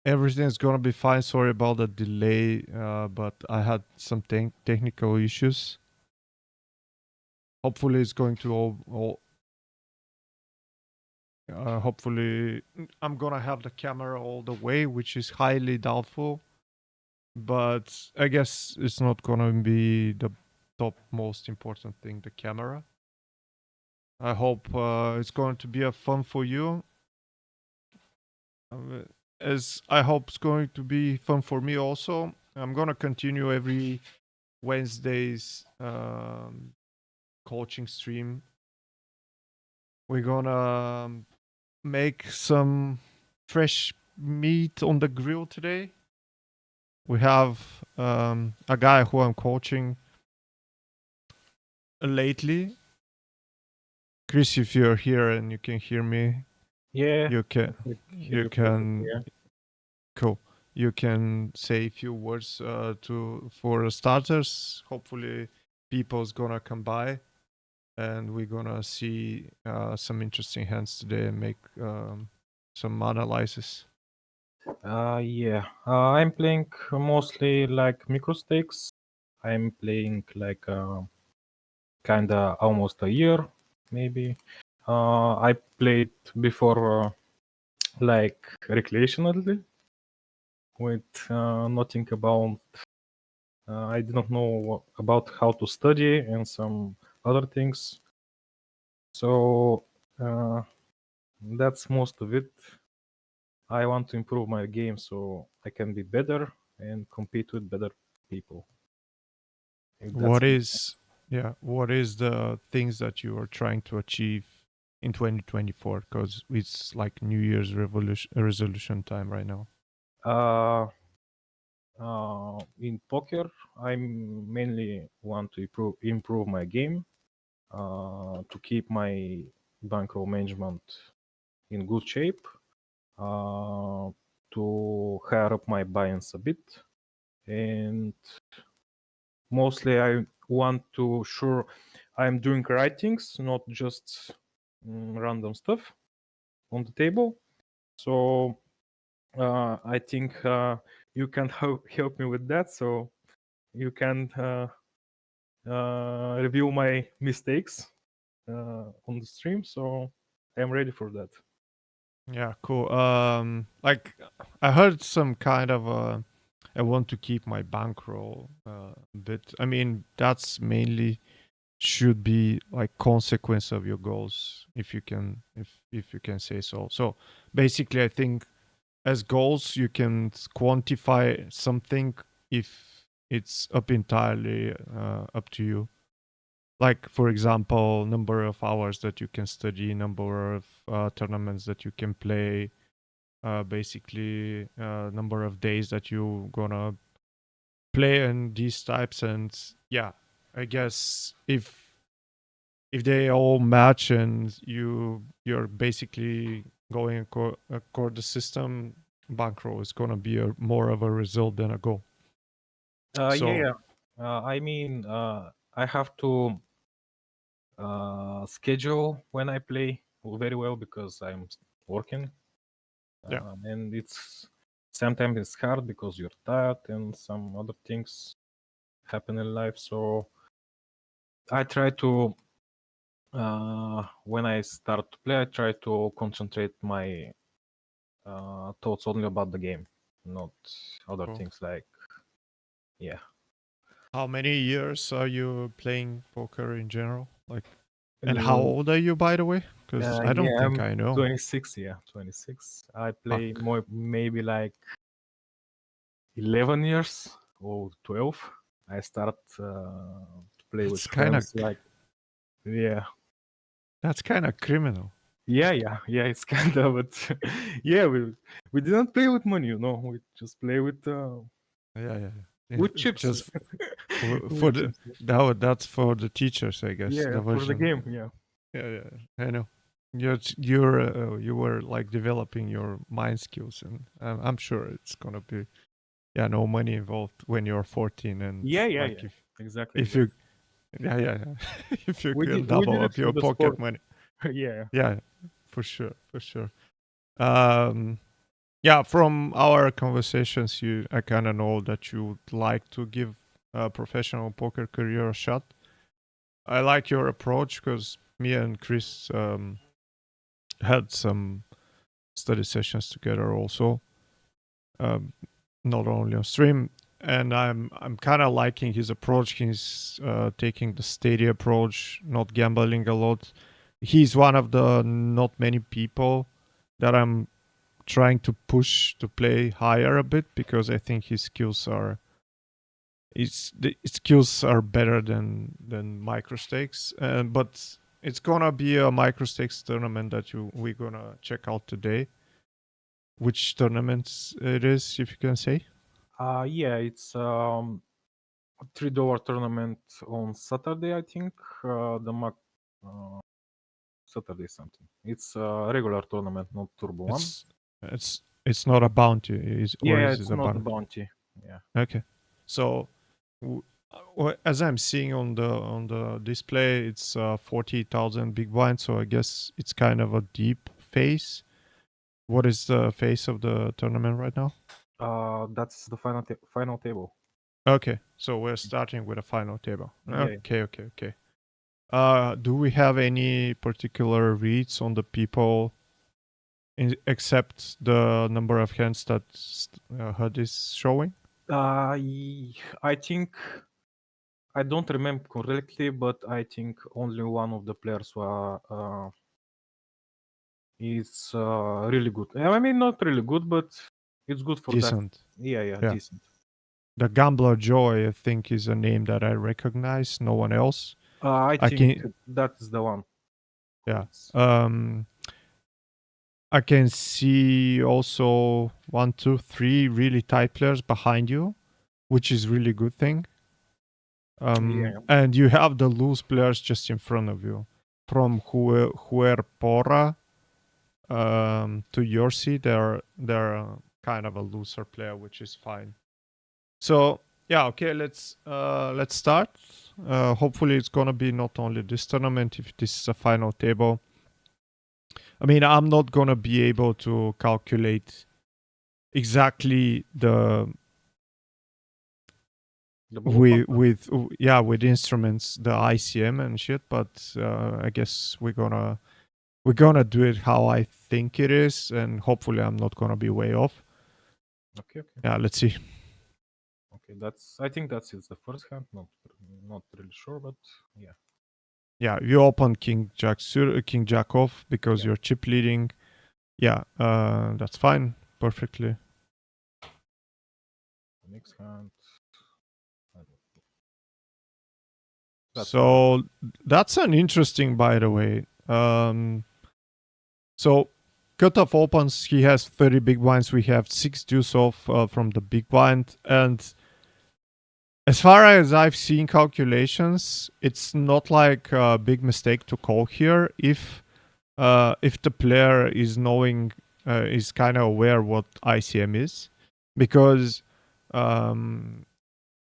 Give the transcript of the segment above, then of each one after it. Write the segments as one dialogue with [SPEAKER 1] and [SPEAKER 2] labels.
[SPEAKER 1] Everything's gonna be fine. Sorry about the delay, but I had some technical issues. Hopefully, it's going to hopefully, I'm gonna have the camera all the way, which is highly doubtful. But I guess it's not gonna be the top most important thing, the camera. I hope it's going to be a fun for you. As I hope it's going to be fun for me also. I'm gonna continue every Wednesday's coaching stream. We're gonna make some fresh meat on the grill today. We have a guy who I'm coaching lately. Chris, if you're here and you can hear me,
[SPEAKER 2] Yeah,
[SPEAKER 1] you can
[SPEAKER 2] hear
[SPEAKER 1] you
[SPEAKER 2] you perfect,
[SPEAKER 1] can
[SPEAKER 2] yeah.
[SPEAKER 1] cool. You can say a few words for starters. Hopefully, people's gonna come by, and we're gonna see some interesting hands today and make some analysis.
[SPEAKER 2] Yeah. I'm playing mostly like micro stakes. I'm playing like kinda almost a year, maybe. I played before like recreationally with nothing about. I didn't know about how to study and some other things. So uh, that's most of it. I want to improve my game so I can be better and compete with better people. If that's
[SPEAKER 1] What is what is the things that you are trying to achieve in 2024? Because it's like New Year's revolution resolution time right now.
[SPEAKER 2] uh, in poker, I mainly want to improve my game, to keep my bankroll management in good shape, to higher up my buy-ins a bit, and mostly I want to sure I'm doing right things, not just random stuff on the table. So I think you can help me with that. So you can review my mistakes on the stream. So I'm ready for that.
[SPEAKER 1] Yeah, cool. Like I heard some kind of I want to keep my bankroll bit. I mean, that's mainly should be like consequence of your goals, if you can if you can say so. So basically, I think as goals you can quantify something if it's up entirely up to you, like for example number of hours that you can study, number of tournaments that you can play, basically number of days that you gonna play in these types. And yeah, I guess if they all match and you're basically going across the system, bankroll is gonna be more of a result than a goal.
[SPEAKER 2] Yeah,
[SPEAKER 1] So
[SPEAKER 2] yeah. I mean, I have to schedule when I play very well because I'm working,
[SPEAKER 1] yeah,
[SPEAKER 2] and it's sometimes it's hard because you're tired and some other things happen in life. So I try to when I start to play, I try to concentrate my thoughts only about the game, not other
[SPEAKER 1] cool.
[SPEAKER 2] things like yeah.
[SPEAKER 1] How many years are you playing poker in general? Like, and how
[SPEAKER 2] Uh,
[SPEAKER 1] old are you, by the way? Because I don't
[SPEAKER 2] yeah,
[SPEAKER 1] think
[SPEAKER 2] I'm
[SPEAKER 1] I know.
[SPEAKER 2] 26. Yeah, 26. I play
[SPEAKER 1] Fuck.
[SPEAKER 2] more maybe like 11 years or 12. I start to play with
[SPEAKER 1] That's kind of
[SPEAKER 2] friends like yeah.
[SPEAKER 1] that's kind of criminal.
[SPEAKER 2] Yeah. It's kind of, but yeah, we didn't play with money, you know. We just play
[SPEAKER 1] Yeah.
[SPEAKER 2] with chips.
[SPEAKER 1] Just for
[SPEAKER 2] With
[SPEAKER 1] the
[SPEAKER 2] chips.
[SPEAKER 1] that's for the teachers, I guess.
[SPEAKER 2] Yeah,
[SPEAKER 1] The
[SPEAKER 2] for the
[SPEAKER 1] version.
[SPEAKER 2] game. Yeah.
[SPEAKER 1] Yeah. I know. You were like developing your mind skills, and I'm sure it's gonna be no money involved when you're 14, and like
[SPEAKER 2] Yeah. Exactly,
[SPEAKER 1] if you
[SPEAKER 2] exactly.
[SPEAKER 1] yeah if you
[SPEAKER 2] We
[SPEAKER 1] can
[SPEAKER 2] did
[SPEAKER 1] double
[SPEAKER 2] it
[SPEAKER 1] up
[SPEAKER 2] for
[SPEAKER 1] your
[SPEAKER 2] the sport.
[SPEAKER 1] pocket money.
[SPEAKER 2] Yeah.
[SPEAKER 1] Yeah, for sure. Um, Yeah, from our conversations, I kind of know that you would like to give a professional poker career a shot. I like your approach because me and Chris had some study sessions together also, um, not only on stream. And I'm kind of liking his approach. He's taking the steady approach, not gambling a lot. He's one of the not many people that I'm trying to push to play higher a bit because I think his skills are better than micro stakes. But it's gonna be a micro stakes tournament that we're gonna check out today. Which tournaments it is, if you can say?
[SPEAKER 2] Yeah, it's $3 tournament on Saturday, I think. The Mac Saturday something. It's a regular tournament, not Turbo One.
[SPEAKER 1] It's not a bounty, or
[SPEAKER 2] Yeah,
[SPEAKER 1] is it
[SPEAKER 2] it's
[SPEAKER 1] a
[SPEAKER 2] not a
[SPEAKER 1] bounty?
[SPEAKER 2] bounty. Yeah.
[SPEAKER 1] Okay, so as I'm seeing on the display, it's 40,000 big blind. So I guess it's kind of a deep face. What is the face of the tournament right now?
[SPEAKER 2] That's the final table.
[SPEAKER 1] Okay, so we're starting with a final table.
[SPEAKER 2] Yeah.
[SPEAKER 1] Okay. Do we have any particular reads on the people, except the number of hands that HUD is showing?
[SPEAKER 2] I think I don't remember correctly, but I think only one of the players is really good. I mean, not really good, but it's good for that.
[SPEAKER 1] Decent.
[SPEAKER 2] Yeah,
[SPEAKER 1] Yeah.
[SPEAKER 2] decent.
[SPEAKER 1] The Gambler Joy, I think, is a name that I recognize. No one else.
[SPEAKER 2] I
[SPEAKER 1] I
[SPEAKER 2] think
[SPEAKER 1] can,
[SPEAKER 2] that is the one.
[SPEAKER 1] yeah.
[SPEAKER 2] It's,
[SPEAKER 1] I can see also 1, 2, 3 really tight players behind you, which is really good thing.
[SPEAKER 2] yeah.
[SPEAKER 1] And you have the loose players just in front of you. From Huerpora to Yorsi, they're kind of a looser player, which is fine. So yeah, okay, let's start. Hopefully, it's gonna be not only this tournament. If this is a final table, I mean, I'm not gonna be able to calculate exactly
[SPEAKER 2] The ballpark.
[SPEAKER 1] with instruments the ICM and shit, but I guess we're gonna do it how I think it is, and hopefully I'm not gonna be way off.
[SPEAKER 2] Okay.
[SPEAKER 1] Yeah, let's see.
[SPEAKER 2] Okay, I think that's the first hand. Not really sure, but yeah.
[SPEAKER 1] Yeah, you open King Jack off because
[SPEAKER 2] Yeah.
[SPEAKER 1] you're chip leading. Yeah, that's fine, perfectly.
[SPEAKER 2] The next hand.
[SPEAKER 1] So that's an interesting, by the way. So cutoff opens. He has 30 big blinds. We have 6 deuce off from the big blind, and as far as I've seen calculations, it's not like a big mistake to call here if the player is knowing is kind of aware what ICM is, because I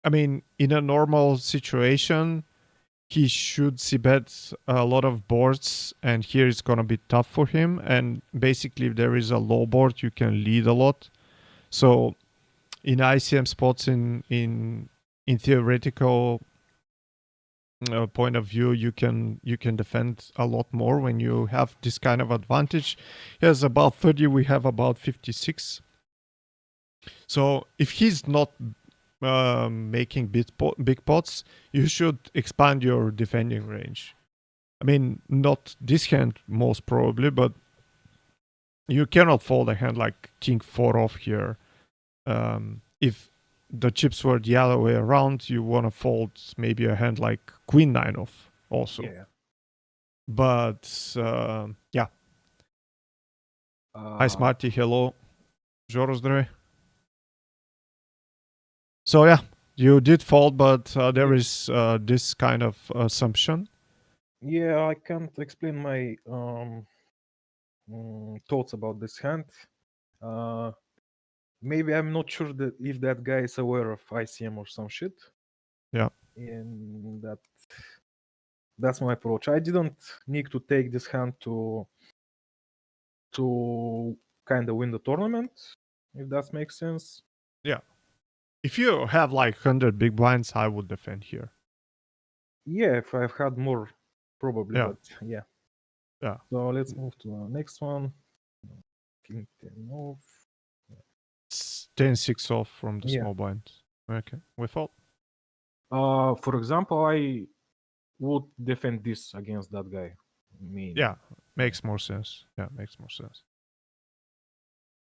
[SPEAKER 1] mean, in a normal situation, he should see bet a lot of boards, and here it's gonna be tough for him. And basically, if there is a low board, you can lead a lot. So in ICM spots, in theoretical point of view, you can defend a lot more when you have this kind of advantage. He has about 30, we have about 56. So if he's not making big pots, you should expand your defending range. I mean, not this hand most probably, but you cannot fold a hand like King 4 off here. If the chips were the other way around, you want to fold maybe a hand like Queen 9 off also.
[SPEAKER 2] Yeah.
[SPEAKER 1] But yeah. Hi Smarty, hello. Žoro, zdravej. So yeah, you did fold, but there is this kind of assumption.
[SPEAKER 2] Yeah, I can't explain my thoughts about this hand. Maybe I'm not sure that if that guy is aware of ICM or some shit.
[SPEAKER 1] Yeah.
[SPEAKER 2] And that's my approach. I didn't need to take this hand to kind of win the tournament. if that makes sense.
[SPEAKER 1] If you have like 100 big blinds, I would defend here.
[SPEAKER 2] Yeah, if I've had more, probably,
[SPEAKER 1] Yeah.
[SPEAKER 2] but yeah.
[SPEAKER 1] Yeah.
[SPEAKER 2] So let's move to the next one. King 10 off.
[SPEAKER 1] It's 10-6 off from the
[SPEAKER 2] Yeah.
[SPEAKER 1] small blind. Okay, we fold.
[SPEAKER 2] For example, I would defend this against that guy. I mean,
[SPEAKER 1] Yeah, makes more sense. Yeah, makes more sense.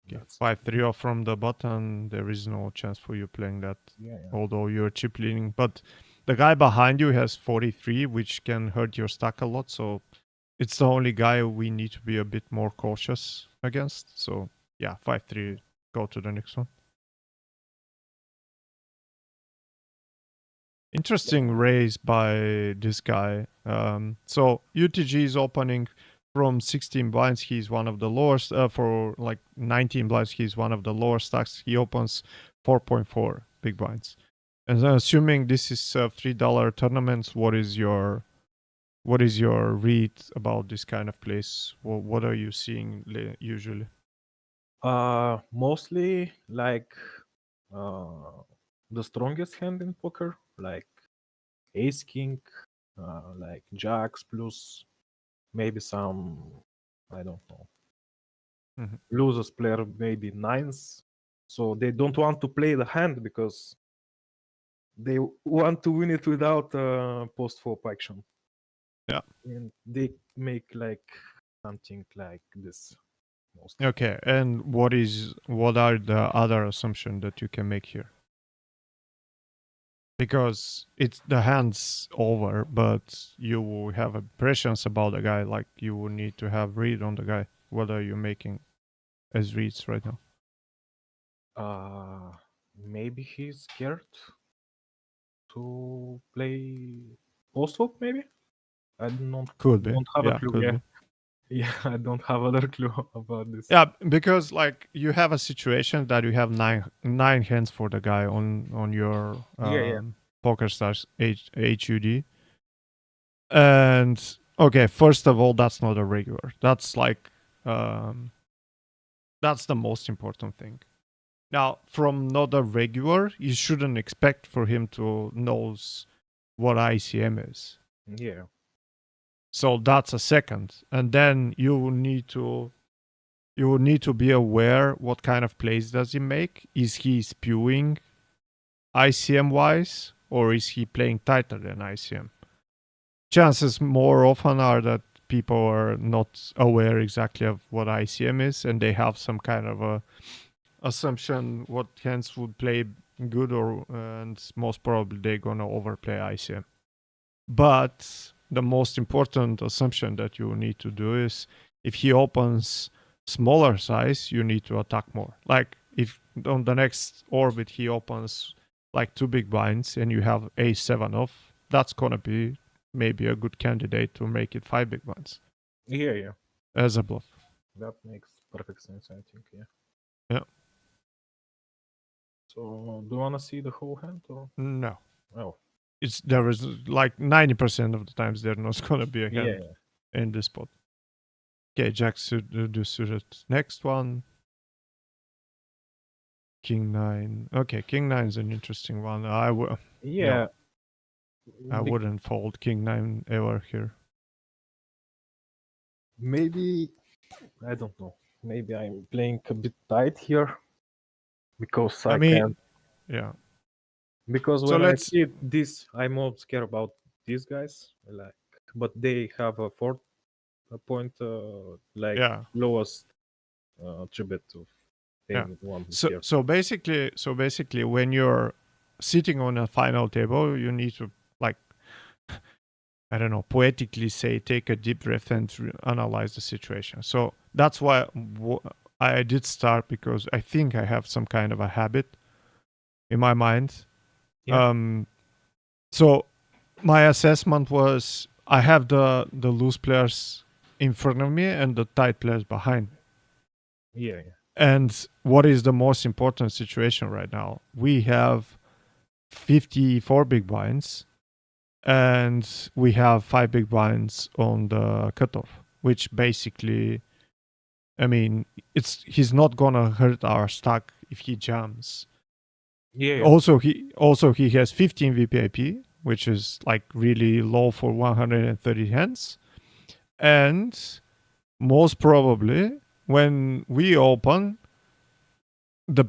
[SPEAKER 1] Okay,
[SPEAKER 2] that's
[SPEAKER 1] 5-3 off from the button. There is no chance for you playing that,
[SPEAKER 2] yeah.
[SPEAKER 1] although you're chip leaning. But the guy behind you has 43, which can hurt your stack a lot. So it's the only guy we need to be a bit more cautious against. So yeah, 5-3. Go to the next one. Interesting raise by this guy. So UTG is opening from 16 blinds. He's one of the lowest. For like 19 blinds, he's one of the lower stacks. He opens 4.4 big blinds. And then assuming this is $3 tournaments, what is your read about this kind of place? What are you seeing usually?
[SPEAKER 2] Mostly like the strongest hand in poker, like ace king, like jacks plus maybe some, I don't know,
[SPEAKER 1] Mhm.
[SPEAKER 2] losers player maybe nines. So they don't want to play the hand because they want to win it without post flop action.
[SPEAKER 1] Yeah.
[SPEAKER 2] And they make like something like this mostly.
[SPEAKER 1] Okay. And what are the other assumptions that you can make here? Because it's the hands over, but you will have impressions about the guy. Like you will need to have read on the guy. What are you making as reads right now?
[SPEAKER 2] Maybe he's scared to play post flop. Maybe I
[SPEAKER 1] Could be.
[SPEAKER 2] don't have a
[SPEAKER 1] Yeah,
[SPEAKER 2] clue.
[SPEAKER 1] could
[SPEAKER 2] Yeah,
[SPEAKER 1] be.
[SPEAKER 2] yeah, I don't have other clue about this.
[SPEAKER 1] Yeah, because like you have a situation that you have nine hands for the guy on your
[SPEAKER 2] Yeah.
[SPEAKER 1] PokerStars HUD. And okay, first of all, that's not a regular. That's like that's the most important thing. Now, from not a regular, you shouldn't expect for him to knows what ICM is.
[SPEAKER 2] Yeah.
[SPEAKER 1] So that's a second, and then you will need to be aware what kind of plays does he make. Is he spewing ICM wise, or is he playing tighter than ICM? Chances more often are that people are not aware exactly of what ICM is, and they have some kind of a assumption what hands would play good, or and most probably they're gonna overplay ICM. But the most important assumption that you need to do is if he opens smaller size, you need to attack more. Like if on the next orbit he opens like 2 big blinds and you have A7 off, that's gonna be maybe a good candidate to make it 5 big blinds
[SPEAKER 2] Yeah.
[SPEAKER 1] as a bluff.
[SPEAKER 2] That makes perfect sense. I think. Yeah.
[SPEAKER 1] Yeah.
[SPEAKER 2] So, do you wanna see the whole hand or?
[SPEAKER 1] No.
[SPEAKER 2] Oh.
[SPEAKER 1] There is like 90% of the times there not gonna be a hand
[SPEAKER 2] Yeah.
[SPEAKER 1] in this spot. Okay, Jack suited. Next one. King 9. Okay, King 9 is an interesting one.
[SPEAKER 2] Yeah.
[SPEAKER 1] I wouldn't fold King 9 ever here.
[SPEAKER 2] Maybe I don't know. Maybe I'm playing a bit tight here because I
[SPEAKER 1] mean,
[SPEAKER 2] can.
[SPEAKER 1] Yeah.
[SPEAKER 2] Because
[SPEAKER 1] So
[SPEAKER 2] when I
[SPEAKER 1] let's.
[SPEAKER 2] see this, I'm more scared about these guys. Like, but they have a 4 point, like
[SPEAKER 1] Yeah.
[SPEAKER 2] lowest tribute of
[SPEAKER 1] Yeah.
[SPEAKER 2] anyone
[SPEAKER 1] So
[SPEAKER 2] here.
[SPEAKER 1] so basically, when you're sitting on a final table, you need to like I don't know, poetically say, take a deep breath and analyze the situation. So that's why I did start, because I think I have some kind of a habit in my mind.
[SPEAKER 2] Yeah.
[SPEAKER 1] So my assessment was I have the loose players in front of me and the tight players behind me.
[SPEAKER 2] Yeah.
[SPEAKER 1] And what is the most important situation right now? We have 54 big blinds and we have 5 big blinds on the cutoff, which basically I mean, he's not gonna hurt our stack if he jams.
[SPEAKER 2] Yeah.
[SPEAKER 1] Also, he has 15 VPIP, which is like really low for 130 hands, and most probably when we open, the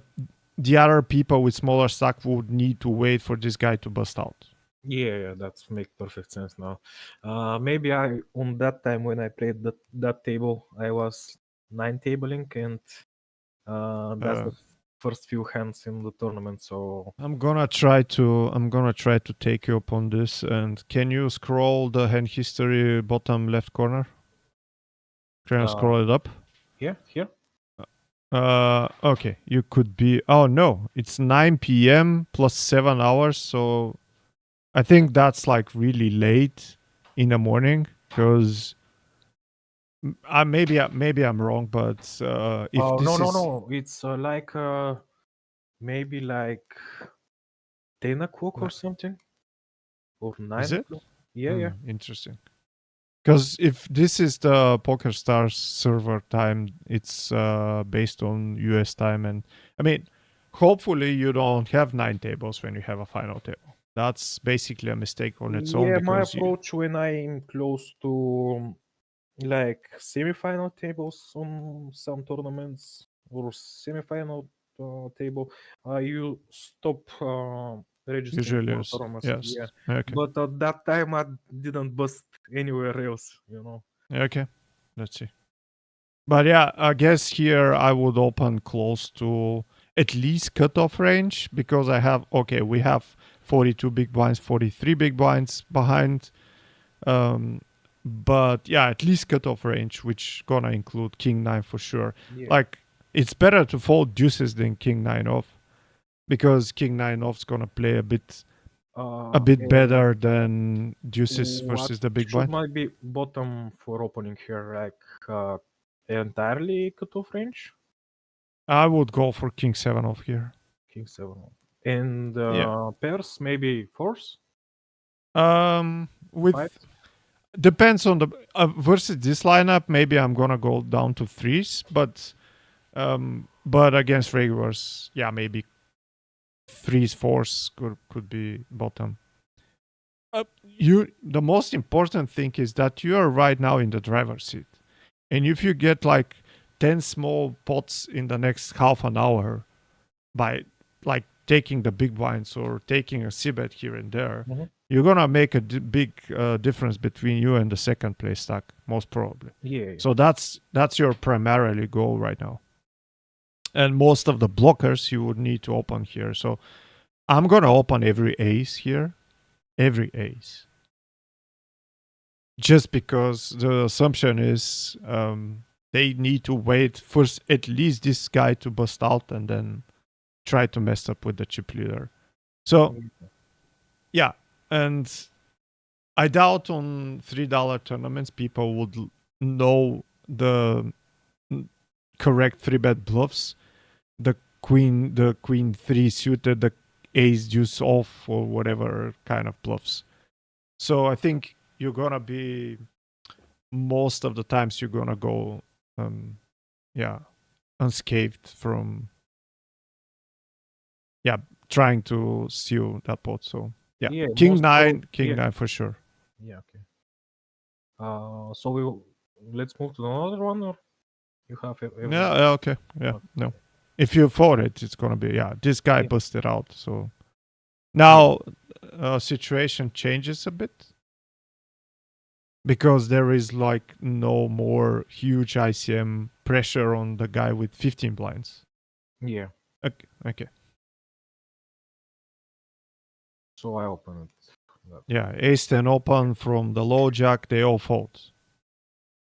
[SPEAKER 1] the other people with smaller stack would need to wait for this guy to bust out.
[SPEAKER 2] Yeah, that's make perfect sense now. Maybe I on that time when I played that table, I was 9 tabling, and that's
[SPEAKER 1] Uh,
[SPEAKER 2] the first few hands in the tournament. So
[SPEAKER 1] I'm gonna try to take you up on this. And can you scroll the hand history bottom left corner? Can you
[SPEAKER 2] uh,
[SPEAKER 1] scroll it up?
[SPEAKER 2] yeah, here.
[SPEAKER 1] Okay. You could be. Oh no, it's 9 p.m. plus 7 hours. So I think that's like really late in the morning because maybe I'm wrong, but if
[SPEAKER 2] Oh, no,
[SPEAKER 1] this
[SPEAKER 2] no,
[SPEAKER 1] is
[SPEAKER 2] no. It's like maybe like 10 o'clock or something, or
[SPEAKER 1] is
[SPEAKER 2] 9
[SPEAKER 1] it?
[SPEAKER 2] o'clock. Yeah, yeah.
[SPEAKER 1] Interesting. Because if this is the PokerStars server time, it's based on US time, and I mean, hopefully you don't have 9 tables when you have a final table. That's basically a mistake on its own
[SPEAKER 2] Yeah, my
[SPEAKER 1] because you
[SPEAKER 2] approach when I'm close to like semi-final tables on some tournaments or semi-final table, you stop registering
[SPEAKER 1] usually
[SPEAKER 2] for
[SPEAKER 1] use.
[SPEAKER 2] tournaments.
[SPEAKER 1] Yes.
[SPEAKER 2] Yeah,
[SPEAKER 1] Okay.
[SPEAKER 2] but at that time I didn't bust anywhere else. You know.
[SPEAKER 1] Okay. Let's see. But yeah, I guess here I would open close to at least cutoff range because we have 42 big blinds, 43 big blinds behind. But yeah, at least cutoff range, which gonna include king nine for sure.
[SPEAKER 2] Yeah.
[SPEAKER 1] Like it's better to fold deuces than king nine off because king nine off's gonna play a bit
[SPEAKER 2] And
[SPEAKER 1] better than deuces
[SPEAKER 2] what
[SPEAKER 1] versus the big
[SPEAKER 2] should
[SPEAKER 1] blind.
[SPEAKER 2] might be bottom for opening here, like entirely cutoff range?
[SPEAKER 1] I would go for king seven off here.
[SPEAKER 2] King 7. And
[SPEAKER 1] Yeah.
[SPEAKER 2] pairs, maybe fours?
[SPEAKER 1] With
[SPEAKER 2] 5?
[SPEAKER 1] depends on the versus this lineup. Maybe I'm gonna go down to threes, but against regulars, yeah, maybe threes, fours could be bottom. The most important thing is that you are right now in the driver's seat, and if you get like 10 small pots in the next half an hour by like taking the big blinds or taking a c-bet here and there,
[SPEAKER 2] Mhm.
[SPEAKER 1] you're gonna make a big difference between you and the second place stack, most probably.
[SPEAKER 2] Yeah.
[SPEAKER 1] So that's your primarily goal right now, and most of the blockers you would need to open here. So I'm gonna open every ace here, every ace, just because the assumption is they need to wait first at least this guy to bust out and then try to mess up with the chip leader. So yeah, and I doubt on $3 tournaments people would know the correct 3-bet bluffs. The queen three suited, the ace deuce off, or whatever kind of bluffs. So I think you're gonna be most of the times you're gonna go yeah, unscathed from trying to steal that pot. So yeah,
[SPEAKER 2] Yeah,
[SPEAKER 1] king
[SPEAKER 2] most
[SPEAKER 1] nine,
[SPEAKER 2] probably.
[SPEAKER 1] king
[SPEAKER 2] Yeah.
[SPEAKER 1] nine for sure.
[SPEAKER 2] Yeah, okay. So let's move to another one, or you have every.
[SPEAKER 1] Yeah, okay, yeah,
[SPEAKER 2] Okay.
[SPEAKER 1] no. If you fold it, it's gonna be this guy
[SPEAKER 2] Yeah.
[SPEAKER 1] busted out. So
[SPEAKER 2] Yeah.
[SPEAKER 1] now situation changes a bit because there is like no more huge ICM pressure on the guy with 15 blinds.
[SPEAKER 2] Yeah.
[SPEAKER 1] Okay.
[SPEAKER 2] So I open it.
[SPEAKER 1] Yeah, ace 10 open from the low jack, they all fold.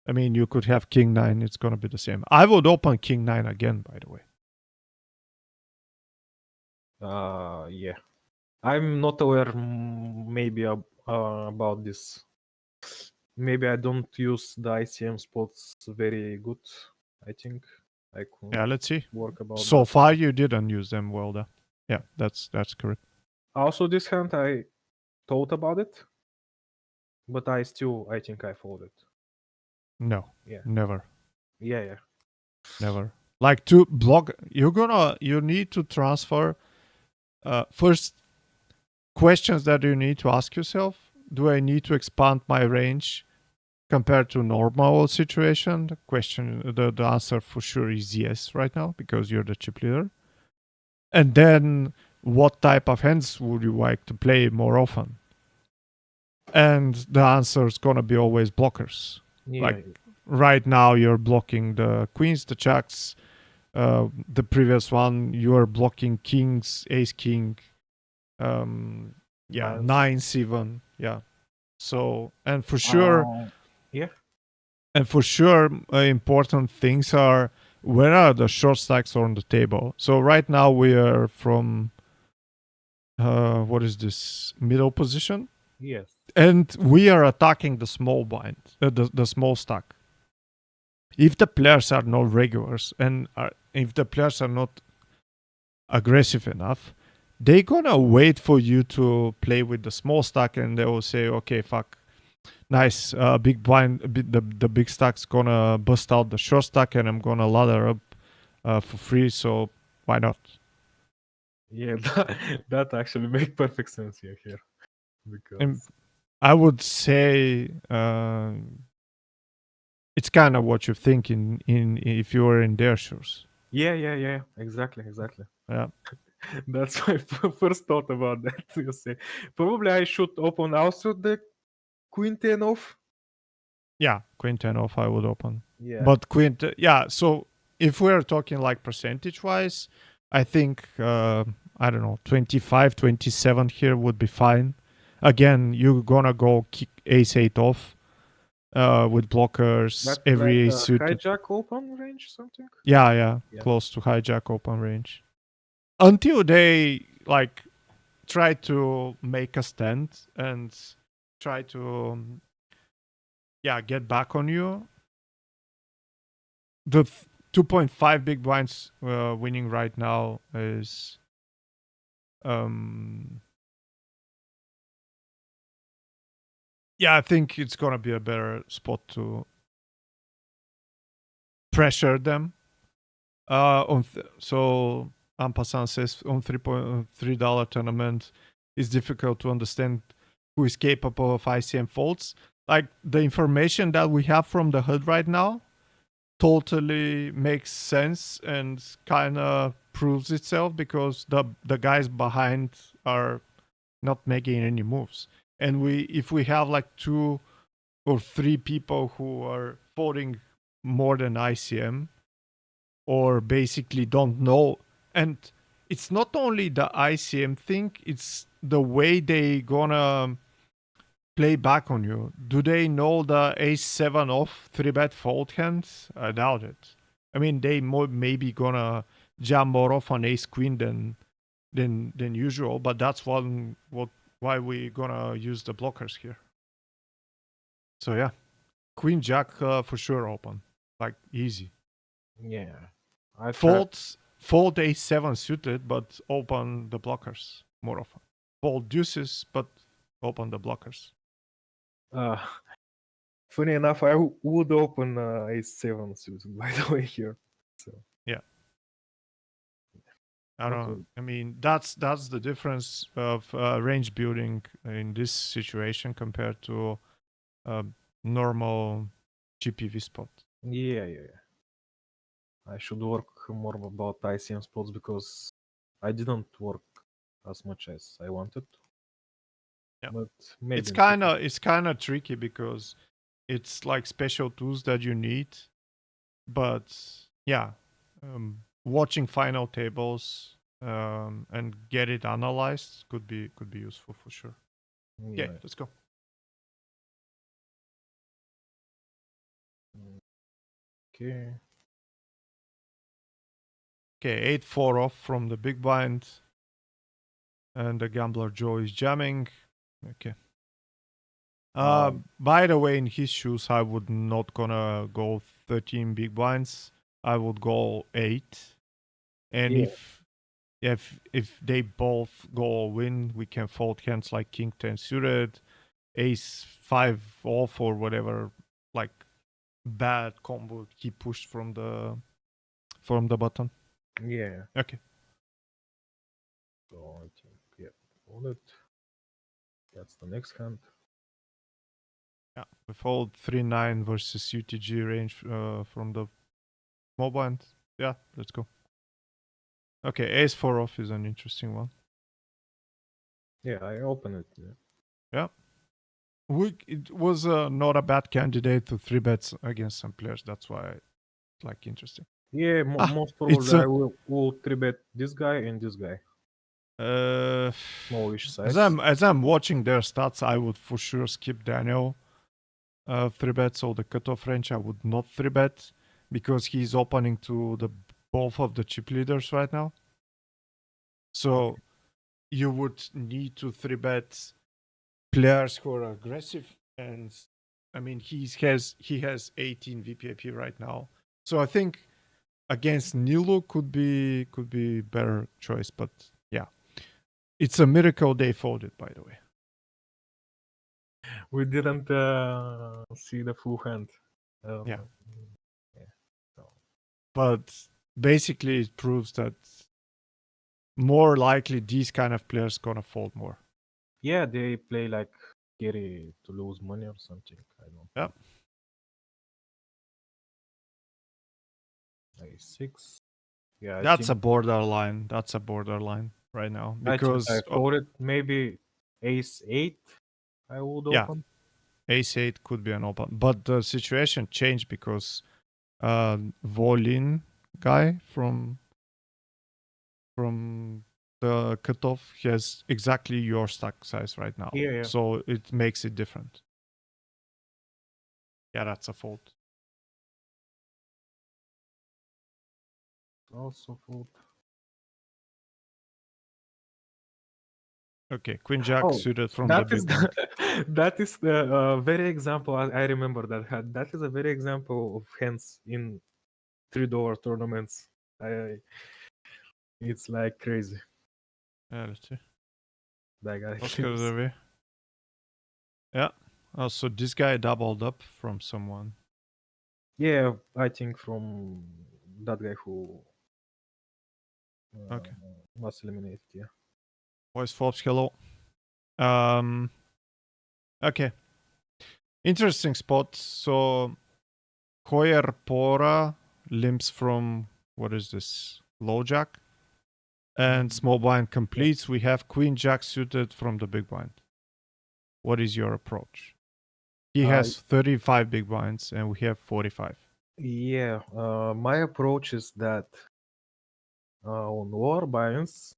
[SPEAKER 1] I mean, you could have king 9, it's gonna be the same. I would open king 9 again, by the way.
[SPEAKER 2] Yeah. I'm not aware maybe about this. Maybe I don't use the ICM spots very good. I think I could
[SPEAKER 1] Yeah, let's see.
[SPEAKER 2] work about
[SPEAKER 1] So
[SPEAKER 2] that.
[SPEAKER 1] far, you didn't use them well, though. Yeah, that's correct.
[SPEAKER 2] Also, this hand I thought about it, but I think I folded.
[SPEAKER 1] No,
[SPEAKER 2] Yeah,
[SPEAKER 1] never.
[SPEAKER 2] yeah, yeah.
[SPEAKER 1] Never. Like to block, you need to transfer first questions that you need to ask yourself. Do I need to expand my range compared to normal situation? The answer for sure is yes right now because you're the chip leader. And then what type of hands would you like to play more often? And the answer is gonna be always blockers.
[SPEAKER 2] Yeah,
[SPEAKER 1] Like right now you're blocking the queens, the jacks. The previous one you are blocking kings, ace king, yeah,
[SPEAKER 2] nice.
[SPEAKER 1] nines even, yeah. So and for sure,
[SPEAKER 2] Yeah.
[SPEAKER 1] important things are where are the short stacks on the table. So right now we are from what is this middle position,
[SPEAKER 2] Yes.
[SPEAKER 1] and we are attacking the small blind, the small stack. If the players are not regulars and if the players are not aggressive enough, they gonna wait for you to play with the small stack, and they will say, "Okay, fuck, nice, big blind, the big stack's gonna bust out the short stack, and I'm gonna ladder up for free. So why not?"
[SPEAKER 2] Yeah, that actually make perfect sense here
[SPEAKER 1] And
[SPEAKER 2] because
[SPEAKER 1] I would say it's kind of what you think in if you were in their shoes.
[SPEAKER 2] yeah, exactly.
[SPEAKER 1] Yeah.
[SPEAKER 2] That's my first thought about that. You say probably I should open also the queen ten off.
[SPEAKER 1] Yeah, queen 10 off I would open.
[SPEAKER 2] Yeah,
[SPEAKER 1] But queen, yeah, so if we're talking like percentage wise, I think, I don't know, 25, 27 here would be fine. Again, you're gonna go kick ace 8 off with blockers,
[SPEAKER 2] that's
[SPEAKER 1] every
[SPEAKER 2] like
[SPEAKER 1] ace
[SPEAKER 2] a
[SPEAKER 1] suited.
[SPEAKER 2] hijack open range something.
[SPEAKER 1] Yeah,
[SPEAKER 2] Yeah,
[SPEAKER 1] close to hijack open range. Until they like try to make a stand and try to, get back on you. The 2.5 big blinds winning right now is um I think it's gonna be a better spot to pressure them. So Ampasan says on $3.3 tournament it's difficult to understand who is capable of ICM faults. Like the information that we have from the HUD right now totally makes sense and kind of proves itself because the guys behind are not making any moves. And if we have like 2 or 3 people who are voting more than ICM or basically don't know, and it's not only the ICM thing, it's the way they gonna play back on you. Do they know the ace 7 off 3-bet fold hands? I doubt it. I mean, they maybe gonna jam more off on ace queen than usual, but that's why we gonna use the blockers here. So yeah, queen jack for sure open, like easy.
[SPEAKER 2] yeah. I tried.
[SPEAKER 1] Fold ace 7 suited, but open the blockers more often. Fold deuces, but open the blockers.
[SPEAKER 2] Uh, funny enough, I would open ace seven suited by the way here. So
[SPEAKER 1] Yeah. I don't know.
[SPEAKER 2] okay.
[SPEAKER 1] I mean, that's the difference of range building in this situation compared to a normal GPV spot.
[SPEAKER 2] Yeah. I should work more about ICM spots because I didn't work as much as I wanted.
[SPEAKER 1] Yeah,
[SPEAKER 2] But maybe
[SPEAKER 1] it's
[SPEAKER 2] in future.
[SPEAKER 1] kind of tricky because it's like special tools that you need, but yeah, watching final tables and get it analyzed could be useful for sure.
[SPEAKER 2] Yeah.
[SPEAKER 1] Okay, let's go.
[SPEAKER 2] Okay.
[SPEAKER 1] Okay, 8-4 off from the big blind. And the gambler Joe is jamming. Okay. By the way, in his shoes, I would not gonna go 13 big blinds. I would go 8. And
[SPEAKER 2] Yeah.
[SPEAKER 1] if they both go all in, we can fold hands like king 10 suited, ace 5 off, or whatever like bad combo he pushed from the from the button?
[SPEAKER 2] Yeah.
[SPEAKER 1] Okay.
[SPEAKER 2] So I think hold it. That's the next hand.
[SPEAKER 1] Yeah. We fold 3-9 versus UTG range from the small blind. Yeah, let's go. Okay, ace 4 off is an interesting one.
[SPEAKER 2] Yeah, I open it.
[SPEAKER 1] Yeah. It was not a bad candidate to 3-bets against some players. That's why it's like interesting.
[SPEAKER 2] Yeah, most
[SPEAKER 1] It's
[SPEAKER 2] probably I will 3-bet this guy and this guy. Smallish size.
[SPEAKER 1] as I'm watching their stats, I would for sure skip Daniel 3-bet. So the cutoff range I would not 3-bet because he's opening to the both of the chip leaders right now. So you would need to 3-bet players who are aggressive, and I mean he has 18 VPIP right now. So I think against Nilo could be better choice, but yeah. It's a miracle they folded, by the way.
[SPEAKER 2] We didn't see the full hand.
[SPEAKER 1] Yeah.
[SPEAKER 2] So.
[SPEAKER 1] But basically it proves that more likely these kind of players gonna fold more.
[SPEAKER 2] Yeah, they play like carry to lose money or something. I don't know.
[SPEAKER 1] Yeah.
[SPEAKER 2] A6. Yeah,
[SPEAKER 1] That's a borderline. That's a borderline right now because
[SPEAKER 2] I folded maybe ace 8. I would open.
[SPEAKER 1] Ace 8 could be an open, but the situation changed because Volin guy from the cutoff has exactly your stack size right now.
[SPEAKER 2] Yeah.
[SPEAKER 1] So it makes it different. Yeah, that's a fold.
[SPEAKER 2] Also fold.
[SPEAKER 1] Okay, Queen Jack suited from the big blind.
[SPEAKER 2] That is the very example. I remember that hand. That is a very example of hands in $3 tournaments. It's like crazy.
[SPEAKER 1] Yeah, let's see.
[SPEAKER 2] That guy.
[SPEAKER 1] Oscar Revy. Yeah. Also, this guy doubled up from someone.
[SPEAKER 2] Yeah, I think from that guy who
[SPEAKER 1] Okay.
[SPEAKER 2] was eliminated. Yeah.
[SPEAKER 1] Voice Forbes, hello. Okay. Interesting spot. So, Hoyer Pora limps from, what is this? Low Jack. And small blind completes. We have Queen Jack suited from the big blind. What is your approach? He has 35 big blinds and we have 45.
[SPEAKER 2] Yeah, my approach is that on lower binds,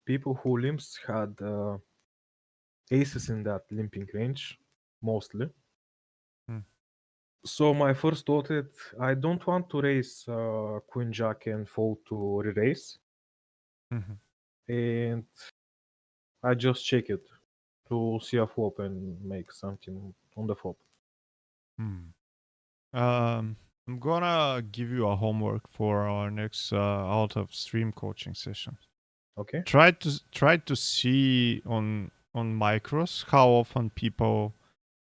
[SPEAKER 2] people who limps had aces in that limping range, mostly. So my first thought is I don't want to raise Queen Jack and fold to re-raise. And I just check it to see a flop and make something on the flop.
[SPEAKER 1] I'm gonna give you a homework for our next out of stream coaching session.
[SPEAKER 2] Okay.
[SPEAKER 1] Try to see on micros how often people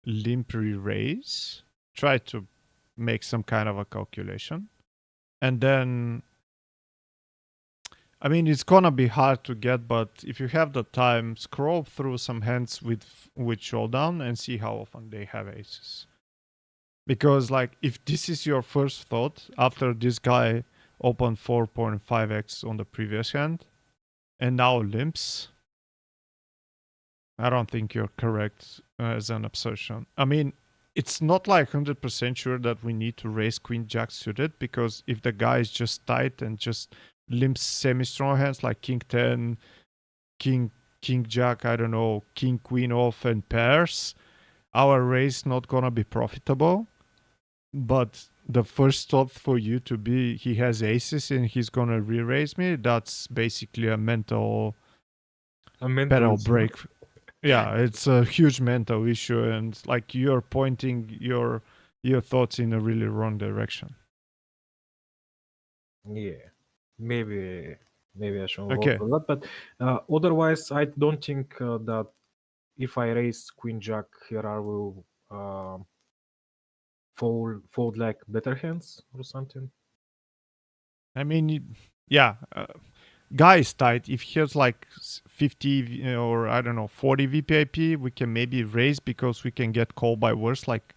[SPEAKER 1] limp re-raise. Try to make some kind of a calculation, and then I mean it's gonna be hard to get, but if you have the time, scroll through some hands with showdown and see how often they have aces. Because like if this is your first thought after this guy opened 4.5x on the previous hand and now limps, I don't think you're correct as an assertion. I mean, it's not like 100% sure that we need to raise Queen Jack suited, because if the guy is just tight and just limps semi-strong hands like King 10, King Jack, I don't know, King Queen off and pairs, our raise not gonna be profitable. But the first thought for you to be he has aces and he's gonna re-raise me, that's basically a mental break. Yeah, it's a huge mental issue, and like you're pointing your thoughts in a really wrong direction.
[SPEAKER 2] Yeah, maybe I should work on that. But otherwise, I don't think that if I raise Queen Jack here, I will fold like better hands or something.
[SPEAKER 1] I mean, yeah, guy is tight. If he has like 50 or I don't know 40 VPIP, we can maybe raise because we can get called by worse like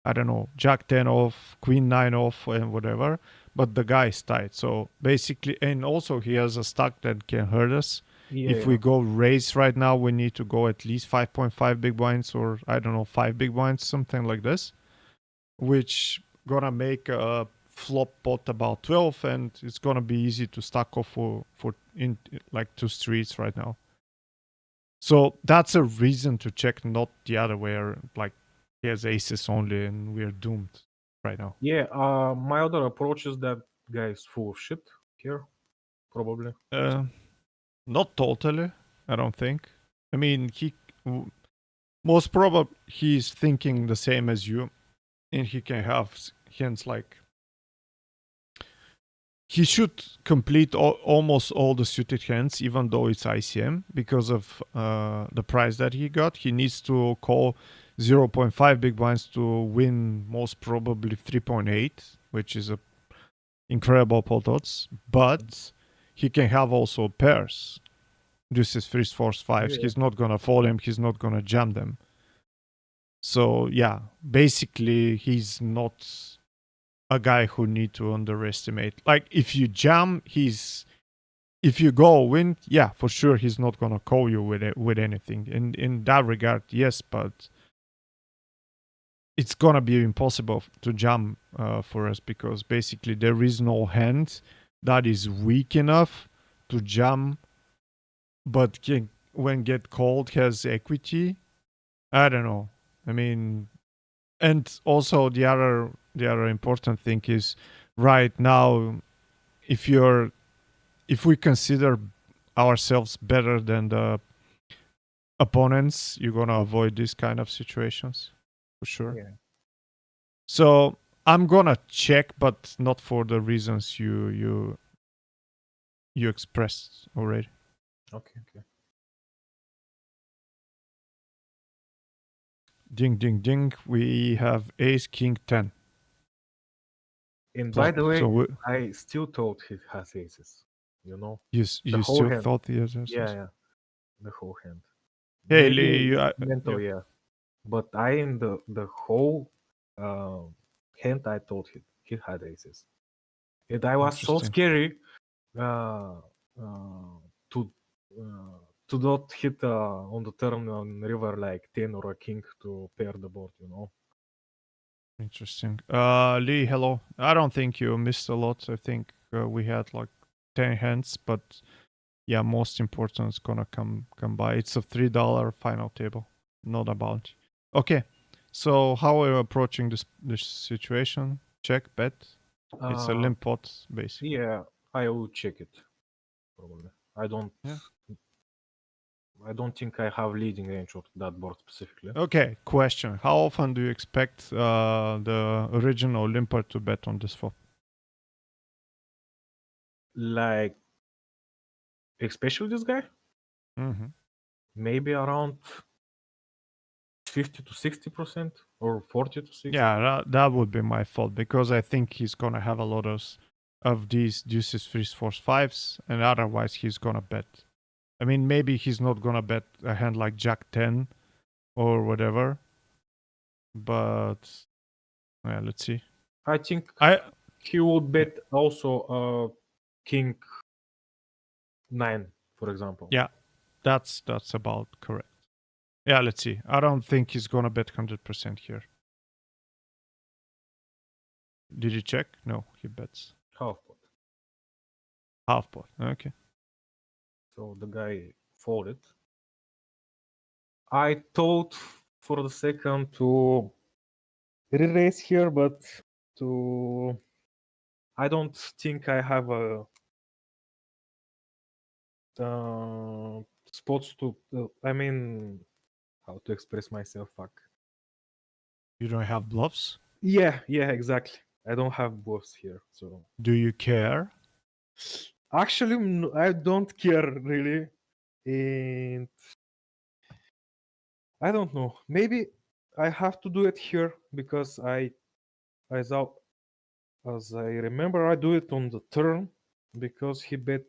[SPEAKER 1] I don't know Jack 10 off, Queen 9 off, and whatever. But the guy is tight. So basically, and also he has a stack that can hurt us.
[SPEAKER 2] Yeah,
[SPEAKER 1] If we
[SPEAKER 2] yeah.
[SPEAKER 1] go raise right now, we need to go at least 5.5 big blinds or I don't know 5 big blinds, something like this, which gonna make a flop pot about 12, and it's gonna be easy to stack off for in like 2 streets right now. So that's a reason to check, not the other way. Like he has aces only, and we're doomed right now.
[SPEAKER 2] Yeah, my other approach is that guy is full of shit here, probably.
[SPEAKER 1] Not totally, I don't think. I mean, most probably he's thinking the same as you, and he can have hands like he should complete almost all the suited hands, even though it's ICM, because of the price that he got. He needs to call 0.5 big blinds to win most probably 3.8, which is a incredible pot odds. But he can have also pairs. This is first force fives.
[SPEAKER 2] Yeah.
[SPEAKER 1] He's not gonna fold them. He's not gonna jam them. So yeah, basically he's not a guy who need to underestimate. Like if you jam, if you go win, yeah, for sure he's not gonna call you with anything. In that regard, yes, but it's gonna be impossible to jam for us because basically there is no hand that is weak enough to jam, but when get called has equity. I don't know. I mean, and also the other important thing is right now if we consider ourselves better than the opponents, you're gonna avoid these kind of situations for sure.
[SPEAKER 2] Yeah.
[SPEAKER 1] So I'm gonna check, but not for the reasons you expressed already.
[SPEAKER 2] Okay, okay.
[SPEAKER 1] Ding ding ding. We have ace king 10.
[SPEAKER 2] And by the way,
[SPEAKER 1] So
[SPEAKER 2] I still thought he has aces. You know,
[SPEAKER 1] you
[SPEAKER 2] the whole
[SPEAKER 1] still
[SPEAKER 2] hand.
[SPEAKER 1] thought he has aces?
[SPEAKER 2] Yeah, yeah, the whole hand.
[SPEAKER 1] Hey,
[SPEAKER 2] Maybe
[SPEAKER 1] Lee,
[SPEAKER 2] mental, yeah. But I in the whole hand, I thought he had aces, and I was so
[SPEAKER 1] Interesting.
[SPEAKER 2] scary uh, uh, to to not hit on the turn on river like 10 or a king to pair the board. You know.
[SPEAKER 1] Interesting. Lee, hello. I don't think you missed a lot. I think we had like 10 hands, but yeah, most important is gonna come by. It's a $3 final table, not a bounty. Okay, so how are you approaching this situation? Check, bet. It's a limp pot, basically.
[SPEAKER 2] Yeah, I will check it. Probably.
[SPEAKER 1] Yeah.
[SPEAKER 2] I don't think I have leading range of that board specifically.
[SPEAKER 1] Okay, question. How often do you expect the original limper to bet on this flop?
[SPEAKER 2] Like, especially this guy,
[SPEAKER 1] Mm-hmm.
[SPEAKER 2] maybe around 50 to 60% or 40 to 60.
[SPEAKER 1] Yeah, that would be my fault because I think he's gonna have a lot of these deuces, threes, fours, fives, and otherwise he's gonna bet. I mean, maybe he's not gonna bet a hand like Jack 10 or whatever, but yeah, let's see.
[SPEAKER 2] I think
[SPEAKER 1] I
[SPEAKER 2] he would bet also king 9, for example.
[SPEAKER 1] yeah, that's about correct. Yeah, let's see. I don't think he's gonna bet 100% here. Did you check? No, he bets
[SPEAKER 2] Half pot.
[SPEAKER 1] half pot. Okay.
[SPEAKER 2] So the guy folded. I thought for the second to re-raise here, but I don't think I have a spots to. I mean, how to express myself? Fuck.
[SPEAKER 1] You don't have bluffs?
[SPEAKER 2] Yeah, exactly. I don't have bluffs here, so
[SPEAKER 1] Do you care?
[SPEAKER 2] actually, I don't care really, and I don't know. Maybe I have to do it here because as I remember, I do it on the turn. because he bet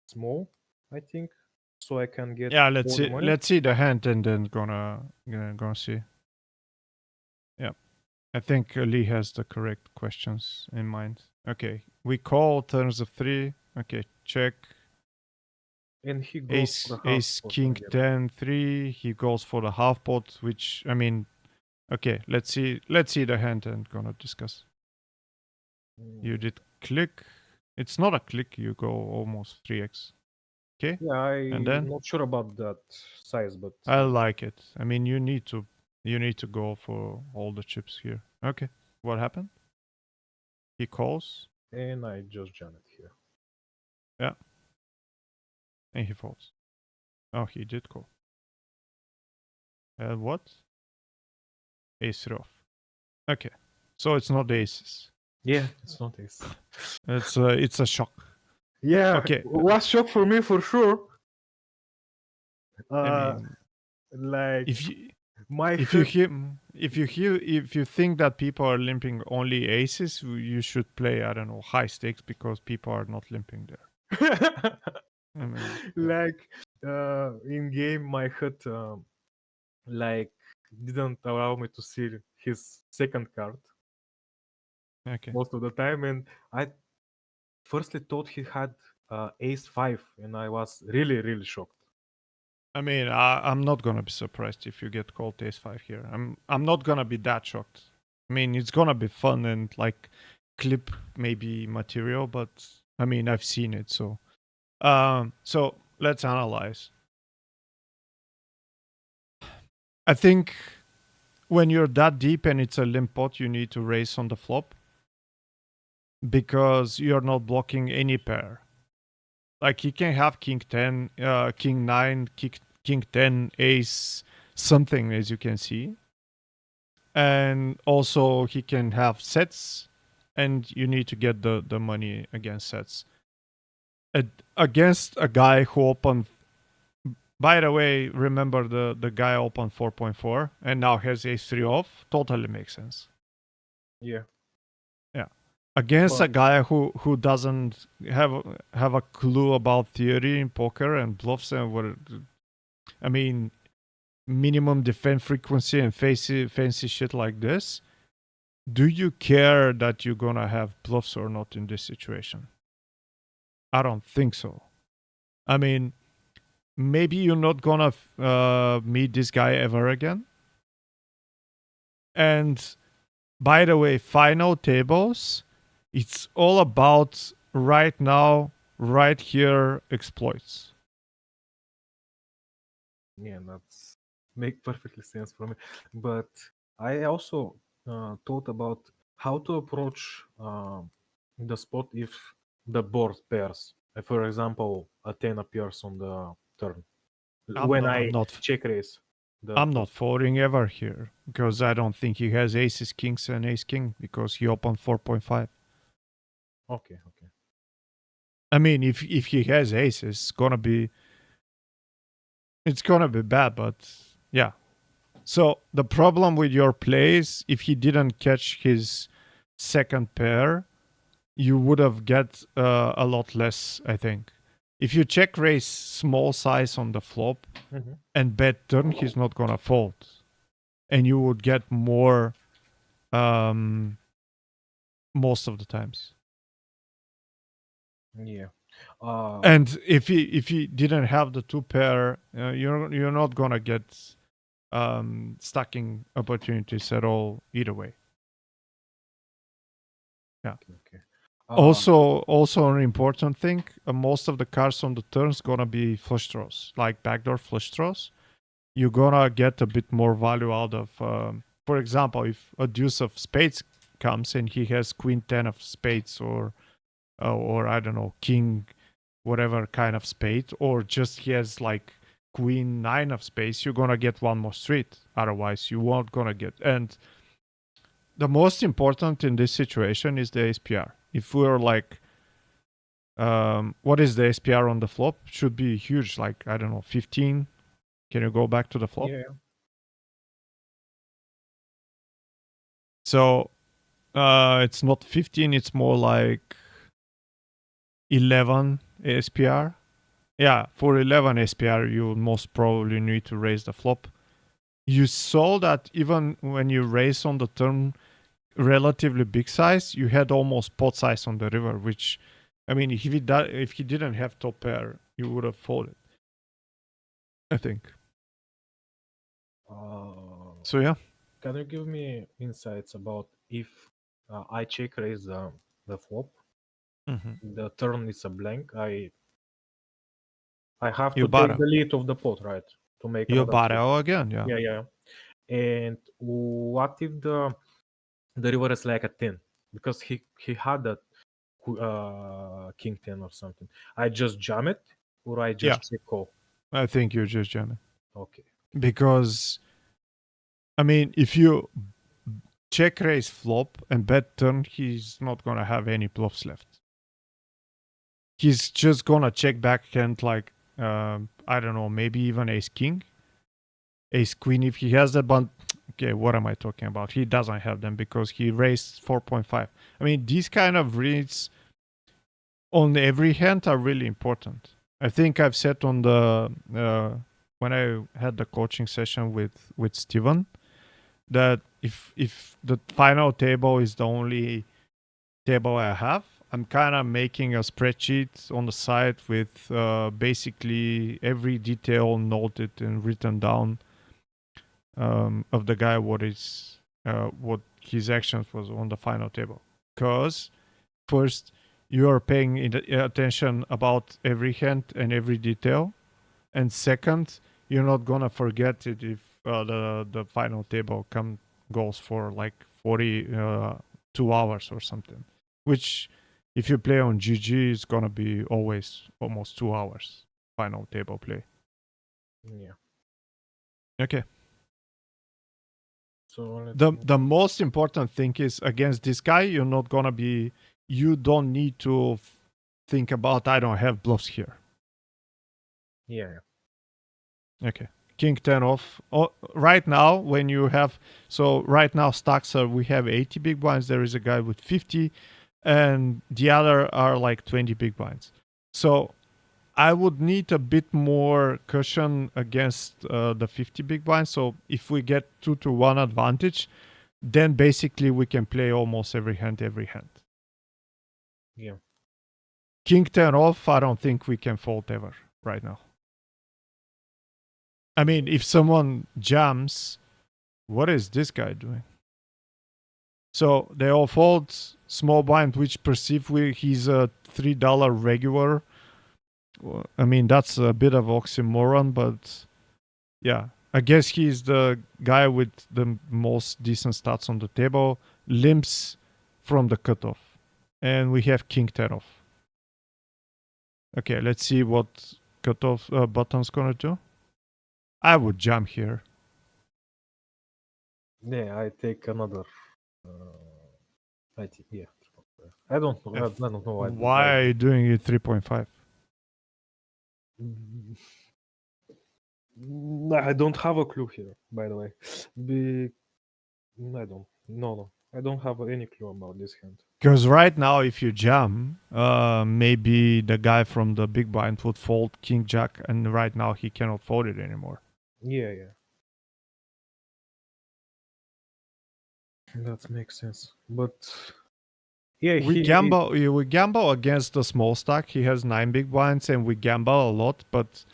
[SPEAKER 2] small, I think, so I can get
[SPEAKER 1] Yeah,
[SPEAKER 2] all the money.
[SPEAKER 1] let's see the hand and then gonna see. Yeah, I think Lee has the correct questions in mind. Okay, we call turns of 3. Okay, check.
[SPEAKER 2] And he goes for the half
[SPEAKER 1] Ace
[SPEAKER 2] pot
[SPEAKER 1] king
[SPEAKER 2] again.
[SPEAKER 1] 10 3. He goes for the half pot, which I mean, okay, let's see the hand and gonna discuss. You did click. It's not a click. You go almost 3x. Okay.
[SPEAKER 2] Yeah,
[SPEAKER 1] And then
[SPEAKER 2] I'm not sure about that size, but
[SPEAKER 1] I like it. I mean, you need to go for all the chips here. Okay. What happened? He calls.
[SPEAKER 2] and I just jam it here.
[SPEAKER 1] Yeah. And he folds. Oh, he did call. What? Ace off. Okay. So it's not aces.
[SPEAKER 2] Yeah, it's not this.
[SPEAKER 1] It's a shock.
[SPEAKER 2] Yeah,
[SPEAKER 1] Okay.
[SPEAKER 2] was shock for me for sure.
[SPEAKER 1] I mean,
[SPEAKER 2] Like
[SPEAKER 1] if you
[SPEAKER 2] my
[SPEAKER 1] if you think that people are limping only aces, you should play, I don't know, high stakes because people are not limping there. I mean,
[SPEAKER 2] like in game my head like didn't allow me to see his second card
[SPEAKER 1] okay.
[SPEAKER 2] most of the time, and I firstly thought he had ace 5, and I was really shocked.
[SPEAKER 1] I mean, I'm not gonna be surprised if you get called ace 5 here. I'm not gonna be that shocked. I mean, it's gonna be fun and like clip maybe material, but I mean, I've seen it, so so let's analyze. I think when you're that deep and it's a limp pot, you need to raise on the flop because you're not blocking any pair. Like he can have king 10, king 9, king 10, ace, something, as you can see. And also he can have sets, and you need to get the money against sets. Against a guy who opened, by the way, remember the guy opened 4.4 and now has ace 3 off, totally makes sense.
[SPEAKER 2] Yeah.
[SPEAKER 1] Yeah. Against
[SPEAKER 2] But
[SPEAKER 1] a guy who doesn't have a clue about theory in poker and bluffs and what, I mean, minimum defense frequency and fancy shit like this, do you care that you're gonna have bluffs or not in this situation? I don't think so. I mean, maybe you're not gonna meet this guy ever again. And by the way, final tables, it's all about right now, right here exploits.
[SPEAKER 2] yeah, that's make perfectly sense for me. But I also thought about how to approach the spot if the board pairs. For example, a 10 appears on the turn. When
[SPEAKER 1] I'm
[SPEAKER 2] I
[SPEAKER 1] not
[SPEAKER 2] check raise.
[SPEAKER 1] I'm not folding ever here because I don't think he has aces, kings, and ace king because he opened 4.5.
[SPEAKER 2] Okay.
[SPEAKER 1] I mean, if he has aces, it's gonna be bad. But yeah. So the problem with your plays, if he didn't catch his second pair, you would have get a lot less, I think. If you check raise small size on the flop
[SPEAKER 2] Mhm.
[SPEAKER 1] and bet turn, he's not gonna fold, and you would get more most of the times.
[SPEAKER 2] Yeah.
[SPEAKER 1] And if he didn't have the two pair, you're not gonna get stacking opportunities at all either way. Yeah.
[SPEAKER 2] Okay.
[SPEAKER 1] Also an important thing, most of the cards on the turn's gonna be flush draws, like backdoor flush draws. You're gonna get a bit more value out of, for example, if a deuce of spades comes and he has queen 10 of spades or I don't know, king whatever kind of spade, or just he has like queen 9 of spades, you're gonna get one more street. Otherwise you won't gonna get. And the most important in this situation is the SPR. If we're like, what is the SPR on the flop? Should be huge, like, I don't know, 15. Can you go back to the flop?
[SPEAKER 2] Yeah.
[SPEAKER 1] So it's not 15, it's more like 11 SPR. Yeah, for 11 SPR, you most probably need to raise the flop. You saw that even when you raise on the turn relatively big size, you had almost pot size on the river, which, I mean, if he didn't have top pair, you would have folded, I think. So yeah.
[SPEAKER 2] Can you give me insights about if I check raise the flop, the turn is a blank, I have
[SPEAKER 1] You
[SPEAKER 2] to take
[SPEAKER 1] barrel.
[SPEAKER 2] the lead of the pot, right? To make
[SPEAKER 1] You
[SPEAKER 2] another flip.
[SPEAKER 1] barrel again, yeah.
[SPEAKER 2] Yeah. And what if the river is like a 10? Because he had that king 10 or something. I just jam it or I just check call?
[SPEAKER 1] I think you just jam it.
[SPEAKER 2] Okay.
[SPEAKER 1] Because, I mean, if you check raise flop and bet turn, he's not gonna have any bluffs left. He's just gonna check backhand like, I don't know, maybe even ace king, ace queen if he has that, but okay, what am I talking about? He doesn't have them because he raised 4.5. I mean, these kind of reads on every hand are really important. I think I've said on the when I had the coaching session with Steven that if the final table is the only table I have, I'm kind of making a spreadsheet on the side with basically every detail noted and written down of the guy what his actions was on the final table. Because first you are paying attention about every hand and every detail, and second you're not gonna forget it if the final table goes for like 42 hours or something, which if you play on GG is gonna be always almost 2 hours final table play.
[SPEAKER 2] Yeah.
[SPEAKER 1] Okay.
[SPEAKER 2] So
[SPEAKER 1] the most important thing is against this guy, you don't need to think about I don't have bluffs here.
[SPEAKER 2] Yeah.
[SPEAKER 1] Okay. King 10 off. Oh, right now, when you have... So right now, stacks are... We have 80 big blinds. There is a guy with 50. And the other are like 20 big blinds. So I would need a bit more cushion against the 50 big blinds. So if we get 2-1 advantage, then basically we can play almost every hand.
[SPEAKER 2] Yeah.
[SPEAKER 1] King 10 off, I don't think we can fold ever right now. I mean, if someone jams, what is this guy doing? So they all fold small blind, which perceive he's a $3 regular. I mean, that's a bit of oxymoron, but yeah. I guess he's the guy with the most decent stats on the table. Limps from the cutoff. And we have King 10 off. Okay, let's see what cutoff button's gonna do. I would jump here.
[SPEAKER 2] Yeah, I take another. I think, yeah. I don't know. I don't know
[SPEAKER 1] why are you doing it 3.5?
[SPEAKER 2] I don't have a clue here, by the way. I don't. No. I don't have any clue about this hand.
[SPEAKER 1] Because right now, if you jam, maybe the guy from the big blind would fold King Jack, and right now he cannot fold it anymore.
[SPEAKER 2] Yeah. That makes sense. But yeah,
[SPEAKER 1] we gamble against the small stack. He has 9 big blinds, and we gamble a lot. But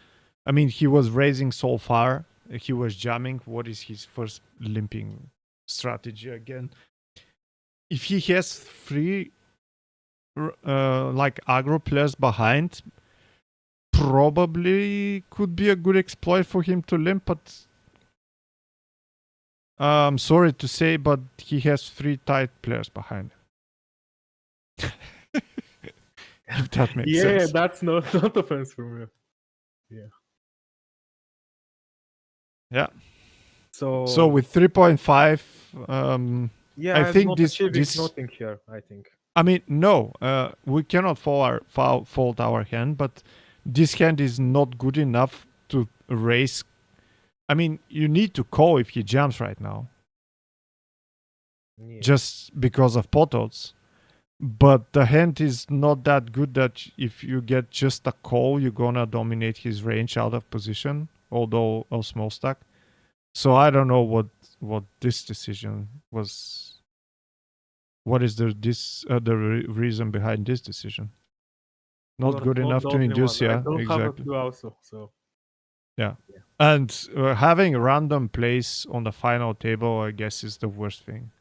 [SPEAKER 1] I mean, he was raising so far. He was jamming. What is his first limping strategy again? If he has 3 like aggro players behind, probably could be a good exploit for him to limp, but I'm sorry to say, but he has 3 tight players behind him. If that makes sense.
[SPEAKER 2] Yeah, that's not offense for me.
[SPEAKER 1] Yeah.
[SPEAKER 2] So
[SPEAKER 1] with 3.5,
[SPEAKER 2] yeah,
[SPEAKER 1] I think this
[SPEAKER 2] nothing here. I think.
[SPEAKER 1] I mean, no, we cannot fold our hand, but this hand is not good enough to raise. I mean, you need to call if he jumps right now.
[SPEAKER 2] Yeah.
[SPEAKER 1] Just because of pot odds. but the hand is not that good that if you get just a call, you're gonna dominate his range out of position, although a small stack. So I don't know what this decision was. What is the reason behind this decision? Not
[SPEAKER 2] You're
[SPEAKER 1] good
[SPEAKER 2] not
[SPEAKER 1] enough
[SPEAKER 2] the
[SPEAKER 1] to
[SPEAKER 2] only
[SPEAKER 1] induce,
[SPEAKER 2] one. I
[SPEAKER 1] yeah,
[SPEAKER 2] don't have a
[SPEAKER 1] exactly.
[SPEAKER 2] clue also. So
[SPEAKER 1] Yeah.
[SPEAKER 2] Yeah.
[SPEAKER 1] And having random plays on the final table, I guess, is the worst thing.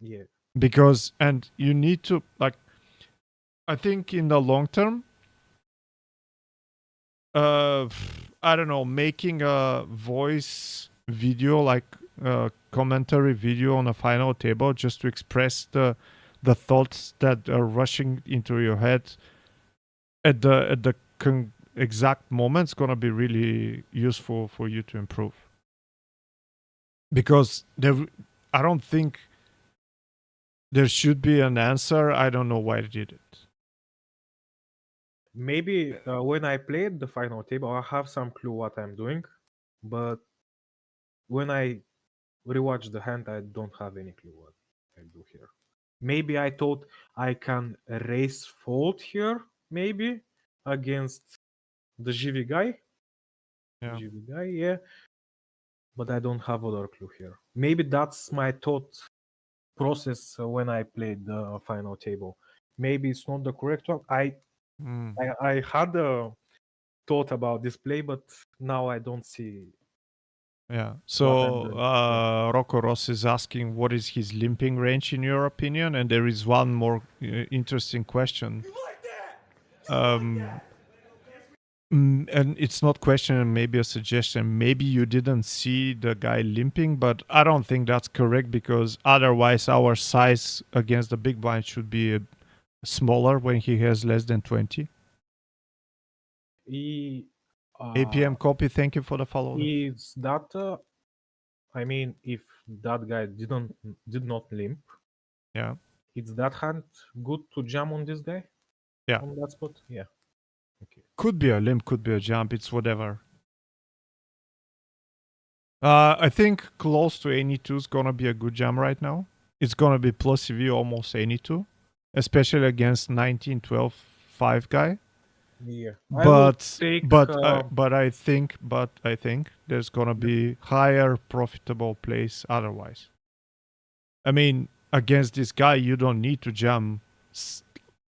[SPEAKER 2] yeah,
[SPEAKER 1] Because, and you need to, like, I think in the long term, I don't know, making a voice video, like commentary video on a final table just to express the thoughts that are rushing into your head at the exact moment is gonna be really useful for you to improve. Because I don't think there should be an answer. I don't know why I did it.
[SPEAKER 2] maybe when I played the final table, I have some clue what I'm doing, but when I rewatch the hand, I don't have any clue what I do here. Maybe I thought I can raise fold here, maybe against the GV guy.
[SPEAKER 1] Yeah.
[SPEAKER 2] GV guy, yeah. But I don't have other clue here. Maybe that's my thought process when I played the final table. Maybe it's not the correct one.
[SPEAKER 1] Mm.
[SPEAKER 2] I had a thought about this play, but now I don't see
[SPEAKER 1] Yeah.
[SPEAKER 2] what I'm
[SPEAKER 1] So
[SPEAKER 2] doing. Yeah.
[SPEAKER 1] Rocco Ross is asking what is his limping range in your opinion, and there is one more interesting question. And it's not question, maybe a suggestion. Maybe you didn't see the guy limping, but I don't think that's correct because otherwise our size against the big blind should be smaller when he has less than 20.
[SPEAKER 2] He,
[SPEAKER 1] APM copy, thank you for the follow.
[SPEAKER 2] is that I mean, if that guy did not limp,
[SPEAKER 1] Yeah.
[SPEAKER 2] is that hand good to jam on this guy?
[SPEAKER 1] Yeah.
[SPEAKER 2] On that spot? Yeah. Okay.
[SPEAKER 1] Could be a limp, could be a jump, it's whatever. I think close to any 2 is gonna be a good jam right now. It's gonna be plus EV almost any 2, especially against 19-12 5 guy.
[SPEAKER 2] Yeah.
[SPEAKER 1] But I think there's gonna
[SPEAKER 2] Yeah.
[SPEAKER 1] be higher profitable plays otherwise. I mean, against this guy, you don't need to jam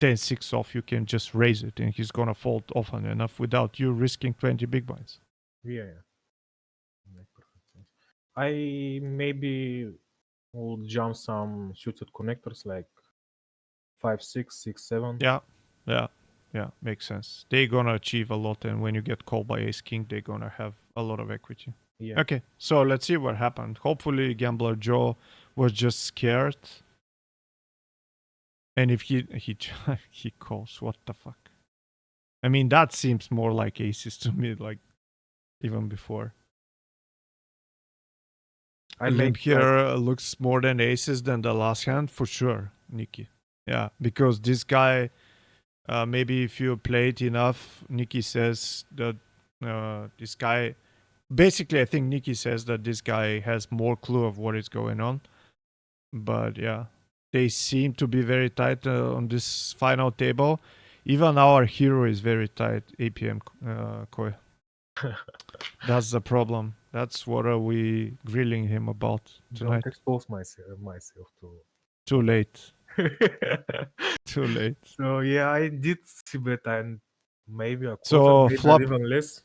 [SPEAKER 1] 10-6 off. You can just raise it, and he's gonna fold often enough without you risking 20 big blinds.
[SPEAKER 2] Yeah. Make perfect sense. I maybe will jump some suited connectors like 5-6, 6-7.
[SPEAKER 1] Yeah, makes sense. They're gonna achieve a lot, and when you get called by Ace King, they're gonna have a lot of equity.
[SPEAKER 2] Yeah.
[SPEAKER 1] Okay, so let's see what happened. Hopefully, Gambler Joe was just scared, and if he he calls, what the fuck? I mean, that seems more like aces to me, like even before. Limp here looks more than aces than the last hand for sure, Nikki. Yeah, because this guy, maybe if you play it enough, Nikki says that this guy. Basically, I think Nikki says that this guy has more clue of what is going on. But yeah, they seem to be very tight on this final table. Even our hero is very tight, APM Koi. That's the problem. That's what are we grilling him about tonight.
[SPEAKER 2] Don't expose myself to.
[SPEAKER 1] Too late. Too late.
[SPEAKER 2] So yeah, I did see bet and maybe a quarter,
[SPEAKER 1] So
[SPEAKER 2] maybe
[SPEAKER 1] flop.
[SPEAKER 2] even less.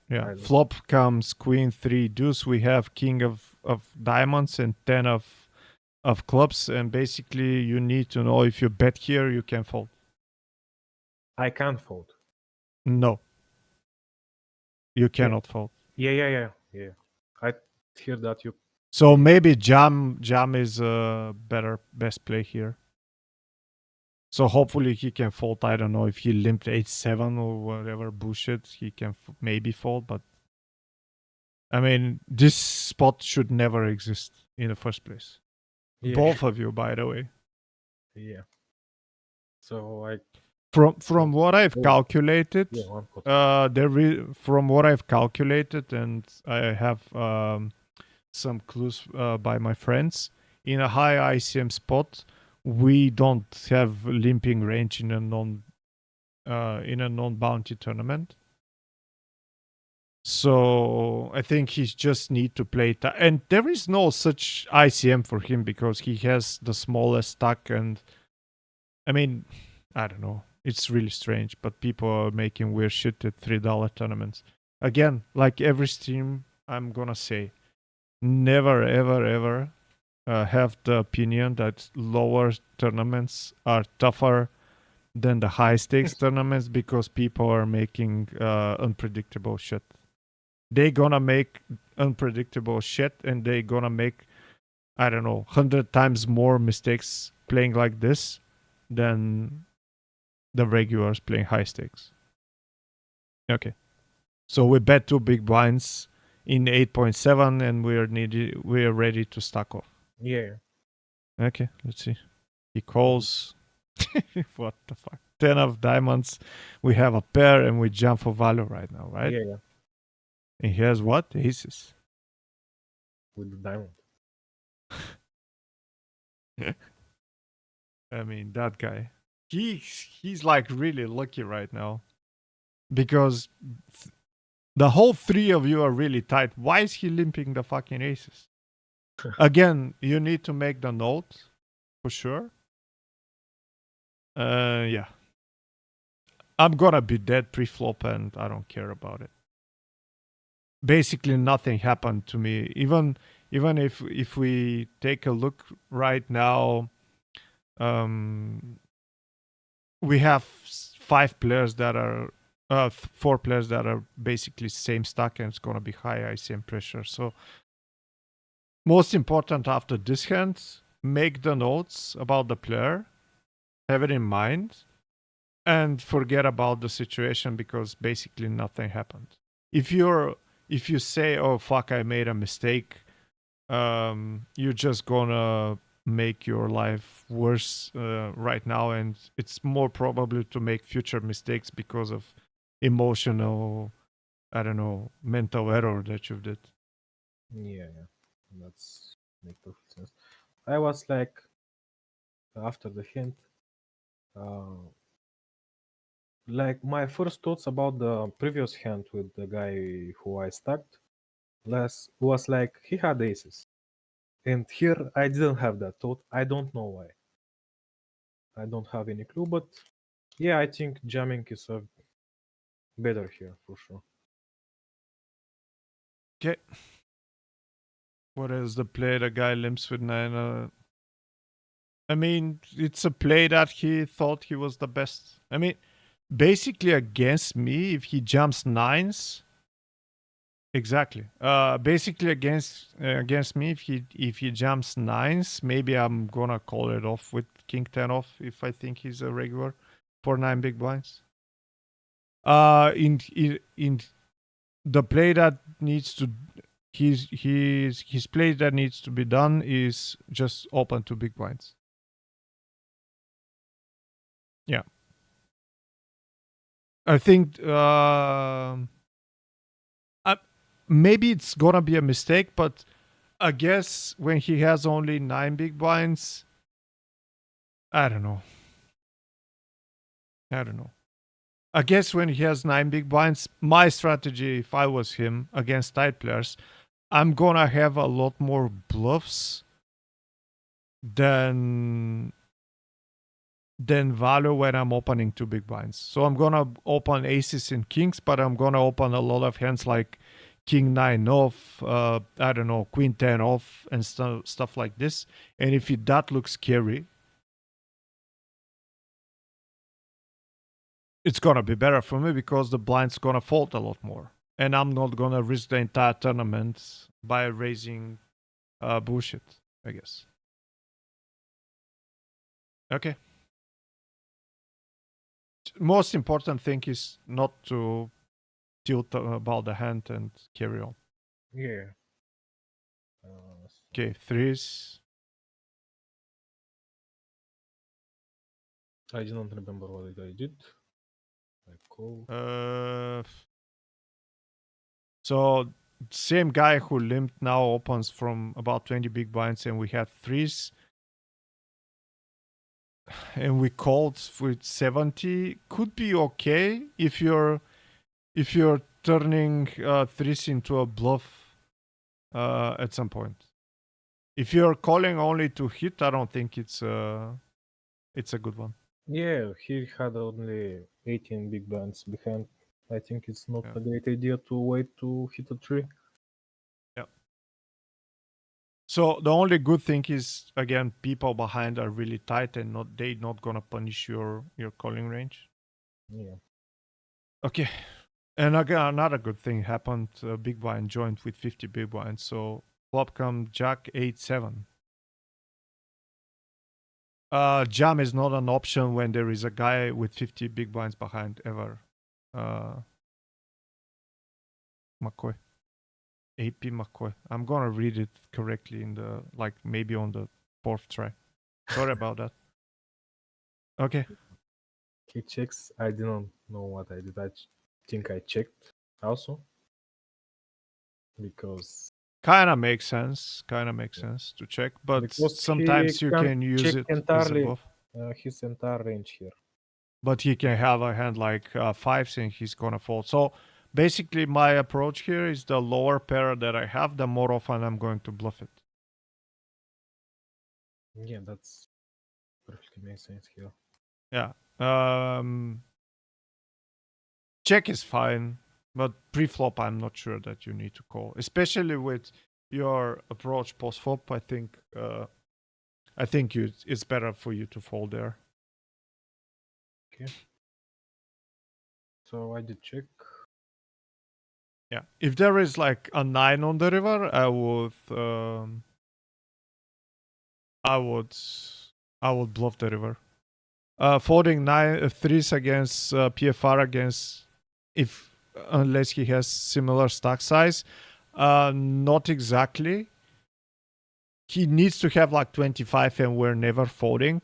[SPEAKER 1] Yeah, flop comes queen 3 deuce. We have king of diamonds and 10 of clubs, and basically you need to know if you bet here, you can fold.
[SPEAKER 2] I can't fold.
[SPEAKER 1] No, you cannot fold.
[SPEAKER 2] Yeah. I hear that you.
[SPEAKER 1] So maybe jam is a best play here. So hopefully he can fold. I don't know if he limped 8-7 or whatever bullshit. He can maybe fold, but I mean this spot should never exist in the first place.
[SPEAKER 2] Yeah.
[SPEAKER 1] Both of you, by the way.
[SPEAKER 2] Yeah. So I.
[SPEAKER 1] From what I've calculated, from what I've calculated, and I have some clues by my friends, in a high ICM spot, we don't have limping range in a non-bounty tournament. So I think he just need to play and there is no such ICM for him because he has the smallest stack, and I mean, I don't know. It's really strange, but people are making weird shit at $3 tournaments. Again, like every stream, I'm gonna say, never, ever, ever have the opinion that lower tournaments are tougher than the high stakes tournaments because people are making unpredictable shit. They gonna make unpredictable shit, and they gonna make, I don't know, 100 times more mistakes playing like this than the regulars playing high stakes. Okay. So we bet 2 big blinds in 8.7 and we're ready to stack off.
[SPEAKER 2] Yeah.
[SPEAKER 1] Okay, let's see. He calls. What the fuck? 10 of diamonds. We have a pair and we jump for value right now, right?
[SPEAKER 2] Yeah.
[SPEAKER 1] And he has what? Aces.
[SPEAKER 2] With the diamond.
[SPEAKER 1] I mean, that guy. He's like really lucky right now. Because the whole three of you are really tight. Why is he limping the fucking aces? Again, you need to make the note for sure. Yeah. I'm gonna be dead pre-flop and I don't care about it. Basically nothing happened to me. Even if we take a look right now, we have 5 players that are 4 players that are basically same stack, and it's gonna be high ICM pressure. So most important after this hand, make the notes about the player, have it in mind, and forget about the situation because basically nothing happened. If you say, "Oh fuck, I made a mistake," you're just gonna make your life worse right now, and it's more probably to make future mistakes because of emotional, I don't know, mental error that you did.
[SPEAKER 2] Yeah. That's make perfect sense. I was like, after the hint, like my first thoughts about the previous hand with the guy who I stacked was like he had aces. And here I didn't have that thought. I don't know why. I don't have any clue, but yeah, I think jamming is better here for sure.
[SPEAKER 1] Okay. What is the play? The guy limps with 9. I mean, it's a play that he thought he was the best. I mean, basically against me, if he jumps 9s, exactly. Basically against me, if he jumps 9s, maybe I'm gonna call it off with king 10 off if I think he's a regular for 9 big blinds. In the play that needs to his play that needs to be done is just open 2 big blinds. Yeah. I think maybe it's gonna be a mistake, but I guess when he has only 9 big blinds, I don't know. I guess when he has 9 big blinds, my strategy, if I was him against tight players, I'm gonna have a lot more bluffs than value when I'm opening 2 big blinds. So I'm gonna open aces and kings, but I'm gonna open a lot of hands like king 9 off, I don't know, queen 10 off, and stuff like this. And if that looks scary, it's gonna be better for me because the blind's gonna fold a lot more, and I'm not gonna risk the entire tournament by raising bullshit, I guess. Okay. Most important thing is not to tilt about the hand and carry on.
[SPEAKER 2] Yeah.
[SPEAKER 1] Okay, 3s.
[SPEAKER 2] I didn't remember what I did. I call.
[SPEAKER 1] So same guy who limped now opens from about 20 big blinds, and we had 3s. and we called with 70, could be okay if you're turning threes into a bluff at some point. If you're calling only to hit, I don't think it's a good one.
[SPEAKER 2] Yeah, he had only 18 big blinds behind. I think it's not
[SPEAKER 1] Yeah.
[SPEAKER 2] a great idea to wait to hit a tree.
[SPEAKER 1] Yeah. So the only good thing is, again, people behind are really tight and they're not gonna punish your calling range.
[SPEAKER 2] Yeah.
[SPEAKER 1] Okay. And again, another good thing happened. Big blind joined with 50 big blinds. So flop come Jack 8-7. Jam is not an option when there is a guy with 50 big blinds behind ever. McCoy. AP McCoy. I'm gonna read it correctly in the maybe on the fourth try. Sorry about that. Okay.
[SPEAKER 2] He checks. I didn't know what I did. I think I checked also because
[SPEAKER 1] Kind of makes sense. To check, but
[SPEAKER 2] he
[SPEAKER 1] sometimes you
[SPEAKER 2] can
[SPEAKER 1] can use
[SPEAKER 2] check
[SPEAKER 1] it as a
[SPEAKER 2] entirely
[SPEAKER 1] bluff.
[SPEAKER 2] his entire range here.
[SPEAKER 1] But he can have a hand like fives and he's gonna fold. So basically, my approach here is the lower pair that I have, the more often I'm going to bluff it.
[SPEAKER 2] Yeah, that's perfectly makes sense here.
[SPEAKER 1] Yeah. Check is fine, but pre-flop, I'm not sure that you need to call, especially with your approach post-flop. I think it's better for you to fold there.
[SPEAKER 2] Okay. So I did check.
[SPEAKER 1] Yeah. If there is like a 9 on the river, I would bluff the river. Folding 3s against PFR against unless he has similar stack size. Not exactly. He needs to have like 25 and we're never folding.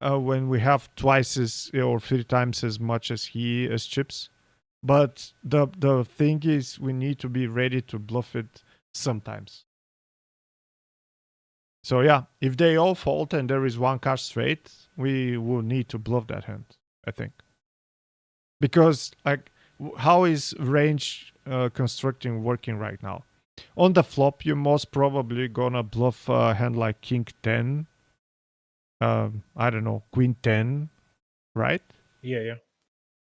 [SPEAKER 1] When we have twice as or 3 times as much as he as chips. But the thing is we need to be ready to bluff it sometimes. So yeah, if they all fold and there is one card straight, we will need to bluff that hand, I think. Because like how is range constructing working right now? On the flop, you're most probably gonna bluff a hand like King 10. I don't know, Queen 10, right?
[SPEAKER 2] Yeah.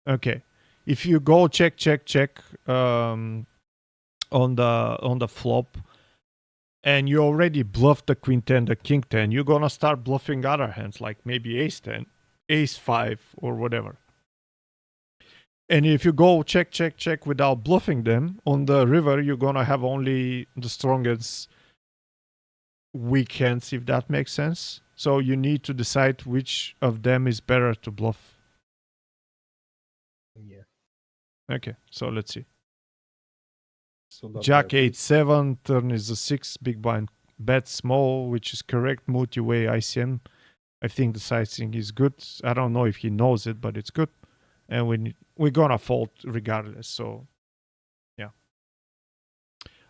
[SPEAKER 1] Okay. If you go check on the flop, and you already bluffed the Queen 10, the King 10, you're gonna start bluffing other hands like maybe Ace 10, Ace 5, or whatever. And if you go check without bluffing them on the river, you're gonna have only the strongest weak hands, if that makes sense. So you need to decide which of them is better to bluff.
[SPEAKER 2] Yeah.
[SPEAKER 1] Okay, so let's see.
[SPEAKER 2] So
[SPEAKER 1] Jack 8-7, turn is a 6, big blind, bet small, which is correct, multi-way ICM. I think the sizing is good. I don't know if he knows it, but it's good. And we're gonna fold regardless, so yeah.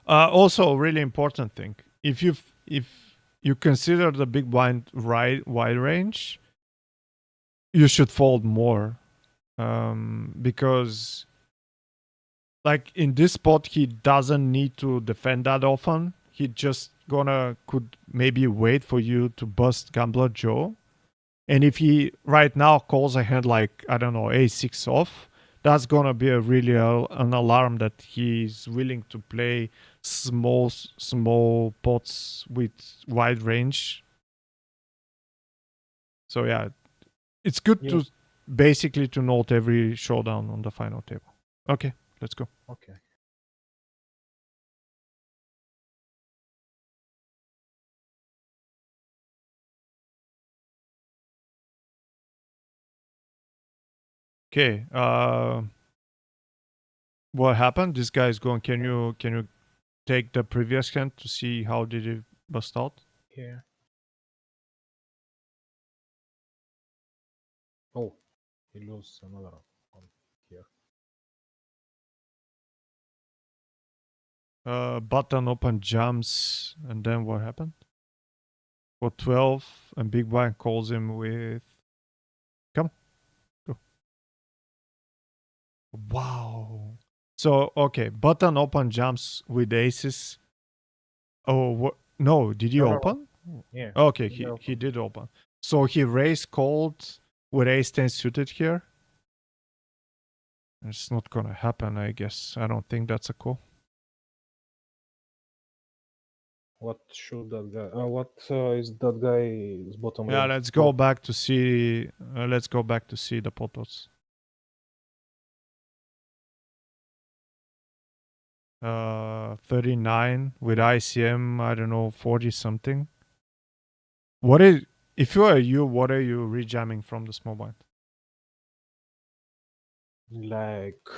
[SPEAKER 1] Also, really important thing, if you consider the big blind wide range, you should fold more. Because like in this spot, he doesn't need to defend that often. He just could maybe wait for you to bust Gambler Joe. And if he right now calls a hand like, I don't know, A6 off, that's gonna be a really an alarm that he's willing to play small pots with wide range. So yeah, it's good to basically to note every showdown on the final table. Okay, let's go.
[SPEAKER 2] Okay.
[SPEAKER 1] Okay. What happened? This guy is going. Can you take the previous hand to see how did it bust out?
[SPEAKER 2] Yeah. Oh, he loses another one here.
[SPEAKER 1] Button open jumps, and then what happened? For 12, and big blind calls him with Wow. So okay, button open jumps with aces. Oh, no, did he
[SPEAKER 2] No.
[SPEAKER 1] open?
[SPEAKER 2] Yeah.
[SPEAKER 1] Okay,
[SPEAKER 2] No.
[SPEAKER 1] he did open. So he raised called with ace 10 suited here. It's not gonna happen, I guess. I don't think that's a call.
[SPEAKER 2] What should that guy? What is that guy's bottom
[SPEAKER 1] Yeah,
[SPEAKER 2] range?
[SPEAKER 1] let's go back to see. Let's go back to see the potos. 39 with ICM. I don't know, 40 something. What is? If you are you, what are you rejamming from the small blind?
[SPEAKER 2] Like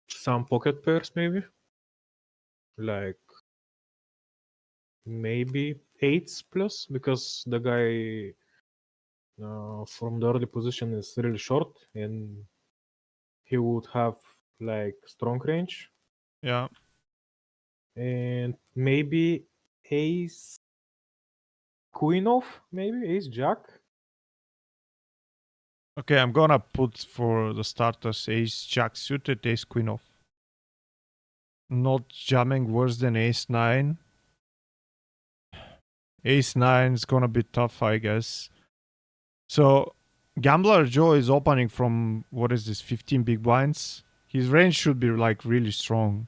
[SPEAKER 2] some pocket pairs, maybe. Like maybe eights plus, because the guy from the early position is really short, and he would have like strong range,
[SPEAKER 1] Yeah.
[SPEAKER 2] and maybe ace queen off, maybe ace jack.
[SPEAKER 1] Okay, I'm gonna put for the starters ace jack suited, ace queen off. Not jamming worse than ace 9. Ace 9 is gonna be tough, I guess. So Gambler Joe is opening from what is this, 15 big blinds. His range should be like really strong.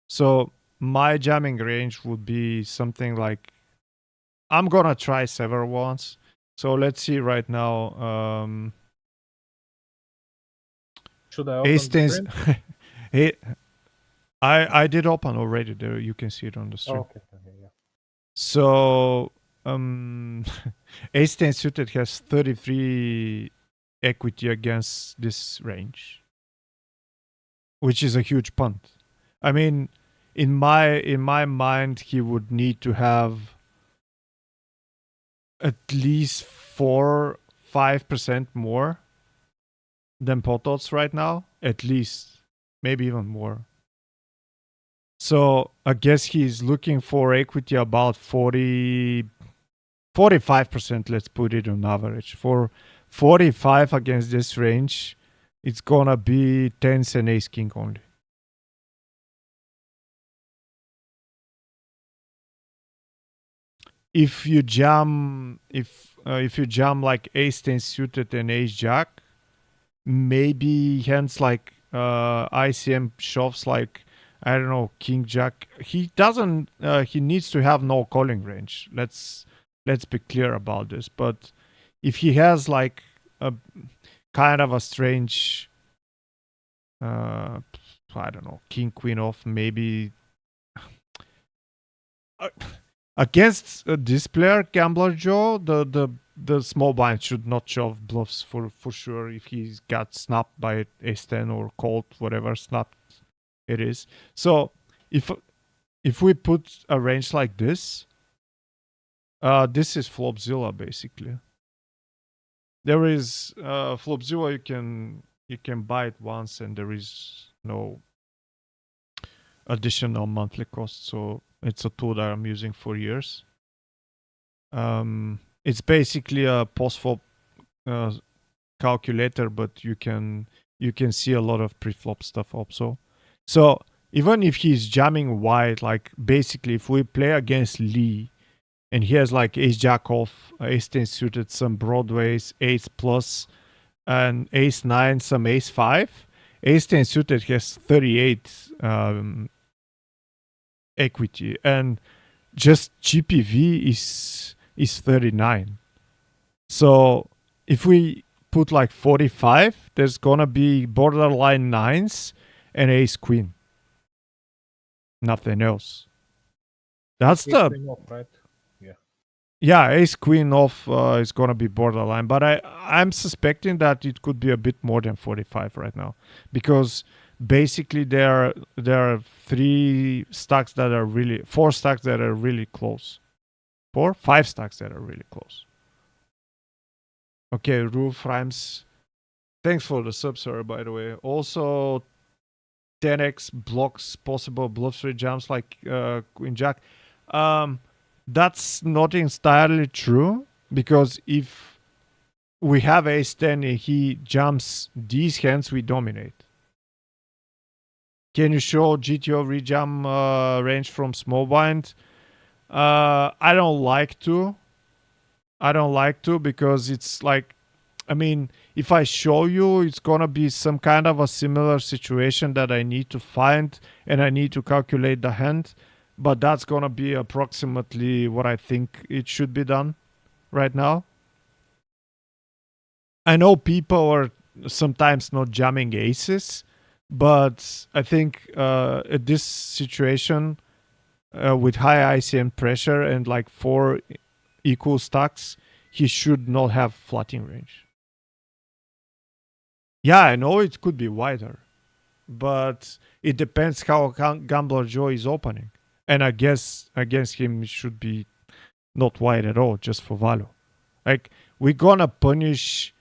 [SPEAKER 1] So my jamming range would be something like, I'm gonna try several ones. So let's see right now.
[SPEAKER 2] Should I
[SPEAKER 1] Ace
[SPEAKER 2] open the
[SPEAKER 1] 10's
[SPEAKER 2] range?
[SPEAKER 1] hey, I did open already there. You can see it on the stream.
[SPEAKER 2] Oh, okay, yeah.
[SPEAKER 1] So Ace 10 suited has 33 equity against this range, which is a huge punt. I mean, in my mind, he would need to have at least 4-5% more than Potots right now. At least, maybe even more. So I guess he's looking for equity about 45%, let's put it on average. For 45 against this range, it's gonna be tens and ace king only. If you jam like ace 10 suited and ace jack, maybe hands like ICM shoves like, I don't know, king jack. He doesn't he needs to have no calling range. Let's be clear about this. But if he has like a kind of a strange I don't know, king queen off, maybe against this player, Gambler Joe, the small blind should not shove bluffs for sure if he's got snapped by ace 10 or called, whatever snapped it is. So if we put a range like this, this is Flopzilla basically. There is Flopzilla, you can buy it once and there is no additional monthly cost. So it's a tool that I'm using for years. It's basically a post-flop calculator, but you can see a lot of pre-flop stuff also. So even if he's jamming wide, like basically if we play against Lee and he has like ace jack off, ace 10 suited, some broadways, ace plus, and ace 9, some ace 5, ace 10 suited has 38 equity, and just GPV is 39. So if we put like 45, there's gonna be borderline nines and ace queen. Nothing else. That's
[SPEAKER 2] Ace
[SPEAKER 1] the
[SPEAKER 2] queen off, right?
[SPEAKER 1] yeah, ace queen off is gonna be borderline, but I'm suspecting that it could be a bit more than 45 right now, because basically there are 4 stacks that are really close. 5 stacks that are really close. Okay, Roof Rhymes. Thanks for the sub, sir, by the way. Also, 10x blocks possible bluff street jumps like Queen Jack. That's not entirely true, because if we have ace 10 and he jumps these hands, we dominate. Can you show GTO rejam range from small blind? I don't like to. Because it's like, I mean, if I show you, it's gonna be some kind of a similar situation that I need to find and I need to calculate the hand, but that's gonna be approximately what I think it should be done right now. I know people are sometimes not jamming aces, but I think at this situation with high ICM pressure and like 4 equal stacks, he should not have flatting range. Yeah, I know it could be wider, but it depends how Gambler Joe is opening. And I guess against him it should be not wide at all, just for value. Like, we're gonna punish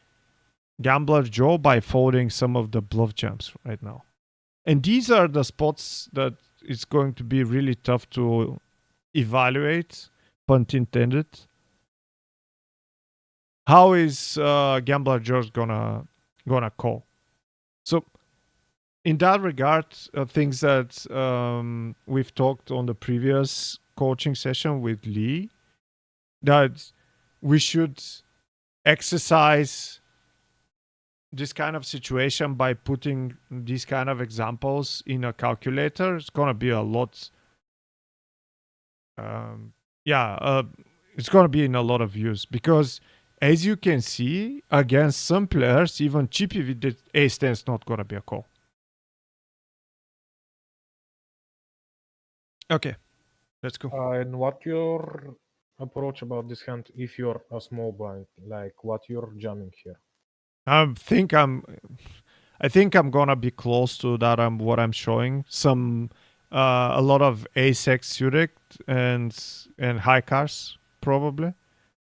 [SPEAKER 1] Gambler Joe by folding some of the bluff jumps right now. And these are the spots that it's going to be really tough to evaluate, pun intended. How is Gambler Joe gonna call? So in that regard, things that we've talked on the previous coaching session with Lee, that we should exercise this kind of situation by putting these kind of examples in a calculator. It's gonna be a lot. It's gonna be in a lot of use because, as you can see, against some players, even chippy with the ace 10 is not gonna be a call. Okay, let's go.
[SPEAKER 2] And what your approach about this hand if you're a small blind? Like what you're jamming here?
[SPEAKER 1] I think I'm gonna be close to that. What I'm showing some a lot of ace x suited and high cars probably.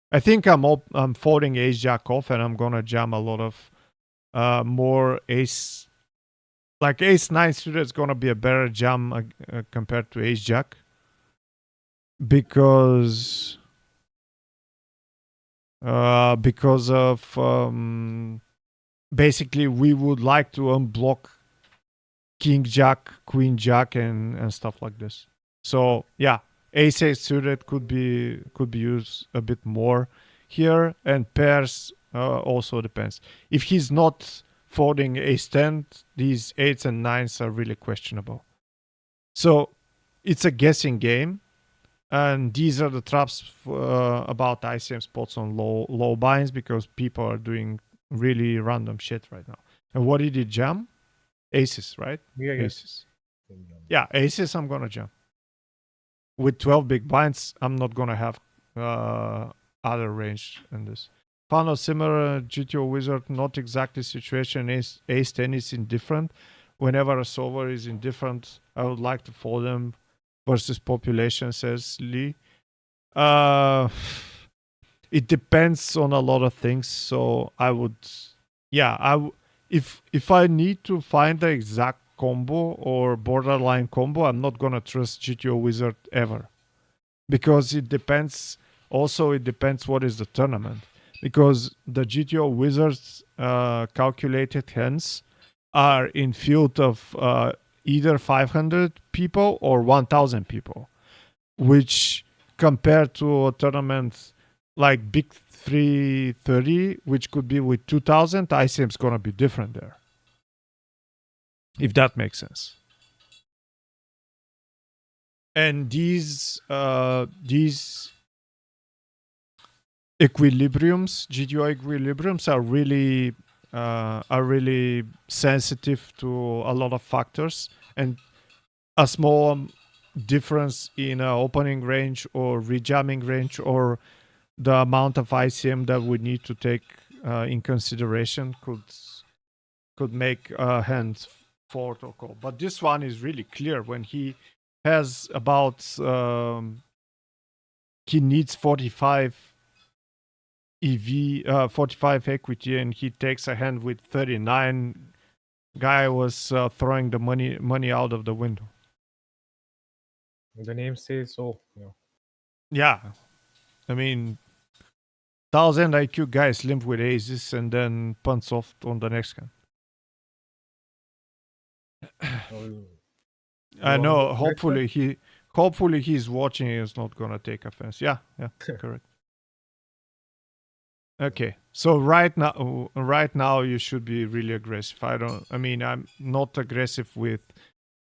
[SPEAKER 1] I think I'm folding ace jack off and I'm gonna jam a lot of more ace, like ace 9 suited is gonna be a better jam compared to ace jack because of basically we would like to unblock king jack, queen jack, and stuff like this. So yeah, ace 8 suited could be used a bit more here, and pairs also depends. If he's not folding ace 10, these 8s and 9s are really questionable. So it's a guessing game, and these are the traps about ICM spots on low binds because people are doing really random shit right now. And what did he jam? Aces, right?
[SPEAKER 2] Yeah,
[SPEAKER 1] Aces. Yeah, aces I'm gonna jam. With 12 big blinds, I'm not gonna have other range in this. Found a similar GTO wizard, not exactly situation. Ace 10 is indifferent. Whenever a solver is indifferent, I would like to fold them versus population, says Lee. It depends on a lot of things. So I would, if I need to find the exact combo or borderline combo, I'm not gonna trust GTO wizard ever, because it depends. Also, it depends what is the tournament, because the GTO wizards calculated hands are in field of either 500 people or 1,000 people, which compared to a tournament like Big 330, which could be with 2,000, ICM is going to be different there. If that makes sense. And these equilibriums, GTO equilibriums, are really sensitive to a lot of factors, and a small difference in opening range or rejamming range or the amount of ICM that we need to take in consideration could make hands fold or call. But this one is really clear when he has about he needs 45 EV, 45 equity, and he takes a hand with 39. Guy was throwing the money out of the window.
[SPEAKER 2] The name says so. Yeah.
[SPEAKER 1] Yeah, I mean, 1000 IQ guys limp with aces and then punts off on the next hand.
[SPEAKER 2] Oh,
[SPEAKER 1] I
[SPEAKER 2] you wanna
[SPEAKER 1] know.
[SPEAKER 2] go directly?
[SPEAKER 1] Hopefully he's watching. He's not gonna take offense. Yeah, correct. Okay, so right now you should be really aggressive. I mean, I'm not aggressive with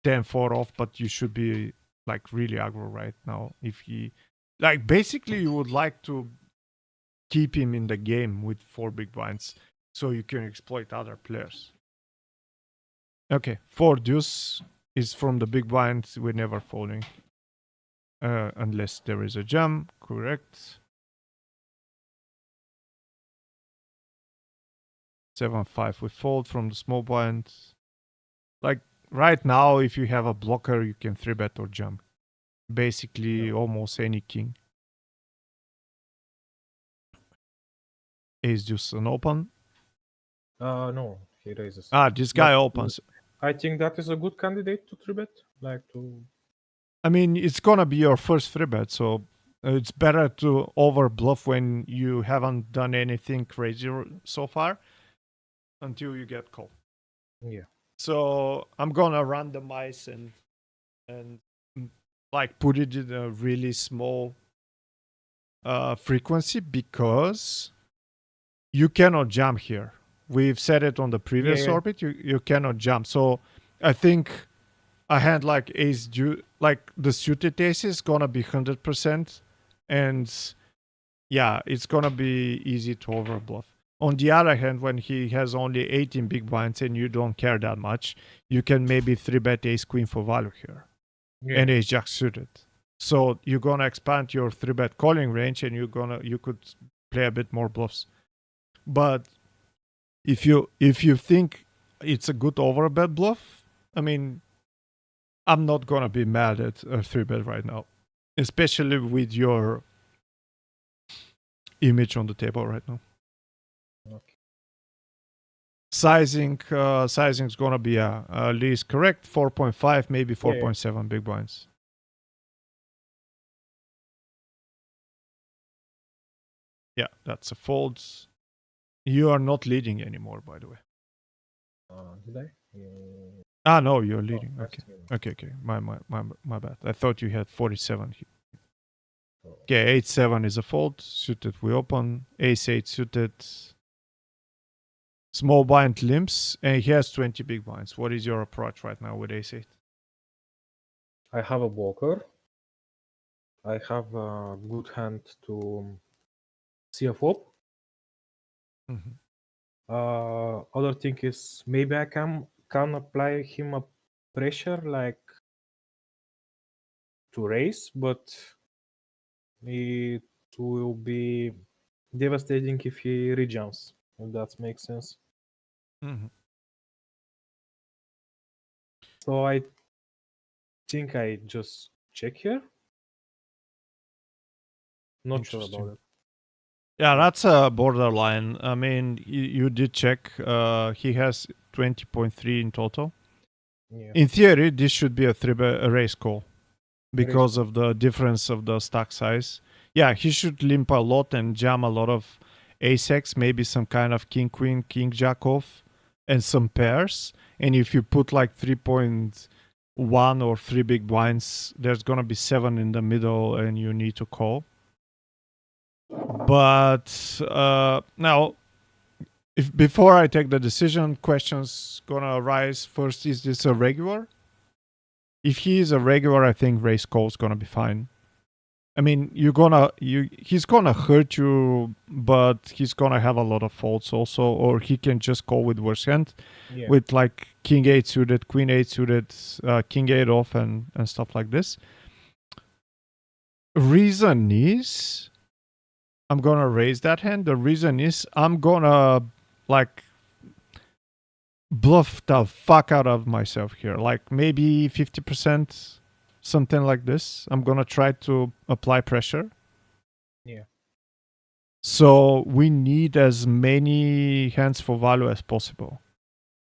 [SPEAKER 1] 10-4 off, but you should be like really aggro right now. If he, like, basically you would like to keep him in the game with 4 big blinds, so you can exploit other players. Okay, 4 deuce is from the big blind. We're never folding, unless there is a jam. Correct. 7-5 we fold from the small blind. Like right now, if you have a blocker, you can 3-bet or jump. Basically, almost any king. Ace deuce an open.
[SPEAKER 2] No, he raises.
[SPEAKER 1] This guy
[SPEAKER 2] But,
[SPEAKER 1] opens.
[SPEAKER 2] I think that is a good candidate to 3-bet. Like to.
[SPEAKER 1] I mean, it's gonna be your first 3-bet, so it's better to over bluff when you haven't done anything crazy so far until you get called.
[SPEAKER 2] Yeah.
[SPEAKER 1] So I'm gonna randomize and like put it in a really small frequency because you cannot jump here. We've said it on the previous orbit. You cannot jump. So I think a hand like ace deuce, like the suited ace, is gonna be 100%, and yeah, it's gonna be easy to overbluff. On the other hand, when he has only 18 big blinds and you don't care that much, you can maybe 3-bet ace queen for value here, and ace jack suited. So you're gonna expand your 3-bet calling range, and you could play a bit more bluffs. But if you think it's a good overbet bluff, I mean, I'm not gonna be mad at a 3-bet right now, especially with your image on the table right now.
[SPEAKER 2] Okay.
[SPEAKER 1] Sizing's gonna be at least correct 4.5, maybe 4.7 big blinds. Yeah, that's a fold. You are not leading anymore, by the way.
[SPEAKER 2] Did I?
[SPEAKER 1] No, you're leading.
[SPEAKER 2] Oh,
[SPEAKER 1] Okay. My bad. I thought you had 47 here. Okay, 8-7 is a fold. Suited we open. Ace-8 suited. Small blind limps, and he has 20 big blinds. What is your approach right now with Ace-8?
[SPEAKER 2] I have a blocker. I have a good hand to see a flop. Other thing is maybe I can apply him a pressure like to raise, but it will be devastating if he rejumps. If that makes sense. So I think I just check here. Not sure about it.
[SPEAKER 1] Yeah, that's a borderline. I mean, you did check. He has 20.3 in total.
[SPEAKER 2] Yeah.
[SPEAKER 1] In theory, this should be a raise call because of the difference of the stack size. Yeah, he should limp a lot and jam a lot of ace-x, maybe some kind of king-queen, king-jack-off, and some pairs. And if you put like 3.1 or 3 big blinds, there's going to be 7 in the middle and you need to call. But now, if before I take the decision, questions gonna arise. First, is this a regular? If he is a regular, I think raise call is gonna be fine. I mean, he's gonna hurt you, but he's gonna have a lot of faults also, or he can just call with worse hand, with like king 8 suited, queen 8 suited, king 8 off, and stuff like this. Reason is, I'm gonna raise that hand. The reason is I'm gonna like bluff the fuck out of myself here. Like maybe 50%, something like this. I'm gonna try to apply pressure.
[SPEAKER 2] Yeah.
[SPEAKER 1] So we need as many hands for value as possible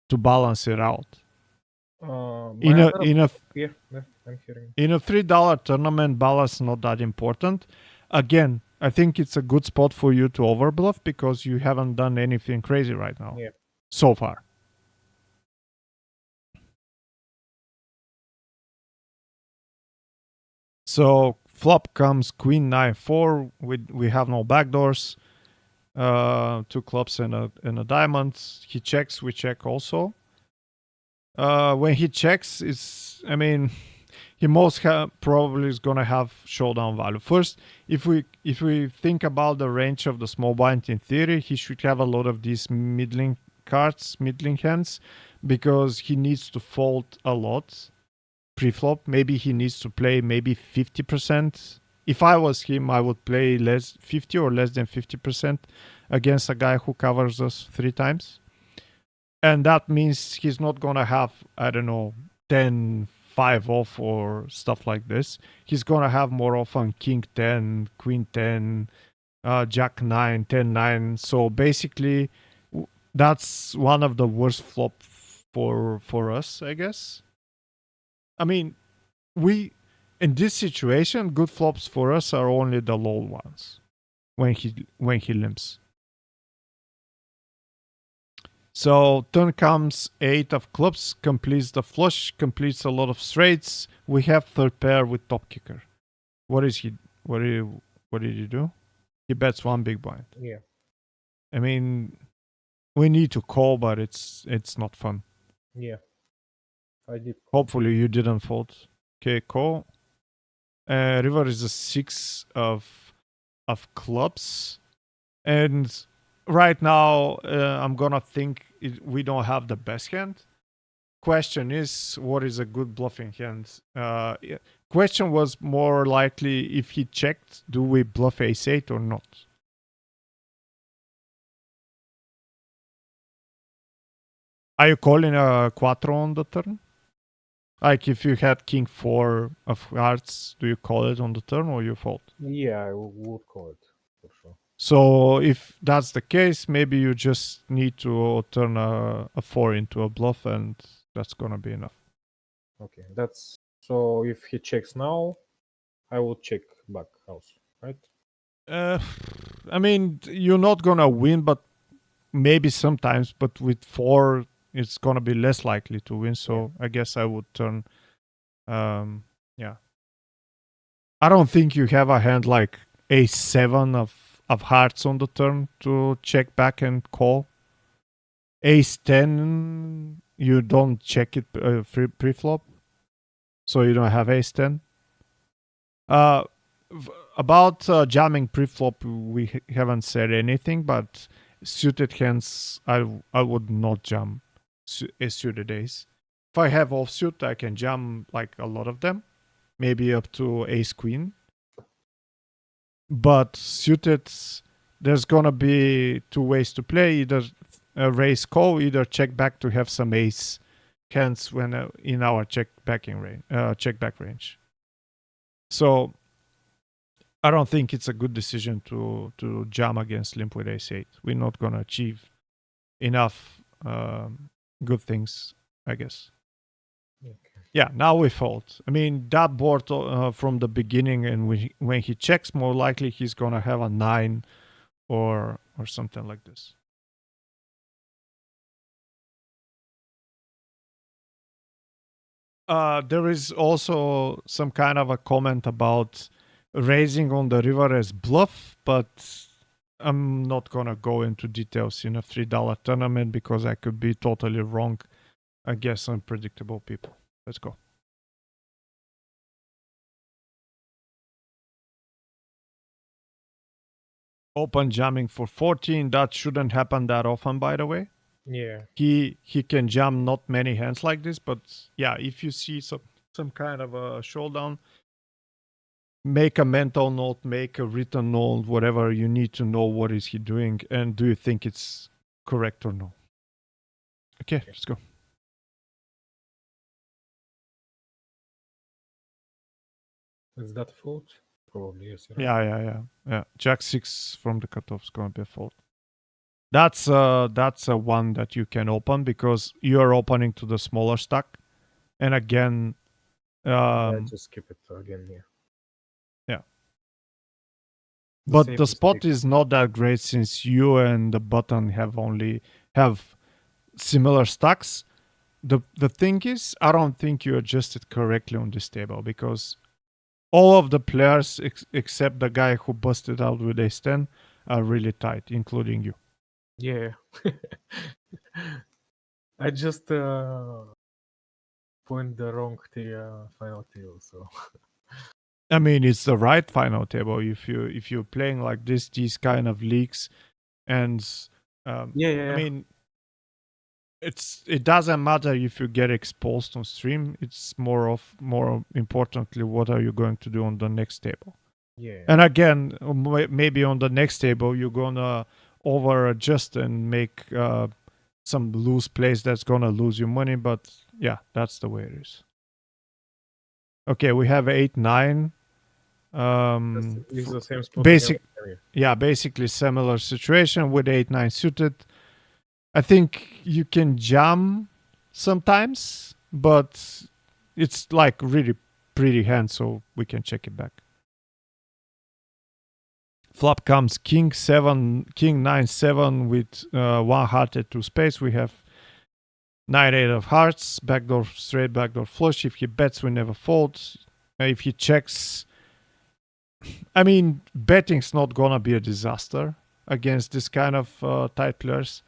[SPEAKER 1] to balance it out. In a
[SPEAKER 2] I'm hearing.
[SPEAKER 1] In a $3 tournament, balance not that important. Again, I think it's a good spot for you to overbluff because you haven't done anything crazy right now.
[SPEAKER 2] Yeah.
[SPEAKER 1] So far. So flop comes queen 9-4. We have no backdoors. Two clubs and a diamond. He checks. We check also. When he checks, he most probably is gonna have showdown value. First, if we think about the range of the small blind in theory, he should have a lot of these middling cards, middling hands, because he needs to fold a lot pre-flop. Maybe he needs to play maybe 50%. If I was him, I would play less 50 or less than 50% against a guy who covers us 3 times. And that means he's not gonna have, I don't know, 10 5 off or stuff like this. He's gonna have more often king 10, queen 10, jack 9, 10 9. So basically, that's one of the worst flop for us, I guess. I mean, we in this situation, good flops for us are only the low ones when he limps. So turn comes 8 of clubs, completes the flush, completes a lot of straights. We have third pair with top kicker. What is he? What did he do? He bets one big blind.
[SPEAKER 2] Yeah.
[SPEAKER 1] I mean, we need to call, but it's not fun.
[SPEAKER 2] Yeah. I did.
[SPEAKER 1] Hopefully you didn't fold. Okay, call. River is a 6 of clubs, and right now I'm gonna think we don't have the best hand. Question is, what is a good bluffing hand? Question was more likely if he checked, do we bluff ace 8 or not? Are you calling a quattro on the turn? Like if you had king 4 of hearts, do you call it on the turn or you fold?
[SPEAKER 2] Yeah, I would call it for sure.
[SPEAKER 1] So if that's the case, maybe you just need to turn a 4 into a bluff and that's gonna be enough.
[SPEAKER 2] Okay, that's so. If he checks now, I will check back also, right?
[SPEAKER 1] I mean, you're not gonna win, but maybe sometimes. But with 4, it's gonna be less likely to win. So I guess I would turn. Yeah. I don't think you have a hand like ace 7 of hearts on the turn to check back and call. Ace 10, you don't check it pre-flop, so you don't have ace 10. About jamming pre-flop, we haven't said anything, but suited hands, I would not jam a suited ace. If I have offsuit, I can jam like a lot of them, maybe up to ace queen. But suited, there's gonna be 2 ways to play: either raise call, either check back to have some ace hands when in our check back range. So I don't think it's a good decision to jam against limp with ace 8. We're not gonna achieve enough good things, I guess.
[SPEAKER 2] Okay.
[SPEAKER 1] Yeah, now we fold. I mean, that board from the beginning, and when he checks, more likely he's gonna have a 9 or something like this. There is also some kind of a comment about raising on the river as bluff, but I'm not gonna go into details in a $3 tournament because I could be totally wrong. I guess unpredictable people. Let's go. Open jamming for 14. That shouldn't happen that often, by the way.
[SPEAKER 2] Yeah.
[SPEAKER 1] He can jam not many hands like this, but yeah, if you see some kind of a showdown, make a mental note, make a written note, whatever you need to know what is he doing and do you think it's correct or no. Okay, let's go.
[SPEAKER 2] Is that a fold? Probably yes. Right?
[SPEAKER 1] Yeah. Jack 6 from the cutoff is gonna be a fold. That's a one that you can open because you are opening to the smaller stack, and again,
[SPEAKER 2] Yeah, just skip it again. Yeah.
[SPEAKER 1] yeah. But
[SPEAKER 2] same
[SPEAKER 1] the spot
[SPEAKER 2] mistake.
[SPEAKER 1] is not that great since you and the button have similar stacks. The thing is, I don't think you adjusted correctly on this table because all of the players except the guy who busted out with ace 10 are really tight, including you.
[SPEAKER 2] Yeah. I just point the wrong final table, so
[SPEAKER 1] I mean, it's the right final table if you're playing like this, these kind of leagues, and I
[SPEAKER 2] yeah.
[SPEAKER 1] mean, it doesn't matter if you get exposed on stream. It's more importantly, what are you going to do on the next table?
[SPEAKER 2] Yeah.
[SPEAKER 1] And again, maybe on the next table you're gonna over adjust and make some loose plays that's gonna lose you money. But yeah, that's the way it is. Okay, we have 8-9.
[SPEAKER 2] It's the same spot
[SPEAKER 1] Basic,
[SPEAKER 2] again.
[SPEAKER 1] yeah, basically similar situation with 8-9 suited. I think you can jam sometimes, but it's like really pretty hand, so we can check it back. Flop comes king 9 7 with one heart at two space. We have 9 8 of hearts, backdoor straight, backdoor flush. If he bets, we never fold. If he checks, I mean, betting's not gonna be a disaster against this kind of tight players.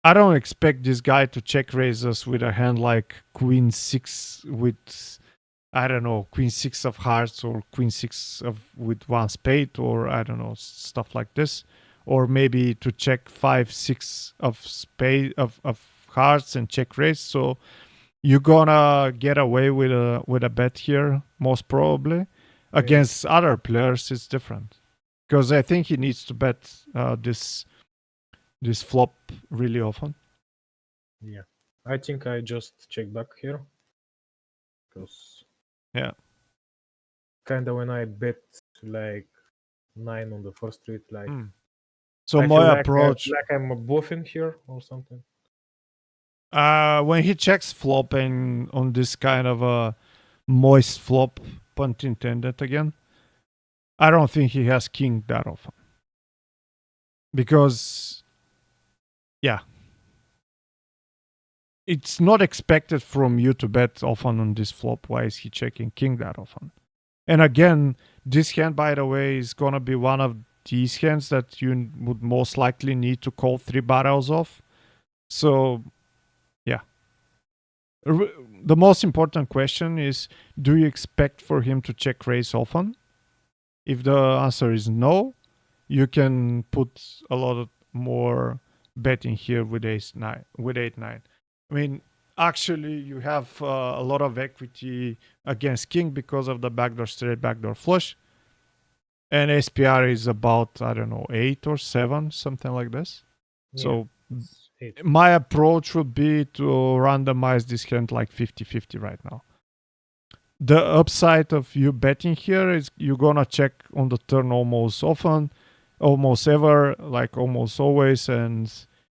[SPEAKER 1] I don't expect this guy to check raise us with a hand like Queen 6 with, I don't know, Queen 6 of hearts or Queen 6 of with one spade, or I don't know, stuff like this. Or maybe to check 5 6 of spade of hearts and check raise. So you're gonna get away with a bet here, most probably. Against other players, it's different. Because I think he needs to bet this flop really often.
[SPEAKER 2] Yeah. I think I just check back here. Because
[SPEAKER 1] yeah,
[SPEAKER 2] kind of when I bet like 9 on the first street, like
[SPEAKER 1] so
[SPEAKER 2] I
[SPEAKER 1] my
[SPEAKER 2] feel
[SPEAKER 1] approach,
[SPEAKER 2] like I'm bluffing here or something.
[SPEAKER 1] When he checks flop and on this kind of a moist flop, pun intended again, I don't think he has king that often. Because, yeah, it's not expected from you to bet often on this flop. Why is he checking king that often? And again, this hand, by the way, is going to be one of these hands that you would most likely need to call 3 barrels off. So, yeah. The most important question is, do you expect for him to check raise often? If the answer is no, you can put a lot more betting here with ace 9, with 8-9. I mean, actually, you have a lot of equity against king because of the backdoor straight, backdoor flush. And SPR is about, I don't know, 8 or 7, something like this.
[SPEAKER 2] Yeah,
[SPEAKER 1] so
[SPEAKER 2] it's
[SPEAKER 1] my approach would be to randomize this hand like 50-50 right now. The upside of you betting here is you're gonna check on the turn almost often, almost ever, like almost always, and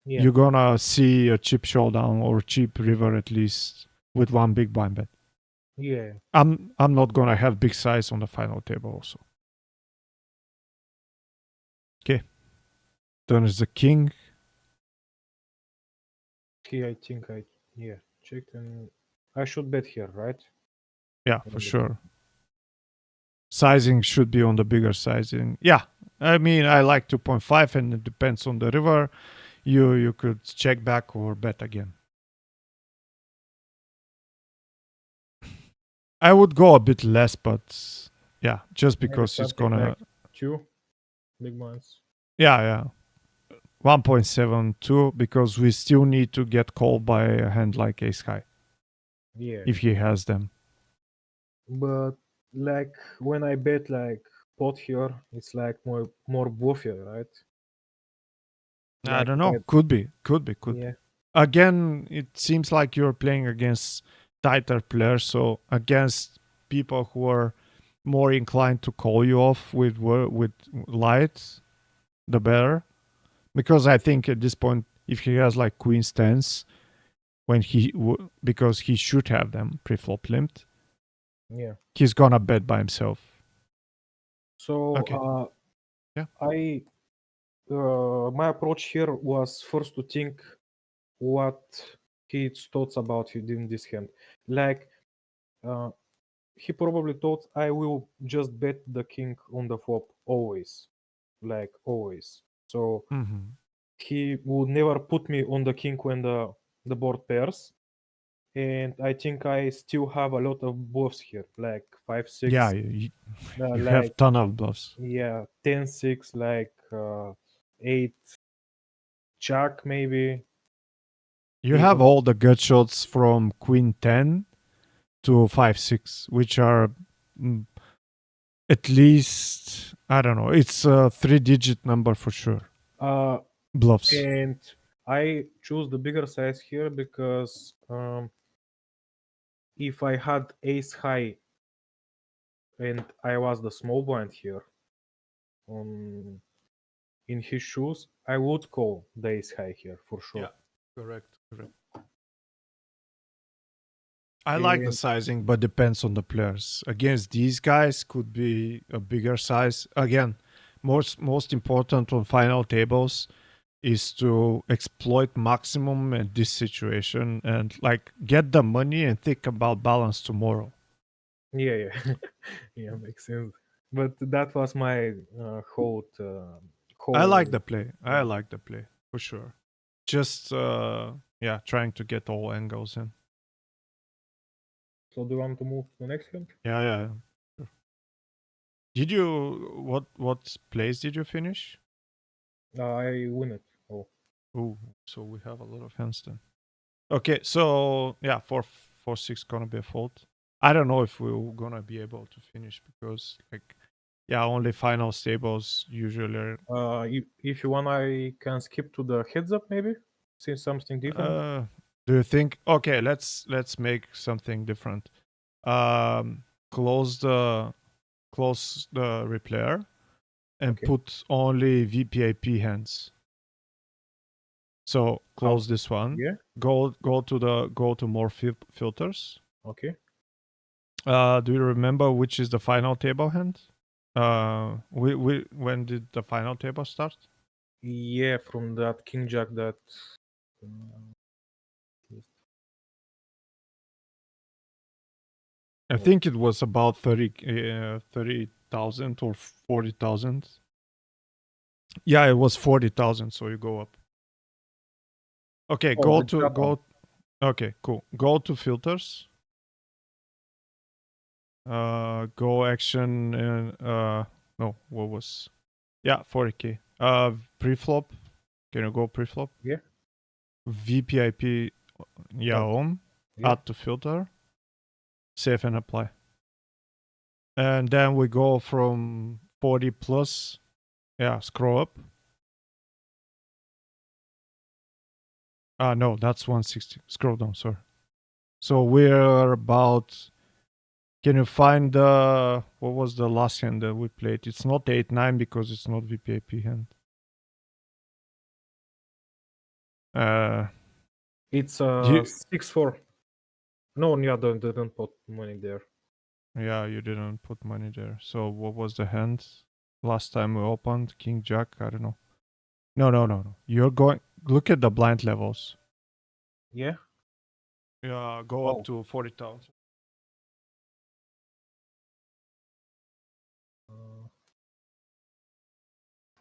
[SPEAKER 1] you're gonna see a chip showdown or chip river at least with one big blind bet.
[SPEAKER 2] Yeah.
[SPEAKER 1] I'm not gonna have big size on the final table also. Okay. Turn is the king.
[SPEAKER 2] Here I think checked and I should bet here, right?
[SPEAKER 1] Yeah, for sure. Sizing should be on the bigger sizing. Yeah, I mean, I like 2.5 and it depends on the river. You could check back or bet again. I would go a bit less, but yeah, just because it's gonna
[SPEAKER 2] like 2 big blinds.
[SPEAKER 1] Yeah. 1.72 because we still need to get called by a hand like ace high.
[SPEAKER 2] Yeah.
[SPEAKER 1] If he has them.
[SPEAKER 2] But like when I bet like pot here, it's like more bluffy, right?
[SPEAKER 1] I
[SPEAKER 2] Like
[SPEAKER 1] don't know. Could be.
[SPEAKER 2] Yeah.
[SPEAKER 1] Again, it seems like you're playing against tighter players, so against people who are more inclined to call you off with light, the better. Because I think at this point, if he has like queen stance, because he should have them pre-flop limped,
[SPEAKER 2] yeah,
[SPEAKER 1] he's gonna bet by himself.
[SPEAKER 2] so
[SPEAKER 1] Okay. Yeah.
[SPEAKER 2] My approach here was first to think what his thoughts about in this hand. Like, he probably thought I will just bet the king on the flop always, like always. So
[SPEAKER 1] Mm-hmm.
[SPEAKER 2] he would never put me on the king when the board pairs. And I think I still have a lot of bluffs here, like 5
[SPEAKER 1] Yeah,
[SPEAKER 2] 6,
[SPEAKER 1] you
[SPEAKER 2] like
[SPEAKER 1] have ton of bluffs.
[SPEAKER 2] yeah 10 6, like 8 jack maybe.
[SPEAKER 1] You have
[SPEAKER 2] Even
[SPEAKER 1] all the gut shots from Queen 10 to 5 6, which are mm, at least, I don't know, it's a 3-digit number for sure.
[SPEAKER 2] uh
[SPEAKER 1] Bluffs.
[SPEAKER 2] and I choose the bigger size here because if I had ace high and I was the small blind here on in his shoes, I would call the ace high here for sure.
[SPEAKER 1] Correct. I like the
[SPEAKER 2] And
[SPEAKER 1] sizing, but depends on the players. Against these guys, could be a bigger size. Again, most important on final tables is to exploit maximum in this situation and like get the money and think about balance tomorrow.
[SPEAKER 2] yeah, yeah, makes sense. But that was my
[SPEAKER 1] I like
[SPEAKER 2] whole.
[SPEAKER 1] the play. I like the play for sure. Just yeah, trying to get all angles in.
[SPEAKER 2] So do you want to move to the next hand?
[SPEAKER 1] Yeah. Sure. Did you what place did you finish?
[SPEAKER 2] I win it. Oh,
[SPEAKER 1] Oh, so we have a lot of hands then. Okay, so yeah, 4 6 gonna be a fault. I don't know if we're gonna be able to finish because like yeah, only final stables usually
[SPEAKER 2] if you want, I can skip to the heads up maybe, see something different.
[SPEAKER 1] do you think okay, let's make something different. Um close the replayer and
[SPEAKER 2] Okay.
[SPEAKER 1] put only VPIP hands. So
[SPEAKER 2] How?
[SPEAKER 1] close this one.
[SPEAKER 2] Yeah.
[SPEAKER 1] Go to more filters.
[SPEAKER 2] Okay.
[SPEAKER 1] Do you remember which is the final table hand? We when did the final table start?
[SPEAKER 2] Yeah, from that king jack that. Uh,
[SPEAKER 1] I think it was about 30,000 or 40,000. Yeah, it was 40,000. So you go up. Okay,
[SPEAKER 2] oh, the jack one.
[SPEAKER 1] go. Okay, cool. Go to filters. Go action and no, what was? Yeah, 40k. Preflop. Can you go preflop?
[SPEAKER 2] Yeah.
[SPEAKER 1] VPIP. Yeah,
[SPEAKER 2] That.
[SPEAKER 1] on.
[SPEAKER 2] Yeah.
[SPEAKER 1] Add to filter. Save and apply. And then we go from 40 plus. Yeah, scroll up. No, that's 160. Scroll down, sorry. So we're about. Can you find the. What was the last hand that we played? It's not 8-9 because it's not VPIP hand.
[SPEAKER 2] It's
[SPEAKER 1] You,
[SPEAKER 2] 6-4. No, yeah, didn't put money there.
[SPEAKER 1] yeah, you didn't put money there. So what was the hand last time we opened? King Jack? I don't know. No. You're going. Look at the blind levels.
[SPEAKER 2] Yeah.
[SPEAKER 1] Yeah, go
[SPEAKER 2] Oh.
[SPEAKER 1] up to 40,000.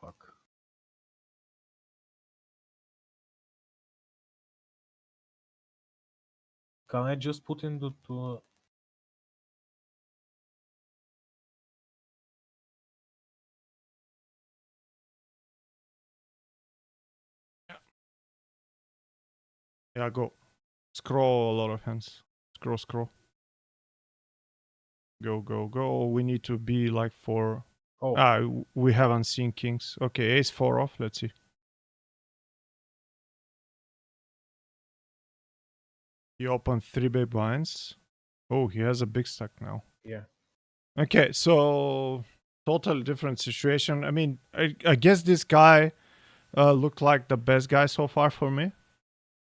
[SPEAKER 2] Fuck. Can I just put in the to
[SPEAKER 1] Yeah, go. Scroll a lot of hands. Scroll. Go. We need to be like for.
[SPEAKER 2] oh
[SPEAKER 1] We haven't seen kings. Okay, ace 4 off. Let's see. He opened 3 big blinds. Oh, he has a big stack now.
[SPEAKER 2] yeah.
[SPEAKER 1] Okay, so totally different situation. I mean, I guess this guy looked like the best guy so far for me.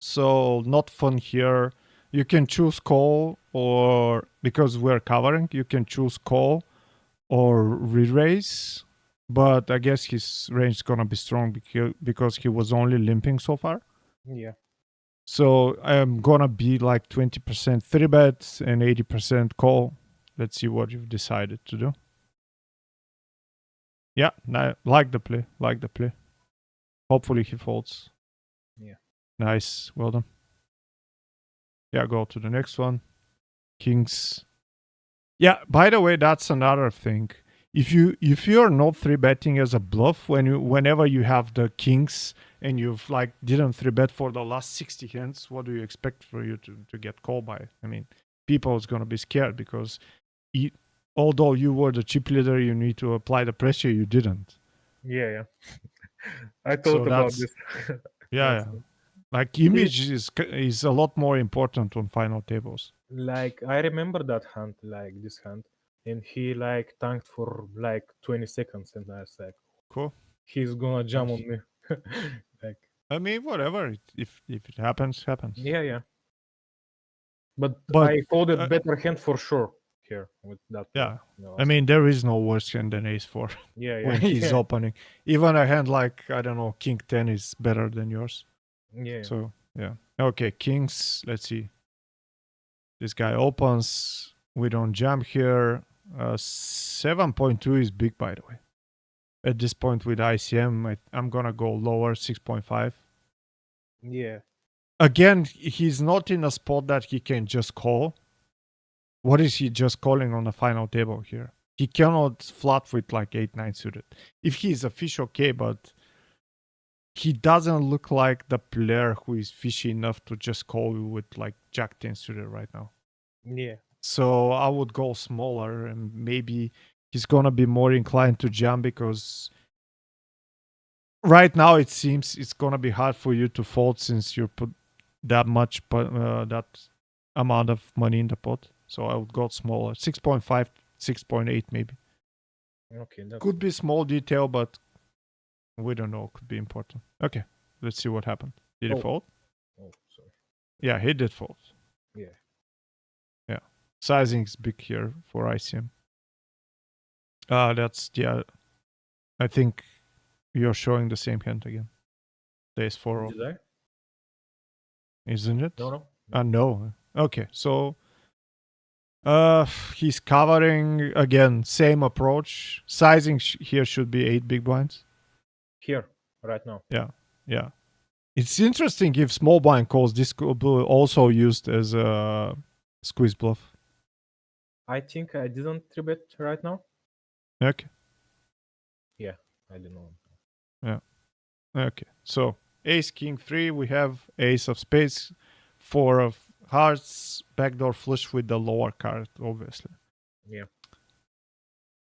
[SPEAKER 1] So not fun here. You can choose call or because we're covering, you can choose call or re-raise. but I guess his range is gonna be strong because he was only limping so far.
[SPEAKER 2] Yeah.
[SPEAKER 1] So I'm gonna be like 20% 3-bet and 80% call. Let's see what you've decided to do. Yeah, like the play. Hopefully he folds.
[SPEAKER 2] Yeah.
[SPEAKER 1] Nice, well done. Yeah, go to the next one. Kings. Yeah, by the way, that's another thing. If you're not 3-betting as a bluff whenever you have the kings and you've like didn't 3-bet for the last 60 hands, what do you expect for you to get called by? I mean, people is gonna be scared because although you were the chip leader, you need to apply the pressure. You didn't.
[SPEAKER 2] Yeah. I
[SPEAKER 1] So
[SPEAKER 2] thought about this.
[SPEAKER 1] yeah. Like image is a lot more important on final tables.
[SPEAKER 2] Like I remember that hand, like this hand, and he like tanked for like 20 seconds, and I was like,
[SPEAKER 1] Cool.
[SPEAKER 2] he's gonna jump on me. Like,
[SPEAKER 1] I mean, whatever. If it happens, happens.
[SPEAKER 2] yeah. But
[SPEAKER 1] But
[SPEAKER 2] I folded better hand for sure here with that.
[SPEAKER 1] yeah,
[SPEAKER 2] No,
[SPEAKER 1] I mean, there is no worse hand than ace 4
[SPEAKER 2] yeah.
[SPEAKER 1] when he's
[SPEAKER 2] Yeah.
[SPEAKER 1] opening. Even a hand like, I don't know, king 10 is better than yours.
[SPEAKER 2] Yeah.
[SPEAKER 1] So, yeah. Okay, kings. Let's see. This guy opens. We don't jump here. 7.2 is big, by the way. At this point with ICM, I'm going to go lower, 6.5.
[SPEAKER 2] Yeah.
[SPEAKER 1] Again, he's not in a spot that he can just call. What is he just calling on the final table here? He cannot flat with like 8-9 suited. If he's a fish, okay, but he doesn't look like the player who is fishy enough to just call with like Jack 10 suited right now.
[SPEAKER 2] Yeah.
[SPEAKER 1] So I would go smaller and maybe he's gonna be more inclined to jam because right now it seems it's gonna be hard for you to fold since you put that much that amount of money in the pot. So I would go smaller, 6.5, 6.8 maybe.
[SPEAKER 2] Okay.
[SPEAKER 1] Could be small detail, but we don't know. Could be important. Okay, let's see what happened. Did he fold?
[SPEAKER 2] Oh, sorry.
[SPEAKER 1] Yeah, he did fold.
[SPEAKER 2] Yeah.
[SPEAKER 1] Sizing is big here for ICM. I think you're showing the same hand again. There's 4.
[SPEAKER 2] Did I?
[SPEAKER 1] Isn't it?
[SPEAKER 2] No.
[SPEAKER 1] No. Okay, so he's covering again, same approach. Sizing here should be 8 big blinds.
[SPEAKER 2] Here, right now.
[SPEAKER 1] Yeah. It's interesting if small blind calls, this could be also used as a squeeze bluff.
[SPEAKER 2] I think I didn't 3-bet right now.
[SPEAKER 1] Okay.
[SPEAKER 2] Yeah, I don't know.
[SPEAKER 1] Yeah. Okay. So ace, king 3, we have ace of spades, 4 of hearts, backdoor flush with the lower card, obviously.
[SPEAKER 2] Yeah.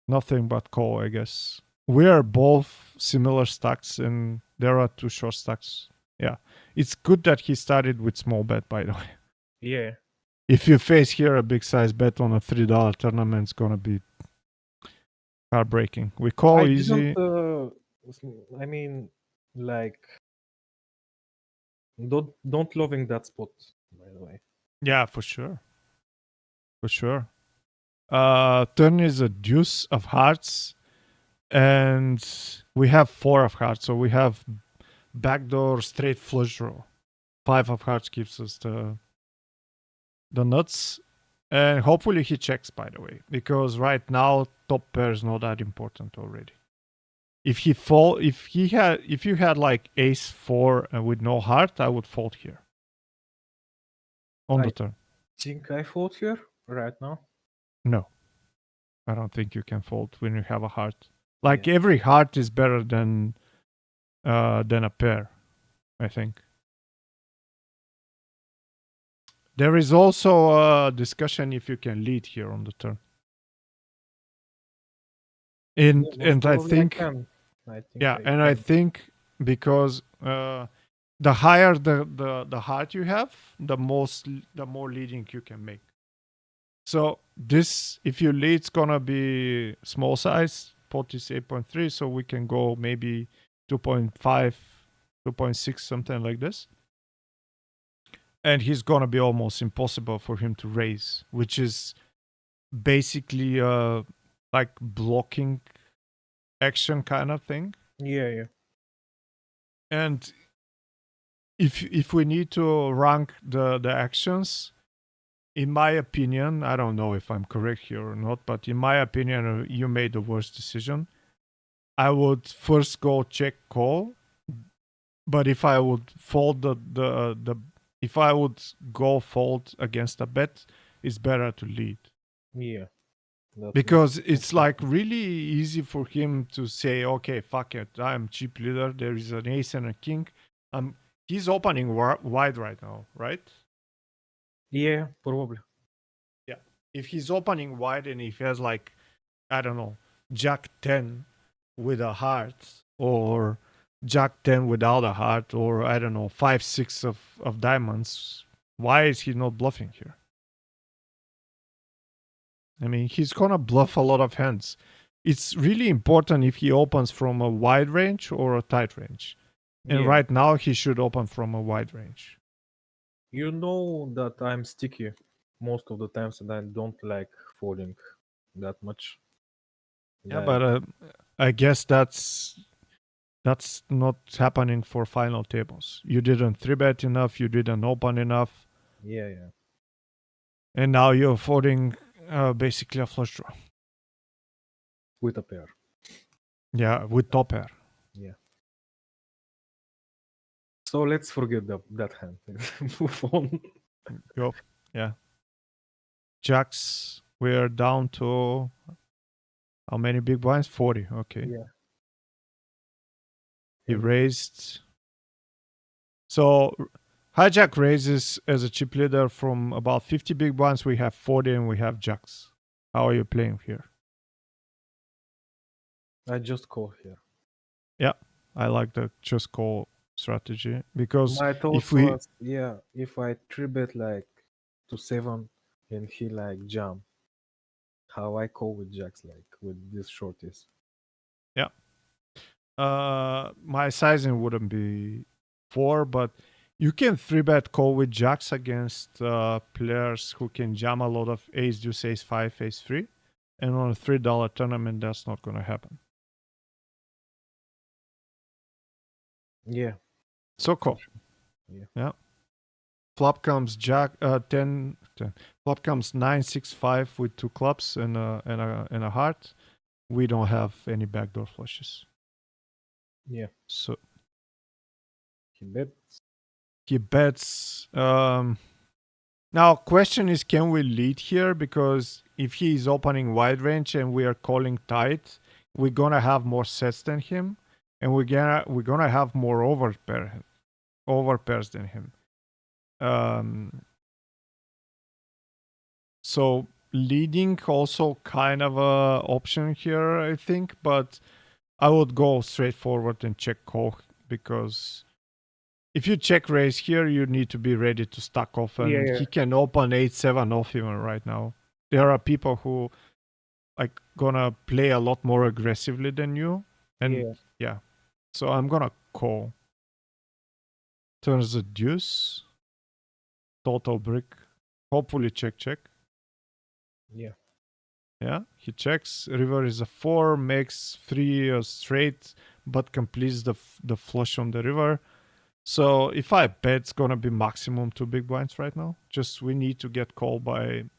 [SPEAKER 1] Nothing but call, I guess. We are both similar stacks, and there are 2 short stacks. Yeah. It's good that he started with small bet, by the way.
[SPEAKER 2] Yeah.
[SPEAKER 1] If you face here a big size bet on a $3 tournament, it's gonna be heartbreaking. We call
[SPEAKER 2] I
[SPEAKER 1] easy.
[SPEAKER 2] I mean, like, don't loving that spot, by the way.
[SPEAKER 1] Yeah, for sure. Turn is a deuce of hearts, and we have 4 of hearts, so we have backdoor straight flush draw. 5 of hearts gives us the nuts, and hopefully he checks, by the way, because right now top pair is not that important already. If you had like ace 4 with no heart, I would fold here on the turn.
[SPEAKER 2] Think I fold here right now?
[SPEAKER 1] No, I don't think you can fold when you have a heart. Like every heart is better than a pair, I think. There is also a discussion if you can lead here on the turn. And I think, I think because the higher the heart you have, the more leading you can make. So this, if you lead, it's gonna be small size. Pot is 8.3, so we can go maybe 2.5, 2.6, something like this. And he's gonna be almost impossible for him to raise, which is basically like blocking action kind of thing.
[SPEAKER 2] Yeah.
[SPEAKER 1] And if we need to rank the actions, in my opinion, I don't know if I'm correct here or not, but in my opinion, you made the worst decision. I would first go check call, but if I would fold the if I would go fold against a bet, it's better to lead.
[SPEAKER 2] Yeah. That's
[SPEAKER 1] Because it's like really easy for him to say, okay, fuck it, I'm cheap leader. There is an ace and a king. He's opening wide right now, right?
[SPEAKER 2] yeah, probably.
[SPEAKER 1] Yeah. If he's opening wide and if he has like, I don't know, Jack 10 with a heart or Jack 10 without a heart or I don't know, 5-6 of diamonds, why is he not bluffing here? I mean, he's gonna bluff a lot of hands. It's really important if he opens from a wide range or a tight range. And
[SPEAKER 2] Yeah.
[SPEAKER 1] right now he should open from a wide range.
[SPEAKER 2] You know that I'm sticky most of the times and I don't like folding that much.
[SPEAKER 1] Yeah,
[SPEAKER 2] Like,
[SPEAKER 1] but I guess that's not happening for final tables. You didn't 3-bet enough, you didn't open enough,
[SPEAKER 2] yeah.
[SPEAKER 1] and now you're folding basically a flush draw.
[SPEAKER 2] With a pair.
[SPEAKER 1] Yeah, with top pair.
[SPEAKER 2] Yeah. So let's forget that hand. Move on.
[SPEAKER 1] Go. Yeah. Jacks, we're down to how many big blinds? 40. Okay.
[SPEAKER 2] Yeah.
[SPEAKER 1] He raised. So hijack raises as a chip leader from about 50 big blinds. We have 40 and we have jacks. How are you playing here?
[SPEAKER 2] I just call here.
[SPEAKER 1] Yeah, I like the just call strategy because
[SPEAKER 2] My thought
[SPEAKER 1] if we
[SPEAKER 2] was, yeah, if I 3-bet like to 7 and he like jump, how I call with jacks like with this shorties.
[SPEAKER 1] yeah, my sizing wouldn't be 4, but you can 3-bet call with jacks against players who can jam a lot of ace deuce ace 5 ace 3, and on a $3 tournament that's not gonna happen.
[SPEAKER 2] Yeah.
[SPEAKER 1] So call.
[SPEAKER 2] Yeah.
[SPEAKER 1] Flop comes jack 10. Flop comes 9-6-5 with 2 clubs and a heart. We don't have any backdoor flushes.
[SPEAKER 2] Yeah.
[SPEAKER 1] So
[SPEAKER 2] He bets.
[SPEAKER 1] he bets. Now question is, can we lead here? Because if he is opening wide range and we are calling tight, we're gonna have more sets than him, and we're gonna have more over pairs than him. So leading also kind of a option here, I think, but I would go straight forward and check call because if you check raise here, you need to be ready to stack off, and
[SPEAKER 2] Yeah.
[SPEAKER 1] he can open 8-7 off even right now. There are people who like gonna play a lot more aggressively than you, and yeah. So I'm gonna call. Turns the deuce. Total brick. Hopefully check.
[SPEAKER 2] Yeah.
[SPEAKER 1] Yeah, he checks. River is a 4, makes 3 a straight, but completes the flush on the river. So if I bet, it's gonna be maximum 2 big blinds right now. Just we need to get called by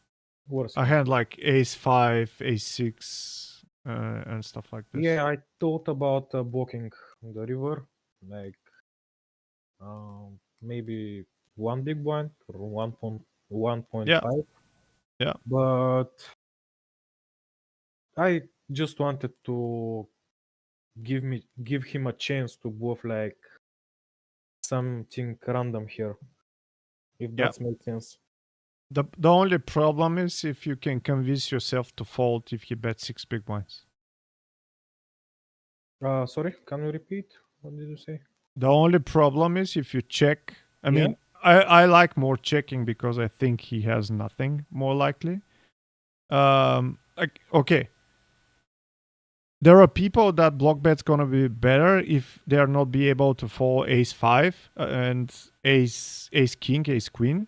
[SPEAKER 2] Worse.
[SPEAKER 1] a hand like ace 5, ace 6, and stuff like this.
[SPEAKER 2] Yeah, I thought about blocking the river, like maybe 1 big blind or 1.5.
[SPEAKER 1] Yeah.
[SPEAKER 2] But I just wanted to give him a chance to bluff like something random here, if
[SPEAKER 1] Yeah.
[SPEAKER 2] that makes sense.
[SPEAKER 1] The only problem is if you can convince yourself to fold if he bets 6 big blinds.
[SPEAKER 2] Sorry, can you repeat? What did you say?
[SPEAKER 1] The only problem is if you check. I
[SPEAKER 2] Yeah.
[SPEAKER 1] mean, I like more checking because I think he has nothing more likely. Like okay, there are people that block bet's gonna be better if they're not be able to fall ace 5 and ace king, ace queen.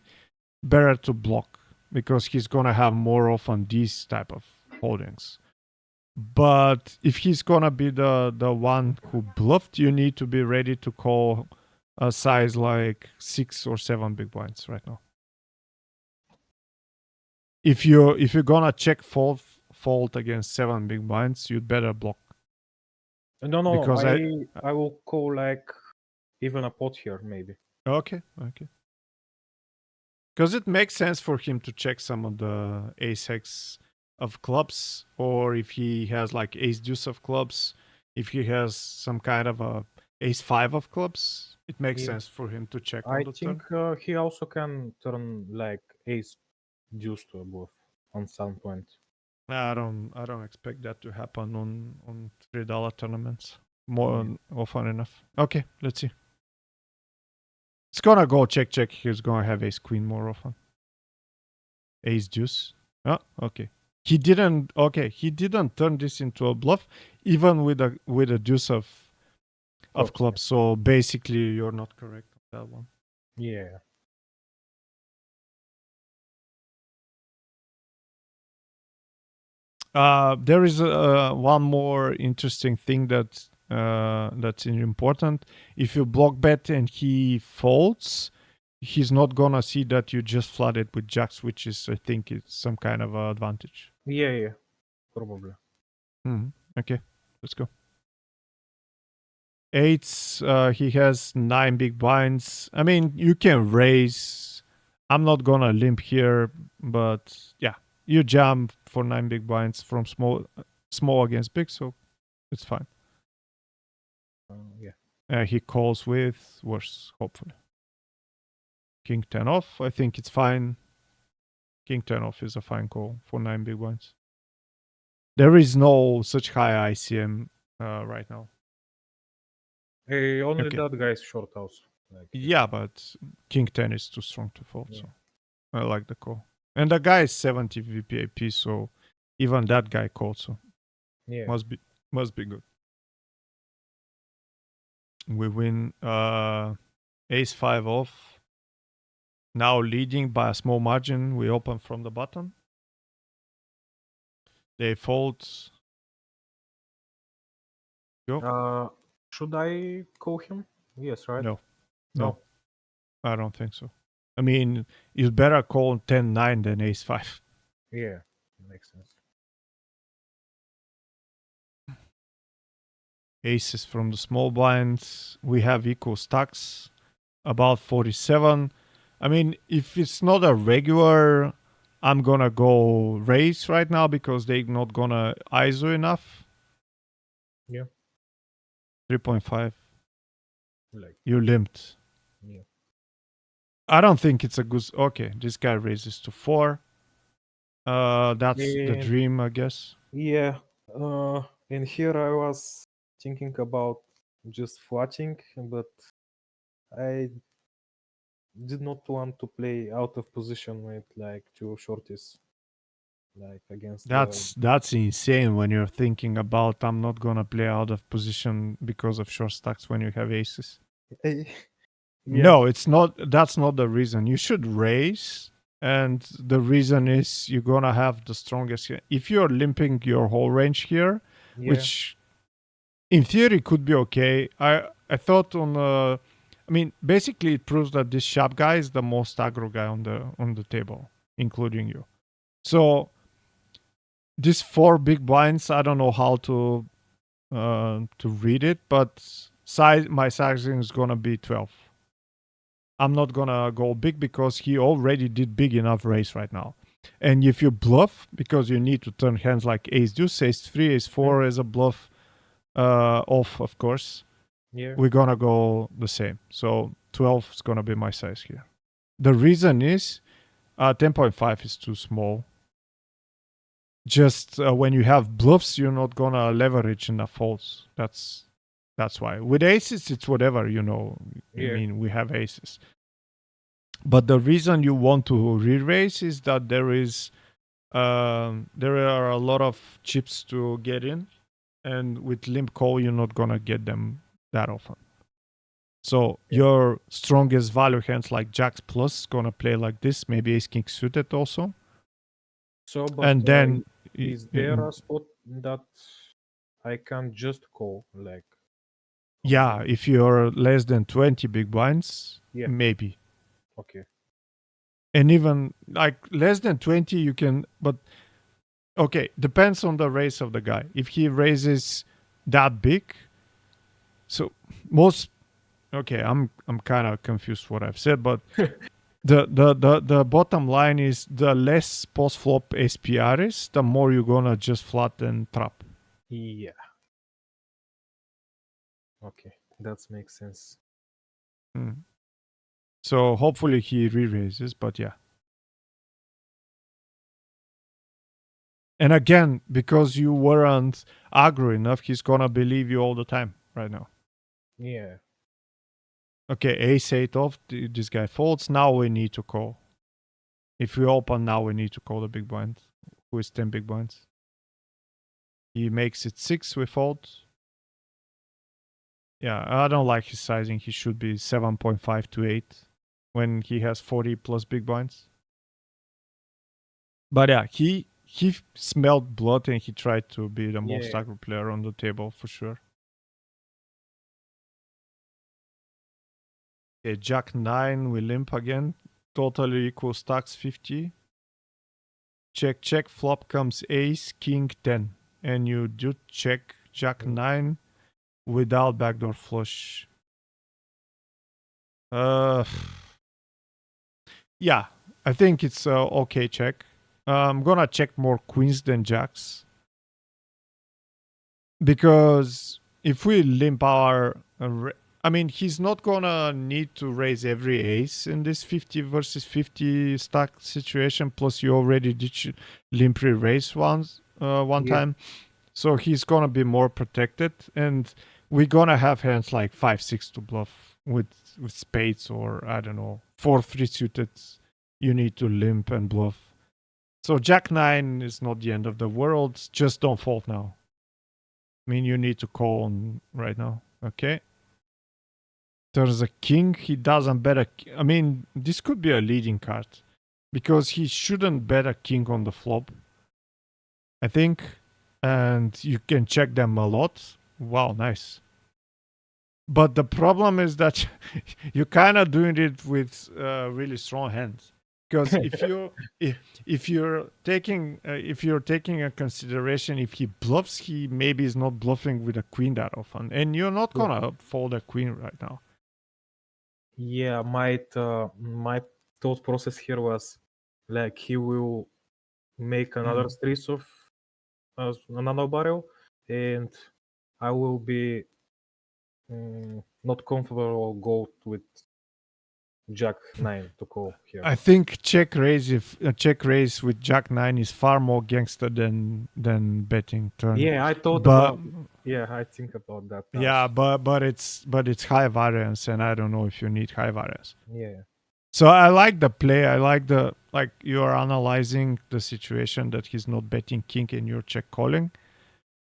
[SPEAKER 1] Better to block because he's gonna have more often these type of holdings. But if he's gonna be the one who bluffed, you need to be ready to call a size like 6 or 7 big blinds right now. If you're gonna check fold against 7 big blinds, you'd better block.
[SPEAKER 2] No,
[SPEAKER 1] Because
[SPEAKER 2] I will call like even a pot here maybe.
[SPEAKER 1] Okay. Because it makes sense for him to check some of the ace x of clubs, or if he has like ace deuce of clubs, if he has some kind of a ace 5 of clubs, it makes
[SPEAKER 2] Yeah.
[SPEAKER 1] sense for him to check
[SPEAKER 2] I
[SPEAKER 1] on the turn.
[SPEAKER 2] think he also can turn like ace deuce to a bluff on some point.
[SPEAKER 1] I don't expect that to happen on $3 tournaments more often enough. Okay, let's see. It's gonna go check. He's gonna have ace queen more often. Ace deuce. Oh, okay. He didn't. Okay, he didn't turn this into a bluff, even with a deuce of clubs. So basically, you're not correct on that one.
[SPEAKER 2] Yeah.
[SPEAKER 1] There is one more interesting thing that's important. If you block bet and he folds, he's not gonna see that you just flooded with jacks, which is, I think, it's some kind of advantage.
[SPEAKER 2] Yeah, probably.
[SPEAKER 1] Okay, let's go. Eights, he has 9 big blinds. I mean, you can raise. I'm not gonna limp here, but yeah, you jam for 9 big blinds from small against big, so it's fine.
[SPEAKER 2] Yeah.
[SPEAKER 1] He calls with worse, hopefully. King 10 off. I think it's fine. King 10 off is a fine call for 9 big blinds. There is no such high ICM right now.
[SPEAKER 2] Only that guy's short house. Like,
[SPEAKER 1] yeah, but King 10 is too strong to fold, so I like the call. And the guy is 70 VPAP, so even that guy called, so must be good. We win ace 5 off. Now leading by a small margin. We open from the button. They fold.
[SPEAKER 2] Go. Should I call him? Yes, right?
[SPEAKER 1] No. I don't think so. I mean, it's better call 10-9 than ace 5.
[SPEAKER 2] Yeah, makes sense.
[SPEAKER 1] Aces from the small blinds. We have equal stacks, about 47. I mean, if it's not a regular, I'm gonna go raise right now because they're not gonna ISO enough.
[SPEAKER 2] Yeah.
[SPEAKER 1] 3.5.
[SPEAKER 2] Like,
[SPEAKER 1] you limped.
[SPEAKER 2] Yeah.
[SPEAKER 1] I don't think it's a good. Okay, this guy raises to 4. That's the dream, I guess.
[SPEAKER 2] Yeah. And here I was thinking about just flatting, but I did not want to play out of position with like 2 shorties, like against.
[SPEAKER 1] That's insane when you're thinking about I'm not gonna play out of position because of short stacks when you have aces. No, it's not. That's not the reason. You should raise, and the reason is you're gonna have the strongest. If you're limping your whole range here, which in theory could be okay. I thought I mean, basically it proves that this sharp guy is the most aggro guy on the table, including you. So these 4 big blinds, I don't know how to read it, but my sizing is gonna be 12. I'm not gonna go big because he already did big enough raise right now. And if you bluff, because you need to turn hands like ace deuce, ace 3, ace 4 as a bluff off, of course, we're gonna go the same. So 12 is gonna be my size here. The reason is 10.5 is too small. Just when you have bluffs, you're not gonna leverage enough folds. That's why. With aces, it's whatever, I mean, we have aces. But the reason you want to re-raise is that there are a lot of chips to get in, and with limp call, you're not gonna get them that often. So your strongest value hands like jacks plus gonna play like this, maybe ace king suited also.
[SPEAKER 2] So, but
[SPEAKER 1] and then
[SPEAKER 2] is there a spot that I can just call like.
[SPEAKER 1] Yeah,
[SPEAKER 2] Okay.
[SPEAKER 1] if you're less than 20 big blinds,
[SPEAKER 2] Yeah.
[SPEAKER 1] maybe.
[SPEAKER 2] Okay.
[SPEAKER 1] And even like less than 20, you can, but okay, depends on the raise of the guy. If he raises that big, so most, okay, I'm kind of confused what I've said, but the bottom line is the less post flop SPR is, the more you're gonna just flatten trap.
[SPEAKER 2] Yeah. Okay. That makes sense.
[SPEAKER 1] Mm. So hopefully he re-raises, but yeah. And again, because you weren't aggro enough, he's gonna believe you all the time right now.
[SPEAKER 2] Yeah.
[SPEAKER 1] Okay, ace 8 off, this guy folds, now we need to call. If we open now, we need to call the big blind, who is 10 big blinds. He makes it 6, we fold. Yeah, I don't like his sizing. He should be 7.5 to 8 when he has 40 plus big blinds. But yeah, he smelled blood and he tried to be the most
[SPEAKER 2] Yeah.
[SPEAKER 1] aggro player on the table for sure. Okay, Jack 9, we limp again. Totally equal stacks 50. Check, check, flop comes ace, king 10. And you do check Jack 9 without backdoor flush. Yeah, I think it's okay check. I'm gonna check more queens than jacks. Because if we limp our... I mean, he's not gonna need to raise every ace in this 50 versus 50 stack situation. Plus, you already did limp re-raise one
[SPEAKER 2] Yeah.
[SPEAKER 1] time. So he's gonna be more protected. And we're gonna have hands like 5-6 to bluff with spades or, I don't know, 4-3 suited. You need to limp and bluff. So Jack 9 is not the end of the world. Just don't fold now. I mean, you need to call on right now. Okay. There's a king. He doesn't bet a... I mean, this could be a leading card. Because he shouldn't bet a king on the flop. I think. And you can check them a lot. Wow, nice. But the problem is that you're kind of doing it with really strong hands. Because if you're taking a consideration, if he bluffs, he maybe is not bluffing with a queen that often, and you're not
[SPEAKER 2] Yeah.
[SPEAKER 1] gonna fold a queen right now.
[SPEAKER 2] Yeah, my thought process here was like he will make another streets of another barrel, and I will be not comfortable go with Jack 9 to call here.
[SPEAKER 1] I think check raise with Jack 9 is far more gangster than betting turn.
[SPEAKER 2] Yeah, I thought
[SPEAKER 1] But
[SPEAKER 2] about. Yeah, I think about that.
[SPEAKER 1] yeah,
[SPEAKER 2] Also.
[SPEAKER 1] but it's high variance, and I don't know if you need high variance.
[SPEAKER 2] Yeah.
[SPEAKER 1] So I like the play. I like the you are analyzing the situation that he's not betting king and you're check calling,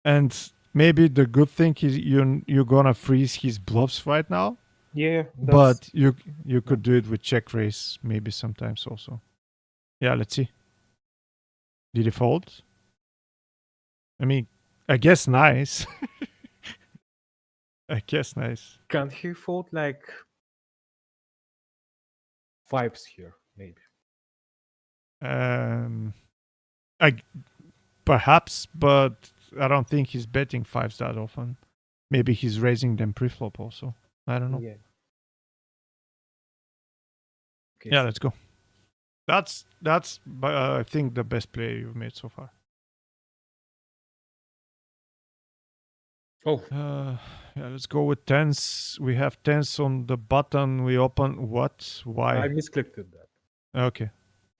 [SPEAKER 1] and maybe the good thing is you're gonna freeze his bluffs right now.
[SPEAKER 2] Yeah,
[SPEAKER 1] But you could do it with check raise maybe sometimes also. Yeah, let's see. Did he fold? I mean, I guess nice. I guess nice.
[SPEAKER 2] Can he fold like vibes here, maybe?
[SPEAKER 1] I perhaps, but I don't think he's betting fives that often. Maybe he's raising them pre-flop also. I don't know.
[SPEAKER 2] Yeah. Okay,
[SPEAKER 1] Yeah, let's go. That's I think the best play you've made so far.
[SPEAKER 2] Oh.
[SPEAKER 1] Yeah, let's go with tens. We have tens on the button. We open what? Why?
[SPEAKER 2] I misclicked that.
[SPEAKER 1] Okay.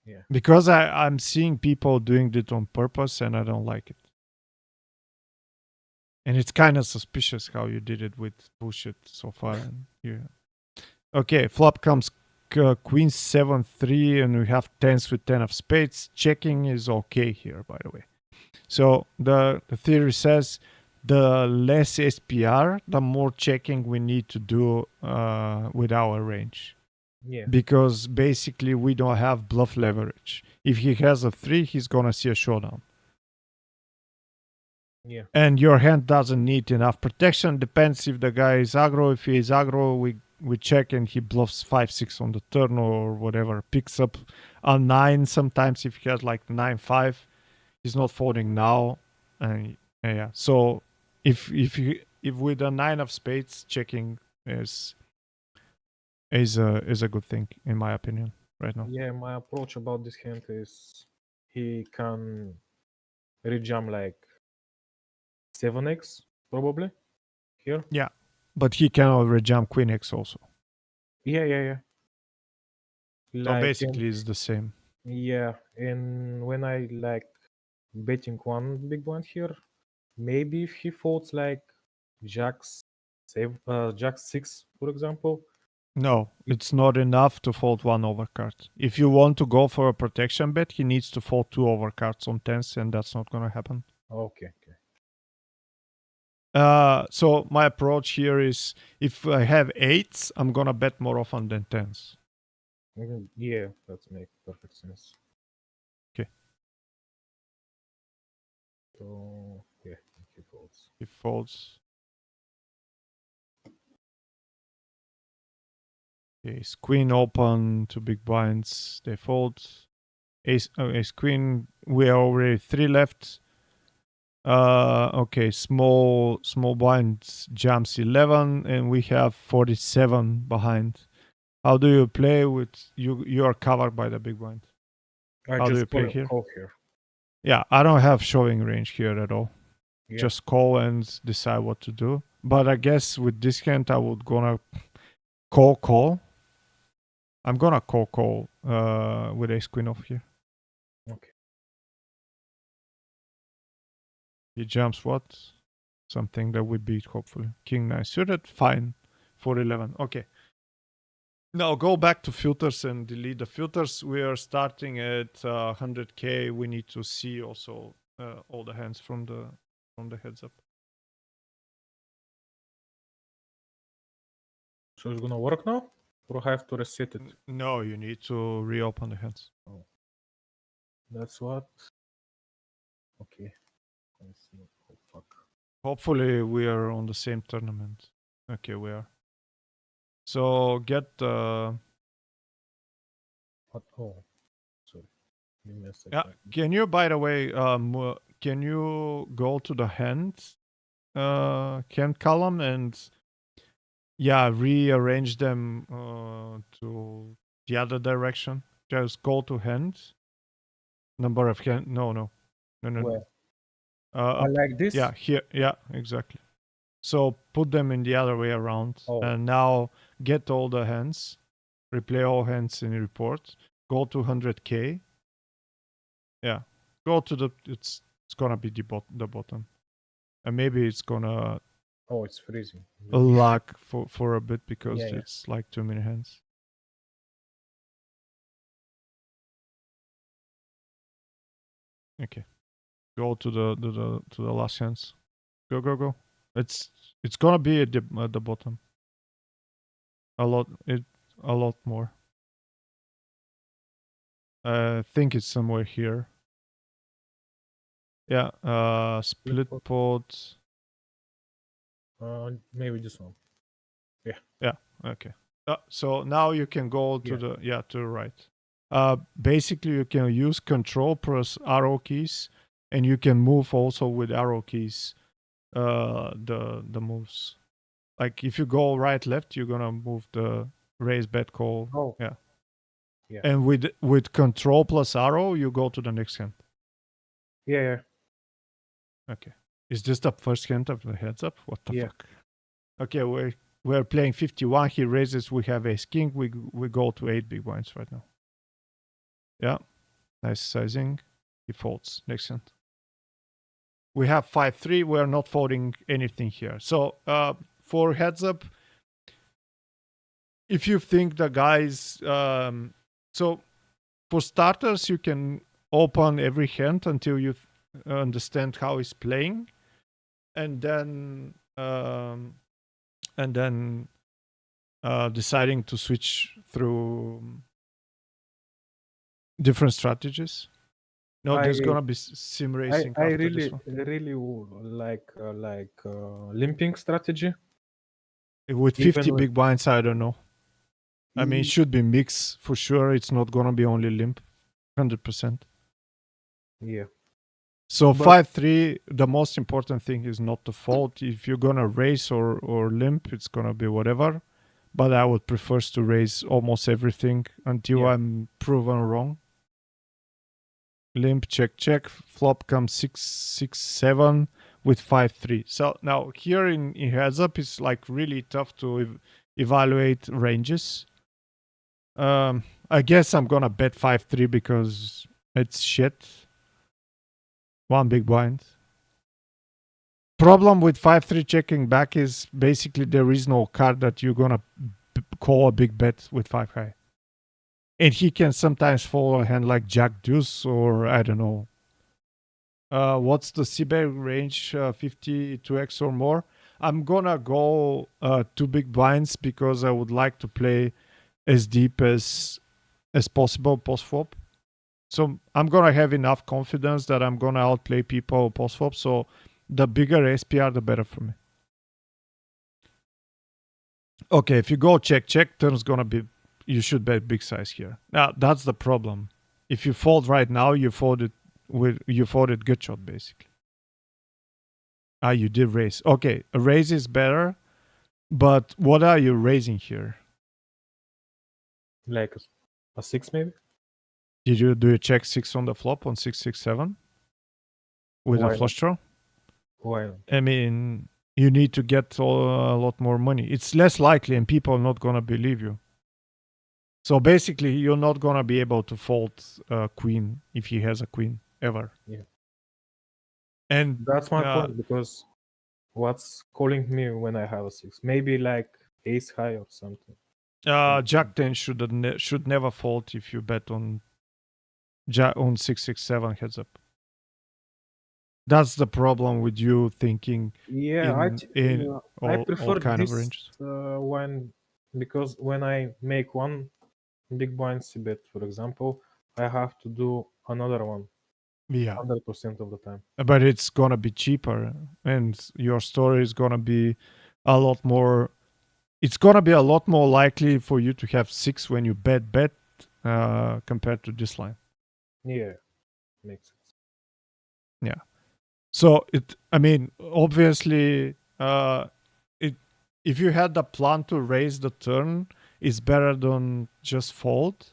[SPEAKER 2] Yeah.
[SPEAKER 1] Because I'm seeing people doing it on purpose and I don't like it. And it's kind of suspicious how you did it with bullshit so far. And okay, flop comes queen 7-3 and we have tens with 10 of spades. Checking is okay here, by the way. So the theory says the less SPR, the more checking we need to do with our range.
[SPEAKER 2] Yeah.
[SPEAKER 1] Because basically we don't have bluff leverage. If he has a 3, he's gonna see a showdown.
[SPEAKER 2] Yeah.
[SPEAKER 1] and your hand doesn't need enough protection. Depends if the guy is aggro. If he is aggro, we check and he bluffs 5-6 on the turn or whatever. Picks up a 9 sometimes if he has like 9-5. He's not folding now, and yeah. So if with a 9 of spades, checking is a good thing in my opinion right now.
[SPEAKER 2] Yeah, my approach about this hand is he can rejam like 7x probably here.
[SPEAKER 1] Yeah, but he cannot rejam Queen X also.
[SPEAKER 2] Yeah.
[SPEAKER 1] So
[SPEAKER 2] Like
[SPEAKER 1] basically, it's the same.
[SPEAKER 2] yeah, and when I like betting one big blind here, maybe if he folds like jacks, jack 6 for example.
[SPEAKER 1] No,
[SPEAKER 2] It-
[SPEAKER 1] it's not enough to fold one overcard. If you want to go for a protection bet, he needs to fold two overcards on tens, and that's not gonna happen.
[SPEAKER 2] Okay.
[SPEAKER 1] So my approach here is if I have eights, I'm gonna bet more often than tens.
[SPEAKER 2] Yeah, that makes perfect sense.
[SPEAKER 1] Okay.
[SPEAKER 2] So yeah, he folds.
[SPEAKER 1] He folds. Ace queen open, two big blinds. They fold. Ace queen. We are already three left. Okay, small blind jumps 11, and we have 47 behind. How do you play with you? You are covered by the big blind.
[SPEAKER 2] I
[SPEAKER 1] How do you
[SPEAKER 2] just
[SPEAKER 1] play here?
[SPEAKER 2] call here.
[SPEAKER 1] Yeah, I don't have showing range here at all.
[SPEAKER 2] Yeah.
[SPEAKER 1] Just call and decide what to do. But I guess with this hand, I would gonna call. I'm gonna call with ace queen off here.
[SPEAKER 2] Okay.
[SPEAKER 1] He jumps what? Something that we beat, hopefully. King 9 suited, fine. 4-11. Okay. Now go back to filters and delete the filters. We are starting at 100k. We need to see also all the hands from the heads up.
[SPEAKER 2] So it's gonna work now, or I have to reset it?
[SPEAKER 1] No, you need to reopen the hands.
[SPEAKER 2] Oh, that's what. Okay. Let's see. Oh fuck.
[SPEAKER 1] Hopefully we are on the same tournament. Okay, we are. So get the
[SPEAKER 2] What? Oh, sorry. Give me a second.
[SPEAKER 1] yeah. Can you, by the way, can you go to the hand column and rearrange them to the other direction? Just go to hand. Number of hand. No.
[SPEAKER 2] Where?
[SPEAKER 1] Up.
[SPEAKER 2] Like this?
[SPEAKER 1] Yeah, here. Yeah, exactly. So put them in the other way around,
[SPEAKER 2] Oh.
[SPEAKER 1] and now get all the hands, replay all hands in report. Go to 100k. Yeah, go to the. It's gonna be the bottom, and maybe it's gonna
[SPEAKER 2] Oh, it's freezing.
[SPEAKER 1] lag for a bit because
[SPEAKER 2] Yeah.
[SPEAKER 1] it's like too many hands. Okay, go to the last hands. Go. It's gonna be at the bottom. A lot more. I think it's somewhere here. Yeah, split pot.
[SPEAKER 2] Maybe this one.
[SPEAKER 1] Yeah, okay. So now you can go to to the right. Basically, you can use Control plus arrow keys, and you can move also with arrow keys. The moves. Like if you go right left, you're gonna move the raise bet call.
[SPEAKER 2] Oh.
[SPEAKER 1] Yeah.
[SPEAKER 2] Yeah.
[SPEAKER 1] And with Control plus arrow, you go to the next hand.
[SPEAKER 2] Yeah.
[SPEAKER 1] Okay. Is this the first hand of the heads up? What the
[SPEAKER 2] Yeah.
[SPEAKER 1] fuck? Okay, we're playing 51. He raises. We have ace king. We go to 8 big blinds right now. Yeah, nice sizing. He folds. Next hand. We have 5-3. We're not folding anything here. So for heads up, if you think the guys, so for starters, you can open every hand until you understand how he's playing, and then deciding to switch through different strategies. No,
[SPEAKER 2] I
[SPEAKER 1] there's gonna be sim racing
[SPEAKER 2] I
[SPEAKER 1] after this
[SPEAKER 2] really
[SPEAKER 1] one
[SPEAKER 2] really limping strategy.
[SPEAKER 1] with
[SPEAKER 2] Even
[SPEAKER 1] 50 big blinds. I don't know. I mean, it
[SPEAKER 2] e-
[SPEAKER 1] should be mix for sure. It's not gonna be only limp, 100%.
[SPEAKER 2] yeah,
[SPEAKER 1] So
[SPEAKER 2] but
[SPEAKER 1] 5-3. The most important thing is not to fold. If you're gonna raise or limp, it's gonna be whatever. But I would prefer to raise almost everything until
[SPEAKER 2] yeah,
[SPEAKER 1] I'm proven wrong. Limp, check, check. Flop comes 6-6-7 with 5-3. So now here in heads up, it's like really tough to evaluate ranges. I guess I'm gonna bet 5-3 because it's shit. One big blind. Problem with 5-3 checking back is basically there is no card that you're gonna call a big bet with 5 high. And he can sometimes follow a hand like Jack Deuce or I don't know. What's the C-bet range? 52x or more. I'm gonna go 2 big blinds because I would like to play as deep as possible post flop. So I'm gonna have enough confidence that I'm gonna outplay people post flop. So the bigger SPR, the better for me. Okay, if you go check, turn's gonna be. You should bet big size here. Now that's the problem. If you fold right now, you folded good shot basically. You did raise. Okay, a raise is better, but what are you raising here?
[SPEAKER 2] like a 6 maybe.
[SPEAKER 1] Did you do a check 6 on the flop on 6-6-7 with a
[SPEAKER 2] Why not?
[SPEAKER 1] flush draw?
[SPEAKER 2] Why not?
[SPEAKER 1] I mean, you need to get a lot more money. It's less likely, and people are not gonna believe you. So basically, you're not gonna be able to fold queen if he has a queen ever.
[SPEAKER 2] Yeah.
[SPEAKER 1] And
[SPEAKER 2] That's my point, because what's calling me when I have a 6? Maybe like ace high or something.
[SPEAKER 1] Jack 10 should never fold if you bet on 6-6-7 heads up. That's the problem with you thinking
[SPEAKER 2] Yeah,
[SPEAKER 1] in
[SPEAKER 2] I
[SPEAKER 1] all
[SPEAKER 2] prefer
[SPEAKER 1] kind of
[SPEAKER 2] this
[SPEAKER 1] ranges.
[SPEAKER 2] one, because when I make one big blind c bet, for example, I have to do another one
[SPEAKER 1] Yeah,
[SPEAKER 2] 100% of the time.
[SPEAKER 1] but it's gonna be cheaper, and your story is gonna be a lot more. It's gonna be a lot more likely for you to have 6 when you bet compared to this line.
[SPEAKER 2] Yeah, makes sense.
[SPEAKER 1] Yeah. So I mean, obviously, if you had the plan to raise the turn, it's better than just fold.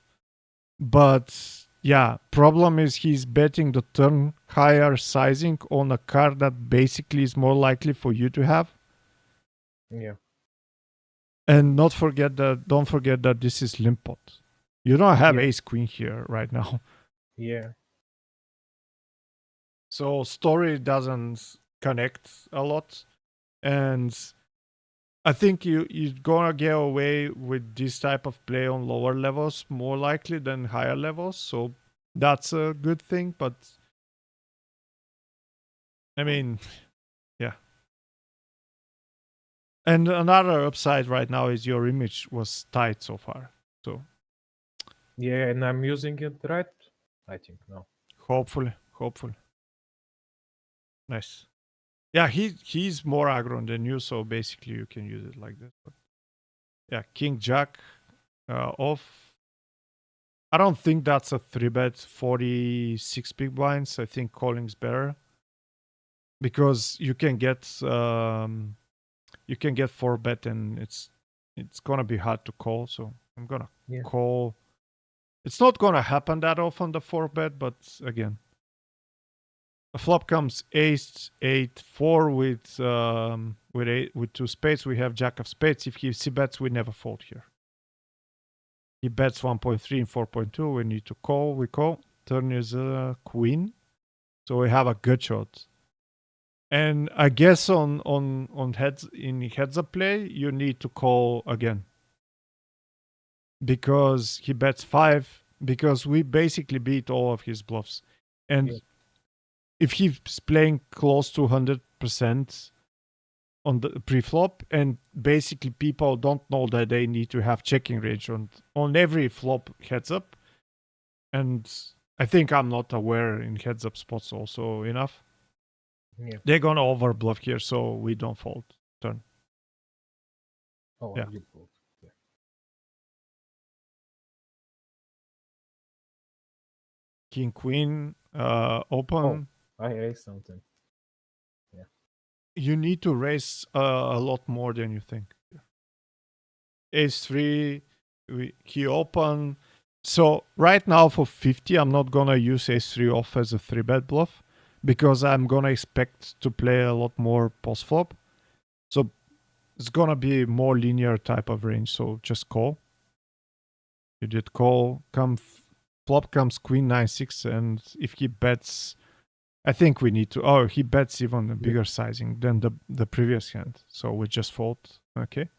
[SPEAKER 1] But yeah, problem is he's betting the turn higher sizing on a card that basically is more likely for you to have.
[SPEAKER 2] Yeah,
[SPEAKER 1] And don't forget that this is limp pot. You don't have
[SPEAKER 2] yeah,
[SPEAKER 1] ace queen here right now.
[SPEAKER 2] yeah,
[SPEAKER 1] So story doesn't connect a lot. And I think you're gonna get away with this type of play on lower levels more likely than higher levels. So that's a good thing. But I mean, yeah. And another upside right now is your image was tight so far. So
[SPEAKER 2] yeah, and I'm using it right, I think now.
[SPEAKER 1] hopefully. Nice. Yeah, he's more aggro than you, so basically you can use it like that. But yeah, King Jack off. I don't think that's a 3-bet 46 big blinds. I think calling's better. Because you can get 4-bet and it's gonna be hard to call, so I'm gonna
[SPEAKER 2] Yeah,
[SPEAKER 1] call. It's not gonna happen that often, the 4-bet, but again, a flop comes ace 8-4 with 2 spades. We have jack of spades. If he c-bets, we never fold here. He bets 1.3 and 4.2. We need to call. We call. Turn is a queen, so we have a good shot. And I guess on heads up play, you need to call again. Because he bets 5, because we basically beat all of his bluffs. And
[SPEAKER 2] yeah,
[SPEAKER 1] if he's playing close to 100% on the pre-flop, and basically people don't know that they need to have checking range on every flop heads up, and I think I'm not aware in heads up spots also enough.
[SPEAKER 2] Yeah.
[SPEAKER 1] They're gonna overbluff here, so we don't fold turn.
[SPEAKER 2] Oh,
[SPEAKER 1] Yeah.
[SPEAKER 2] I did fold. Yeah.
[SPEAKER 1] King queen open.
[SPEAKER 2] I raised something.
[SPEAKER 1] You need to raise a lot more than you think. Ace 3, he open. So right now for 50, I'm not gonna use ace 3 off as a 3-bet bluff because I'm gonna expect to play a lot more post flop. So it's gonna be more linear type of range. So just call. You did call. Flop comes queen 9-6, and if he bets, I think we need to. Oh, he bets even a bigger sizing than the previous hand. So we just fold. Okay.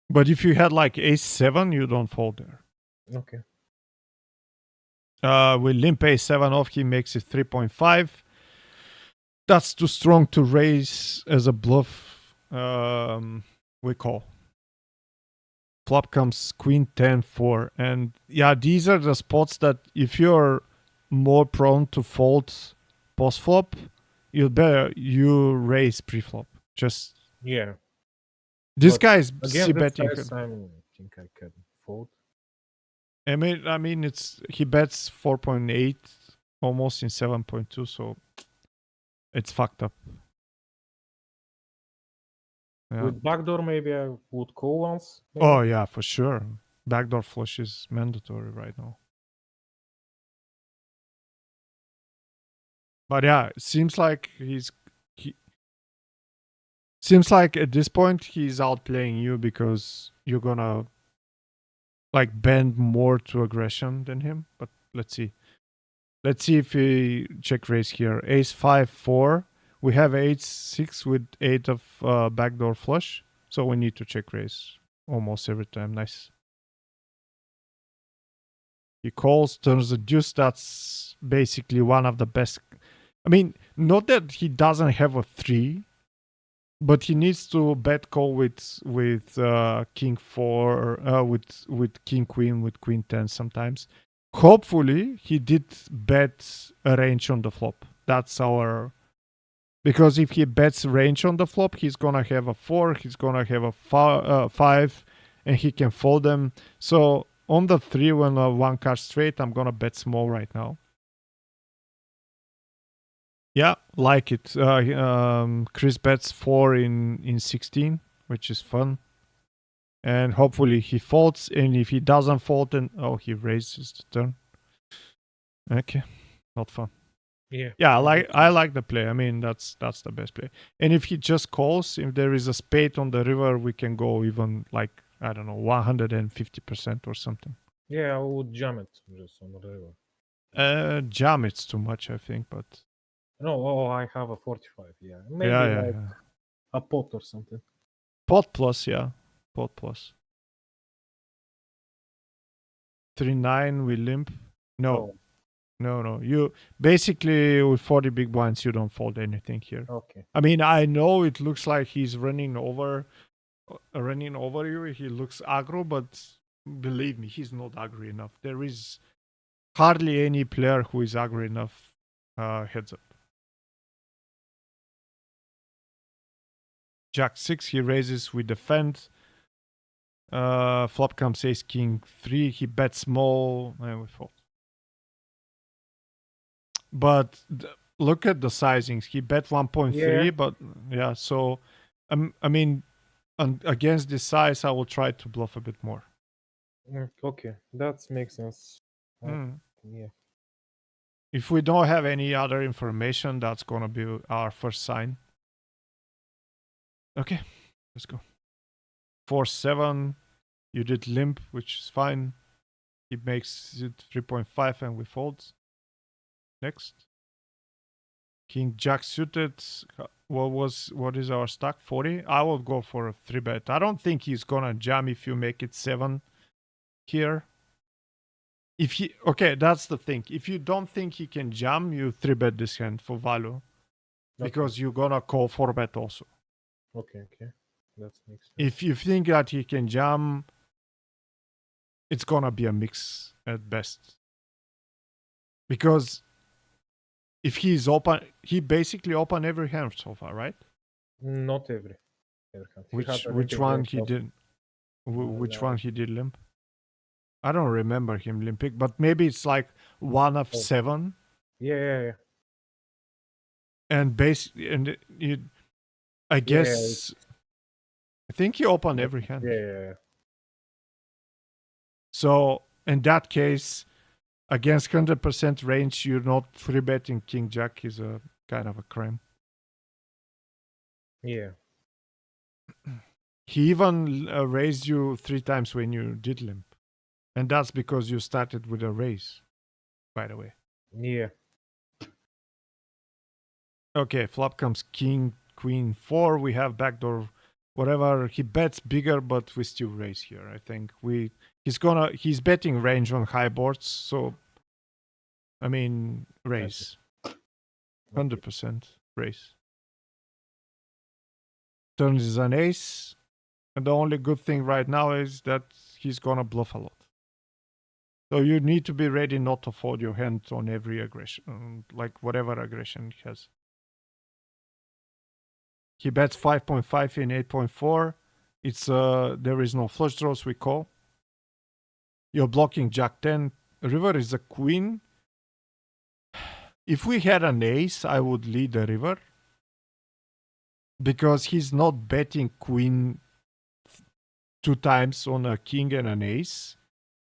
[SPEAKER 1] But if you had like ace 7, you don't fold there.
[SPEAKER 2] Okay.
[SPEAKER 1] We limp ace 7 off, he makes it 3.5. That's too strong to raise as a bluff. We call. Flop comes queen 10-4. And yeah, these are the spots that if you're more prone to fold post flop, you raise pre-flop. Just
[SPEAKER 2] Yeah.
[SPEAKER 1] this
[SPEAKER 2] But
[SPEAKER 1] guy is
[SPEAKER 2] against this
[SPEAKER 1] c-betting.
[SPEAKER 2] size, I think I can fold.
[SPEAKER 1] I mean, he bets 4.8 almost in 7.2, so it's fucked up. Yeah.
[SPEAKER 2] With backdoor, maybe I would call once. Maybe.
[SPEAKER 1] Oh yeah, for sure. Backdoor flush is mandatory right now. But yeah, it seems like seems like at this point he's outplaying you because you're gonna like bend more to aggression than him. But let's see. Let's see if we check raise here. Ace 5-4. We have ace 6 with 8 of backdoor flush. So we need to check raise almost every time. Nice. He calls, turns the deuce. That's basically one of the best. I mean, not that he doesn't have a 3, but he needs to bet call with king 4, with king queen, with queen 10 sometimes. Hopefully, he did bet a range on the flop. That's our... Because if he bets range on the flop, he's gonna have a 4, he's gonna have a 5, and he can fold them. So on the 3, when one card straight, I'm gonna bet small right now. Yeah, like it. Chris bets 4 in 16, which is fun. And hopefully he folds, and if he doesn't fold, then he raises the turn. Okay, not fun.
[SPEAKER 2] Yeah.
[SPEAKER 1] Yeah, I like the play. I mean, that's the best play. And if he just calls, if there is a spade on the river, we can go even like, I don't know, 150% or something.
[SPEAKER 2] Yeah, I would jam it just on the river.
[SPEAKER 1] Jam it's too much, I think, but
[SPEAKER 2] No, I have a 45. Yeah, maybe
[SPEAKER 1] yeah.
[SPEAKER 2] a pot or something.
[SPEAKER 1] Pot plus, yeah. Pot plus. 3-9, we limp. No.
[SPEAKER 2] Oh,
[SPEAKER 1] No. You basically with 40 big blinds, you don't fold anything here.
[SPEAKER 2] okay.
[SPEAKER 1] I mean, I know it looks like he's running over you. He looks aggro, but believe me, he's not aggro enough. There is hardly any player who is aggro enough. Heads up. Jack 6, he raises, we defend. Flop comes ace king 3, he bets small, and we fold. But look at the sizings. He bet 1.3,
[SPEAKER 2] Yeah.
[SPEAKER 1] but yeah, so I mean, against this size, I will try to bluff a bit more.
[SPEAKER 2] Okay, that makes sense.
[SPEAKER 1] Mm.
[SPEAKER 2] Yeah.
[SPEAKER 1] If we don't have any other information, that's gonna be our first sign. Okay, let's go. 4-7. You did limp, which is fine. He makes it 3.5, and we fold. Next. King Jack suited. What is our stack? 40? I will go for a 3-bet. I don't think he's gonna jam if you make it 7 here. Okay, that's the thing. If you don't think he can jam, you 3-bet this hand for value. Because you're gonna call 4-bet also.
[SPEAKER 2] Okay. That makes sense.
[SPEAKER 1] If you think that he can jam, it's gonna be a mix at best. Because if he's open, he basically opened every hand so far, right?
[SPEAKER 2] Not every hand. He had
[SPEAKER 1] Which
[SPEAKER 2] a
[SPEAKER 1] which
[SPEAKER 2] limping
[SPEAKER 1] one
[SPEAKER 2] range
[SPEAKER 1] he
[SPEAKER 2] of,
[SPEAKER 1] did? Which one
[SPEAKER 2] like,
[SPEAKER 1] he did limp? I don't remember him limping, but maybe it's like one of
[SPEAKER 2] Oh.
[SPEAKER 1] 7.
[SPEAKER 2] yeah.
[SPEAKER 1] And I guess I think he opened every hand.
[SPEAKER 2] Yeah.
[SPEAKER 1] So in that case, against 100% range, you're not 3-betting King Jack is a kind of a crime.
[SPEAKER 2] Yeah.
[SPEAKER 1] He even raised you 3 times when you did limp. And that's because you started with a raise, by the way.
[SPEAKER 2] Yeah.
[SPEAKER 1] Okay, flop comes King, Queen 4. We have backdoor, whatever. He bets bigger, but we still raise here. I think he's betting range on high boards. So, I mean, raise. 100% raise. Turns is an ace. And the only good thing right now is that he's gonna bluff a lot. So you need to be ready not to fold your hand on every aggression, like whatever aggression he has. He bets 5.5 in 8.4. It's there is no flush draws, we call. You're blocking Jack 10. River is a queen. If we had an ace, I would lead the river. Because he's not betting queen 2 times on a king and an ace.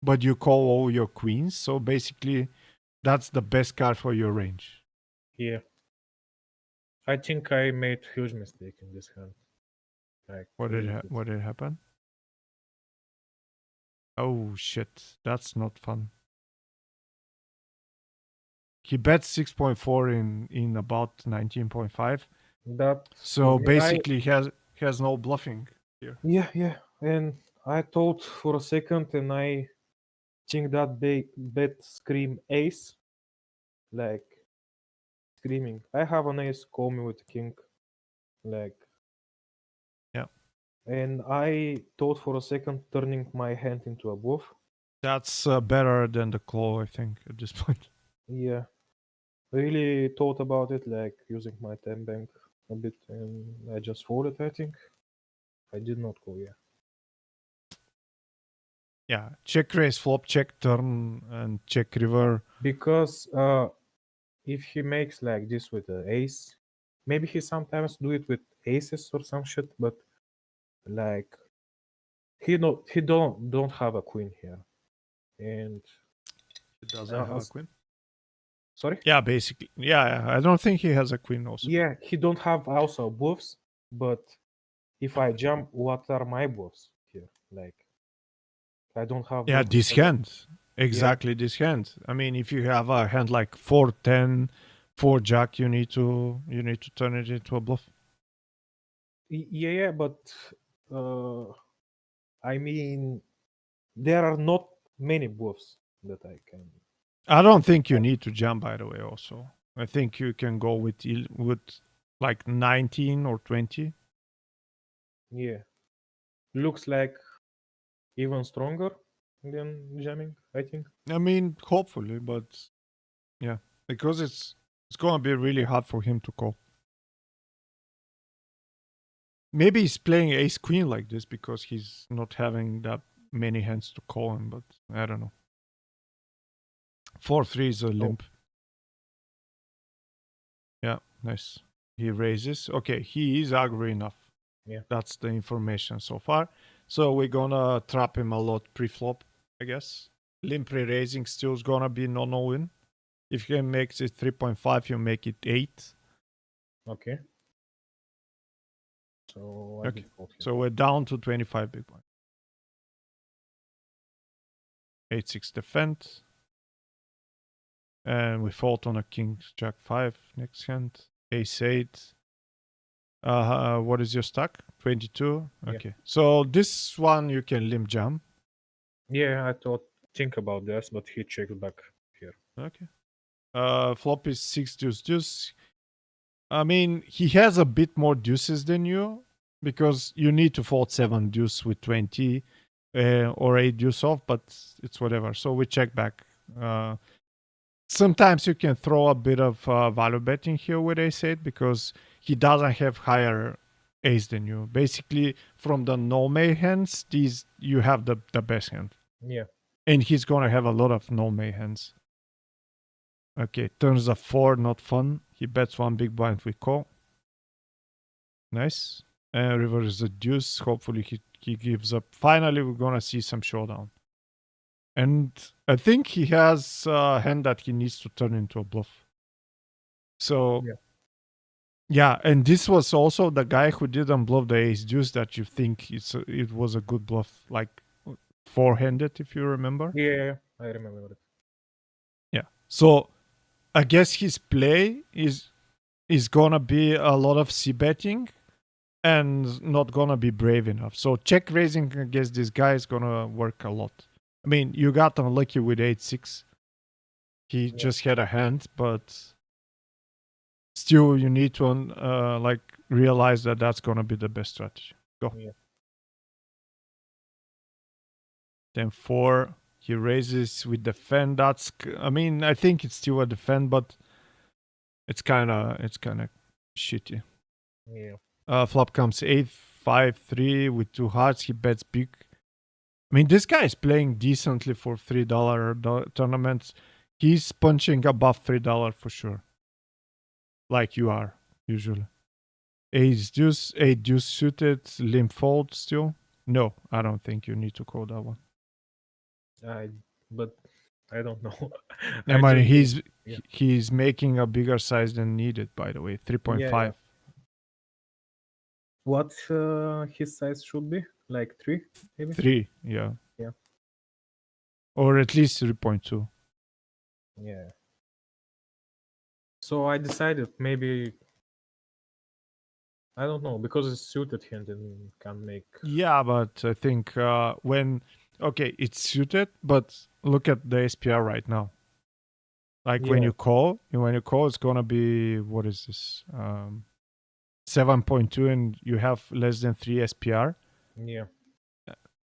[SPEAKER 1] But you call all your queens. So basically, that's the best card for your range.
[SPEAKER 2] Yeah. I think I made huge mistake in this hand. Like,
[SPEAKER 1] What did happen? Oh shit, that's not fun. He bets 6.4 in about 19.5.
[SPEAKER 2] That
[SPEAKER 1] So basically, he has no bluffing here.
[SPEAKER 2] Yeah. And I thought for a second, and I think that bet scream ace, like screaming. I have an ace, call me with king, like.
[SPEAKER 1] Yeah.
[SPEAKER 2] And I thought for a second turning my hand into a bluff.
[SPEAKER 1] That's better than the claw, I think, at this point.
[SPEAKER 2] Yeah, really thought about it, like using my 10 bank a bit, and I just folded. I think I did not go. Yeah.
[SPEAKER 1] Yeah, check raise, flop, check turn, and check river.
[SPEAKER 2] Because if he makes like this with the ace, maybe he sometimes do it with aces or some shit, but like he don't have a queen here, and
[SPEAKER 1] He doesn't have a
[SPEAKER 2] as-
[SPEAKER 1] queen.
[SPEAKER 2] sorry.
[SPEAKER 1] Yeah, basically. Yeah, I don't think he has a queen also.
[SPEAKER 2] Yeah, he don't have also bluffs, but if I jump, what are my bluffs here? Like I don't have.
[SPEAKER 1] Yeah,
[SPEAKER 2] bluffs.
[SPEAKER 1] this hand. Exactly this hand. I mean, if you have a hand like 4-10, 4 jack, you need to turn it into a bluff.
[SPEAKER 2] Yeah, but I mean, there are not many bluffs that I can.
[SPEAKER 1] I don't think you need to jump, by the way. Also, I think you can go with like 19 or 20.
[SPEAKER 2] Yeah, looks like even stronger than jamming. I think.
[SPEAKER 1] I mean, hopefully, but yeah, because it's gonna be really hard for him to call. Maybe he's playing ace queen like this because he's not having that many hands to call him, but I don't know. 4-3 is a limp. Yeah, nice. He raises. Okay, he is aggro enough.
[SPEAKER 2] Yeah.
[SPEAKER 1] That's the information so far. So we're gonna trap him a lot pre-flop, I guess. Limp re-raising still is gonna be no win. If he makes it 3.5, you make it 8.
[SPEAKER 2] Okay. So I did fold here.
[SPEAKER 1] So we're down to 25 big blind. 8-6 defend. And we fold on a king jack 5 next hand. Ace 8. What is your stack? 22?
[SPEAKER 2] Yeah.
[SPEAKER 1] Okay. So this one you can limp jam.
[SPEAKER 2] Yeah, I think about this, but he checked back here.
[SPEAKER 1] Okay. Flop is 6 deuce deuce. I mean, he has a bit more deuces than you because you need to fold 7 deuce with 20 or 8 deuce off, but it's whatever. So we check back. sometimes you can throw a bit of value betting here with ace-8 because he doesn't have higher ace than you. Basically, from the no-may hands, these you have the best hand.
[SPEAKER 2] Yeah.
[SPEAKER 1] And he's going to have a lot of no-may hands. Okay, turns a 4, not fun. He bets one big blind, we call. Nice. And river is a deuce. Hopefully he gives up. Finally, we're going to see some showdown. And I think he has a hand that he needs to turn into a bluff. So, yeah, and this was also the guy who didn't bluff the ace deuce that you think it was a good bluff, like four-handed, if you remember.
[SPEAKER 2] Yeah, I remember it.
[SPEAKER 1] Yeah. So I guess his play is gonna be a lot of c-betting and not gonna be brave enough. So check raising against this guy is gonna work a lot. I mean, you got unlucky with 8-6. He just had a hand, but still you need to like realize that that's gonna be the best strategy. Go.
[SPEAKER 2] Yeah.
[SPEAKER 1] Then 4, he raises with defend. That's, I mean, I think it's still a defend, but it's kind of shitty.
[SPEAKER 2] Yeah.
[SPEAKER 1] Flop comes 8-5-3 with 2 hearts. He bets big. I mean, this guy is playing decently for $3 tournaments. He's punching above $3 for sure. Like you are, usually. Ace deuce, 8 deuce suited, limp fold still. No, I don't think you need to call that one.
[SPEAKER 2] But I don't know.
[SPEAKER 1] I mean,
[SPEAKER 2] yeah.
[SPEAKER 1] he's making a bigger size than needed, by the way, 3.5.
[SPEAKER 2] Yeah. What his size should be? Like 3, maybe?
[SPEAKER 1] 3, yeah.
[SPEAKER 2] Yeah.
[SPEAKER 1] Or at least 3.2.
[SPEAKER 2] Yeah. So I decided maybe, I don't know, because it's suited hand and can make.
[SPEAKER 1] Yeah, but I think okay, it's suited, but look at the SPR right now. Like when
[SPEAKER 2] Yeah.
[SPEAKER 1] you call, it's gonna be, what is this? 7.2, and you have less than 3 SPR.
[SPEAKER 2] Yeah.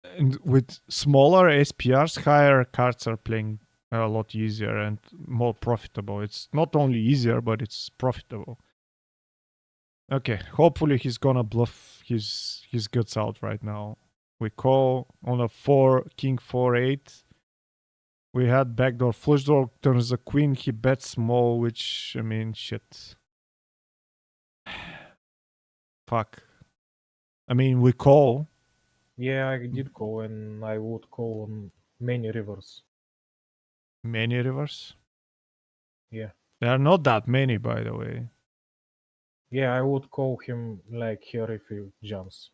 [SPEAKER 1] And with smaller SPRs, higher cards are playing a lot easier and more profitable. It's not only easier, but it's profitable. Okay, hopefully he's gonna bluff his guts out right now. We call on a 4, king 4-8. We had backdoor flush draw, turns a queen, he bets small, which, I mean, shit. Fuck. I mean, we call.
[SPEAKER 2] Yeah, I did call, and I would call on many rivers.
[SPEAKER 1] Many rivers?
[SPEAKER 2] Yeah.
[SPEAKER 1] There are not that many, by the way.
[SPEAKER 2] Yeah, I would call him like here if he jumps.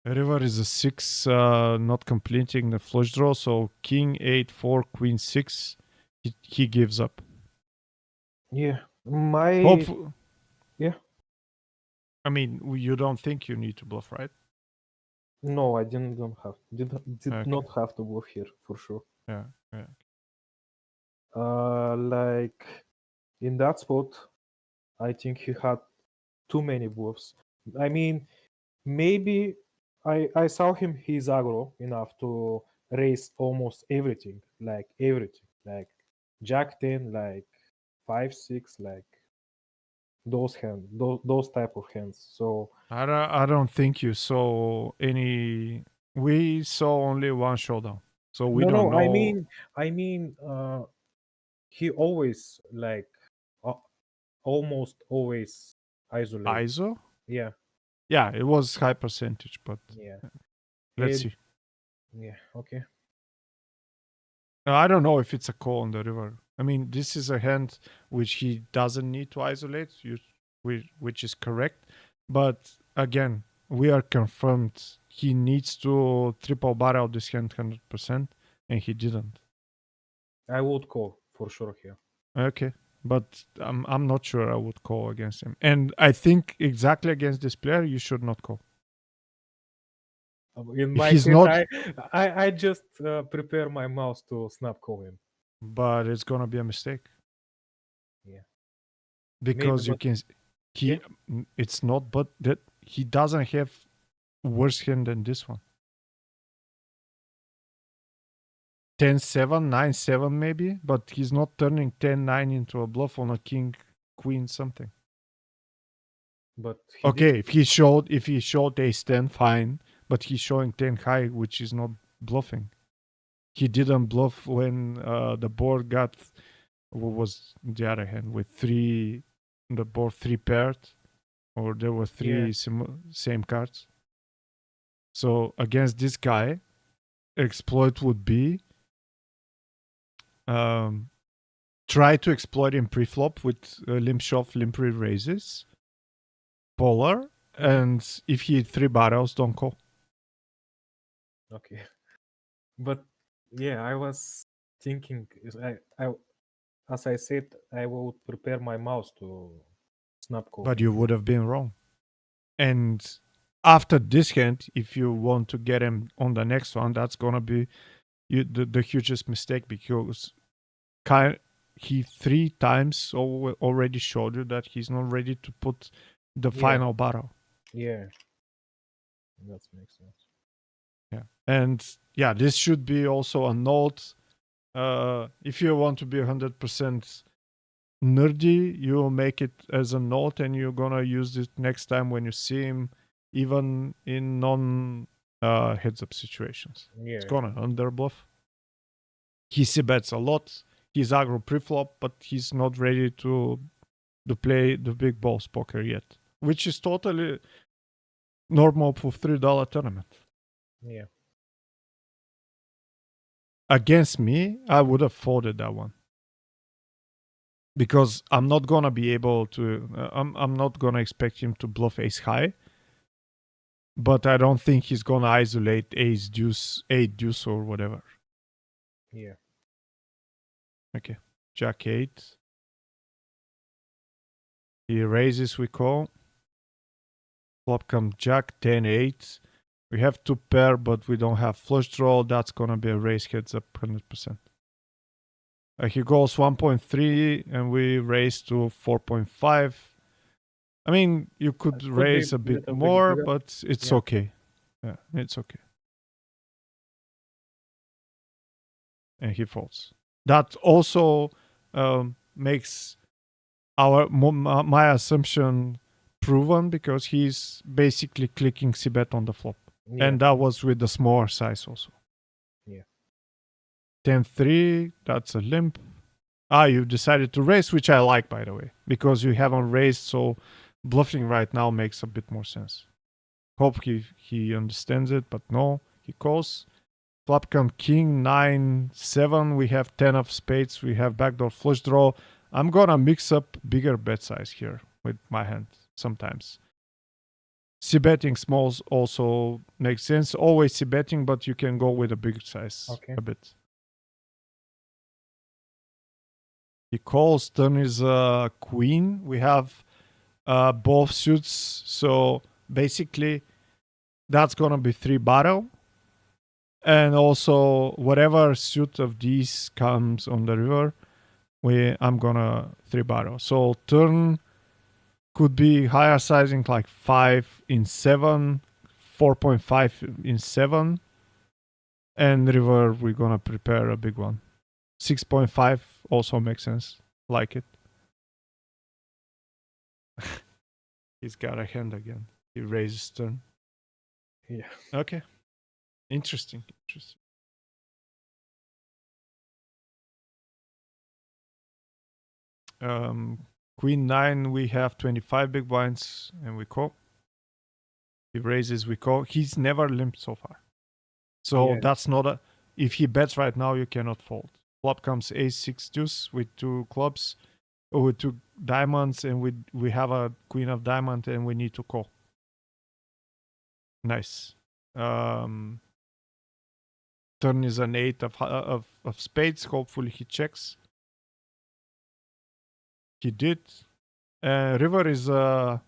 [SPEAKER 1] River is a 6, not completing the flush draw, so king 8-4, queen 6. He gives up.
[SPEAKER 2] Yeah. Yeah.
[SPEAKER 1] I mean, you don't think you need to bluff, right?
[SPEAKER 2] No, I did
[SPEAKER 1] Okay.
[SPEAKER 2] not have to bluff here for sure.
[SPEAKER 1] Yeah.
[SPEAKER 2] Like in that spot, I think he had too many bluffs. I mean, maybe I saw him he's aggro enough to raise almost everything, like Jack 10, like 5-6, like those type of hands. So
[SPEAKER 1] I don't think you saw any. We saw only one showdown, so we don't know.
[SPEAKER 2] I mean, he always like almost always isolate.
[SPEAKER 1] ISO.
[SPEAKER 2] Yeah,
[SPEAKER 1] Yeah, it was high percentage, but
[SPEAKER 2] yeah.
[SPEAKER 1] let's see.
[SPEAKER 2] Yeah, okay.
[SPEAKER 1] I don't know if it's a call on the river. I mean, this is a hand which he doesn't need to isolate, which is correct. But again, we are confirmed he needs to triple barrel this hand 100%, and he didn't.
[SPEAKER 2] I would call for sure here.
[SPEAKER 1] Okay, but I'm not sure I would call against him, and I think exactly against this player you should not call.
[SPEAKER 2] In my
[SPEAKER 1] he's
[SPEAKER 2] case,
[SPEAKER 1] not-
[SPEAKER 2] I just prepare my mouse to snap call him.
[SPEAKER 1] But it's gonna be a mistake.
[SPEAKER 2] Yeah.
[SPEAKER 1] Because
[SPEAKER 2] Maybe,
[SPEAKER 1] it's not, but that he doesn't have worse hand than this one. 10-7, 9-7 maybe, but he's not turning 10-9 into a bluff on a king, queen, something.
[SPEAKER 2] But he
[SPEAKER 1] Okay,
[SPEAKER 2] did.
[SPEAKER 1] if he showed ace-10, fine, but he's showing 10 high, which is not bluffing. He didn't bluff when the board got, what was the other hand, with the board three paired, or there were three same cards. So against this guy, exploit would be try to exploit him pre-flop with limp shove, limp re-raises, polar, and if he hit 3 barrels, don't call.
[SPEAKER 2] Okay. But yeah, I was thinking, as I said, I will prepare my mouse to snap call.
[SPEAKER 1] But you would have been wrong. And after this hand, if you want to get him on the next one, that's gonna be the hugest mistake, because he 3 times already showed you that he's not ready to put the final barrel.
[SPEAKER 2] Yeah, that makes sense.
[SPEAKER 1] Yeah, and yeah, this should be also a note. If you want to be 100% nerdy, you'll make it as a note, and you're gonna use it next time when you see him, even in non heads up situations.
[SPEAKER 2] Yeah.
[SPEAKER 1] It's gonna underbluff. He c-bets a lot. He's aggro pre-flop, but he's not ready to play the big balls poker yet, which is totally normal for $3 tournament.
[SPEAKER 2] Yeah.
[SPEAKER 1] Against me, I would have folded that one, because I'm not gonna be able to. I'm not gonna expect him to bluff ace high, but I don't think he's gonna isolate ace deuce, 8 deuce, or whatever.
[SPEAKER 2] Yeah.
[SPEAKER 1] Okay, jack 8. He raises, we call. Flop comes jack 10-8. We have 2 pair, but we don't have flush draw. That's gonna be a raise heads up 100%. He goes 1.3 and we raise to 4.5. I mean, you could raise a bit more, but it's okay. Yeah, it's okay. And he folds. That also makes my assumption proven, because he's basically clicking c-bet on the flop. Yeah. And that was with the smaller size also.
[SPEAKER 2] Yeah.
[SPEAKER 1] 10-3, that's a limp. You decided to raise, which I like, by the way, because you haven't raised, so bluffing right now makes a bit more sense. Hope he understands it, but no, he calls. Flop come king 9-7. We have 10 of spades. We have backdoor flush draw. I'm gonna mix up bigger bet size here with my hand sometimes. C-betting smalls also makes sense. Always C-betting, but you can go with a bigger size a bit. He calls. Turn is queen. We have both suits, so basically that's gonna be 3 barrel. And also whatever suit of these comes on the river, I'm gonna 3 barrel. So turn could be higher sizing, like 5 in 7, 4.5 in 7, and river we're gonna prepare a big one. 6.5 also makes sense. Like it. He's got a hand again. He raises turn.
[SPEAKER 2] Yeah.
[SPEAKER 1] Okay. Interesting. Queen 9, we have 25 big blinds, and we call. He raises, we call. He's never limped so far. So that's not if he bets right now, you cannot fold. Flop comes ace 6 deuce with 2 clubs, or with 2 diamonds, and we have a queen of diamond, and we need to call. Nice. Turn is an 8 of spades. Hopefully he checks. He did. River is a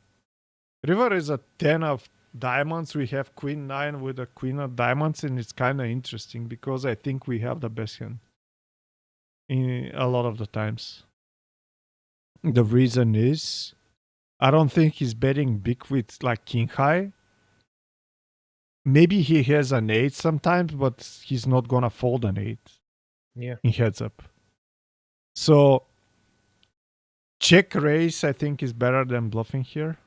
[SPEAKER 1] 10 of diamonds. We have queen 9 with a queen of diamonds, and it's kind of interesting because I think we have the best hand in a lot of the times. The reason is I don't think he's betting big with like king high. Maybe he has an 8 sometimes, but he's not gonna fold an 8.
[SPEAKER 2] Yeah.
[SPEAKER 1] in heads up. So check raise, I think, is better than bluffing here.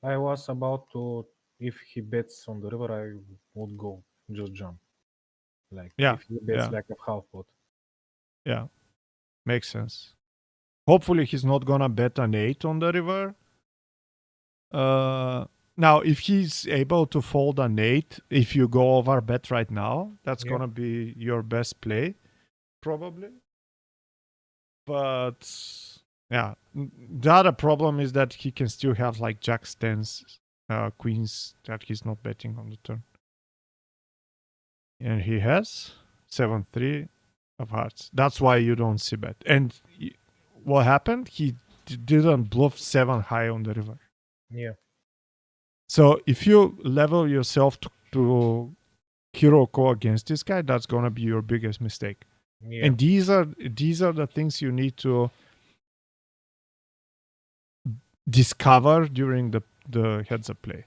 [SPEAKER 2] I was about to, if he bets on the river, I would go just jump. Like
[SPEAKER 1] Yeah,
[SPEAKER 2] if he bets
[SPEAKER 1] yeah,
[SPEAKER 2] like a half pot.
[SPEAKER 1] yeah. Makes sense. Hopefully he's not gonna bet an 8 on the river. Now, if he's able to fold an 8, if you go over bet right now, that's
[SPEAKER 2] Yeah.
[SPEAKER 1] gonna be your best play, probably. But yeah, the other problem is that he can still have like jacks, tens, queens that he's not betting on the turn. And he has 7-3 of hearts. That's why you don't see bet. And what happened? He didn't bluff 7 high on the river.
[SPEAKER 2] Yeah.
[SPEAKER 1] So if you level yourself to hero call against this guy, that's gonna be your biggest mistake.
[SPEAKER 2] Yeah.
[SPEAKER 1] And these are the things you need to discover during the heads up play.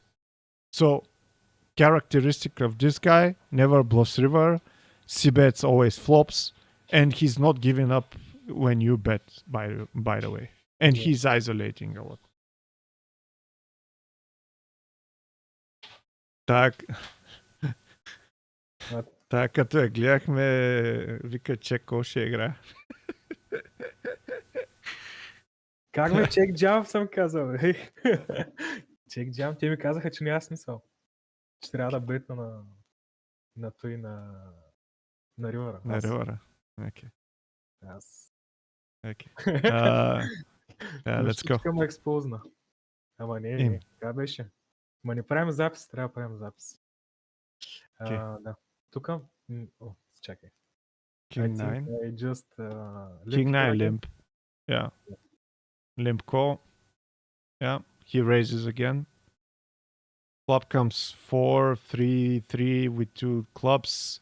[SPEAKER 1] So characteristic of this guy, never bluffs river, c-bets always flops, and he's not giving up when you bet, by the way. And
[SPEAKER 2] Yeah.
[SPEAKER 1] he's isolating a lot. Так,
[SPEAKER 2] What?
[SPEAKER 1] така като я гледахме, вика, че кол ще игра.
[SPEAKER 2] Как ме чек джам съм казал, бе? Чек джам, те ми казаха, че няма смисъл. Че трябва да бетна на той на ривъра.
[SPEAKER 1] На ривъра. Окей.
[SPEAKER 2] Аз.
[SPEAKER 1] Окей. Yeah, let's go.
[SPEAKER 2] Всичка ме експозна. Ама не, така беше. Ма не правим запис, трябва да правим запис. Да. Тук, чакай.
[SPEAKER 1] King
[SPEAKER 2] I think
[SPEAKER 1] 9.
[SPEAKER 2] I just
[SPEAKER 1] King 9
[SPEAKER 2] again.
[SPEAKER 1] limp. Yeah. Limp call. Yeah. He raises again. Flop comes 4-3-3 with 2 clubs.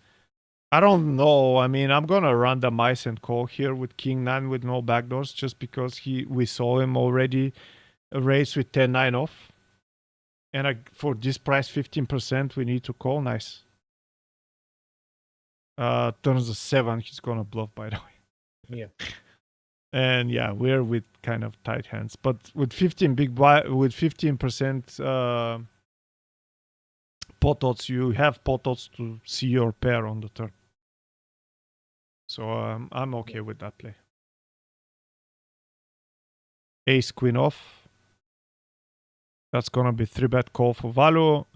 [SPEAKER 1] I don't know. I mean, I'm gonna run the mice and call here with King 9 with no backdoors just because we saw him already raise with 10-9 off. And for this price 15%, we need to call. Nice. Turns a 7, he's gonna bluff, by the way.
[SPEAKER 2] Yeah.
[SPEAKER 1] And yeah, we're with kind of tight hands, but with 15% pot odds, you have pot odds to see your pair on the turn. So I'm okay with that play. Ace queen off. That's gonna be 3-bet call for Valo.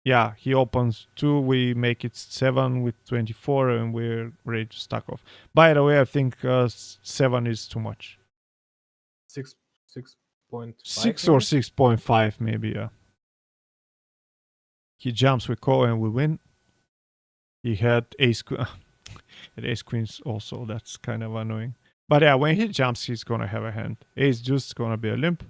[SPEAKER 1] Yeah, he opens 2. We make it 7 with 24, and we're ready to stack off. By the way, I think 7 is too much.
[SPEAKER 2] 6.5.
[SPEAKER 1] 6 or 6.5 maybe, yeah. He jumps, we call, and we win. He had ace queens also. That's kind of annoying. But yeah, when he jumps, he's gonna have a hand. Ace deuce is gonna be a limp.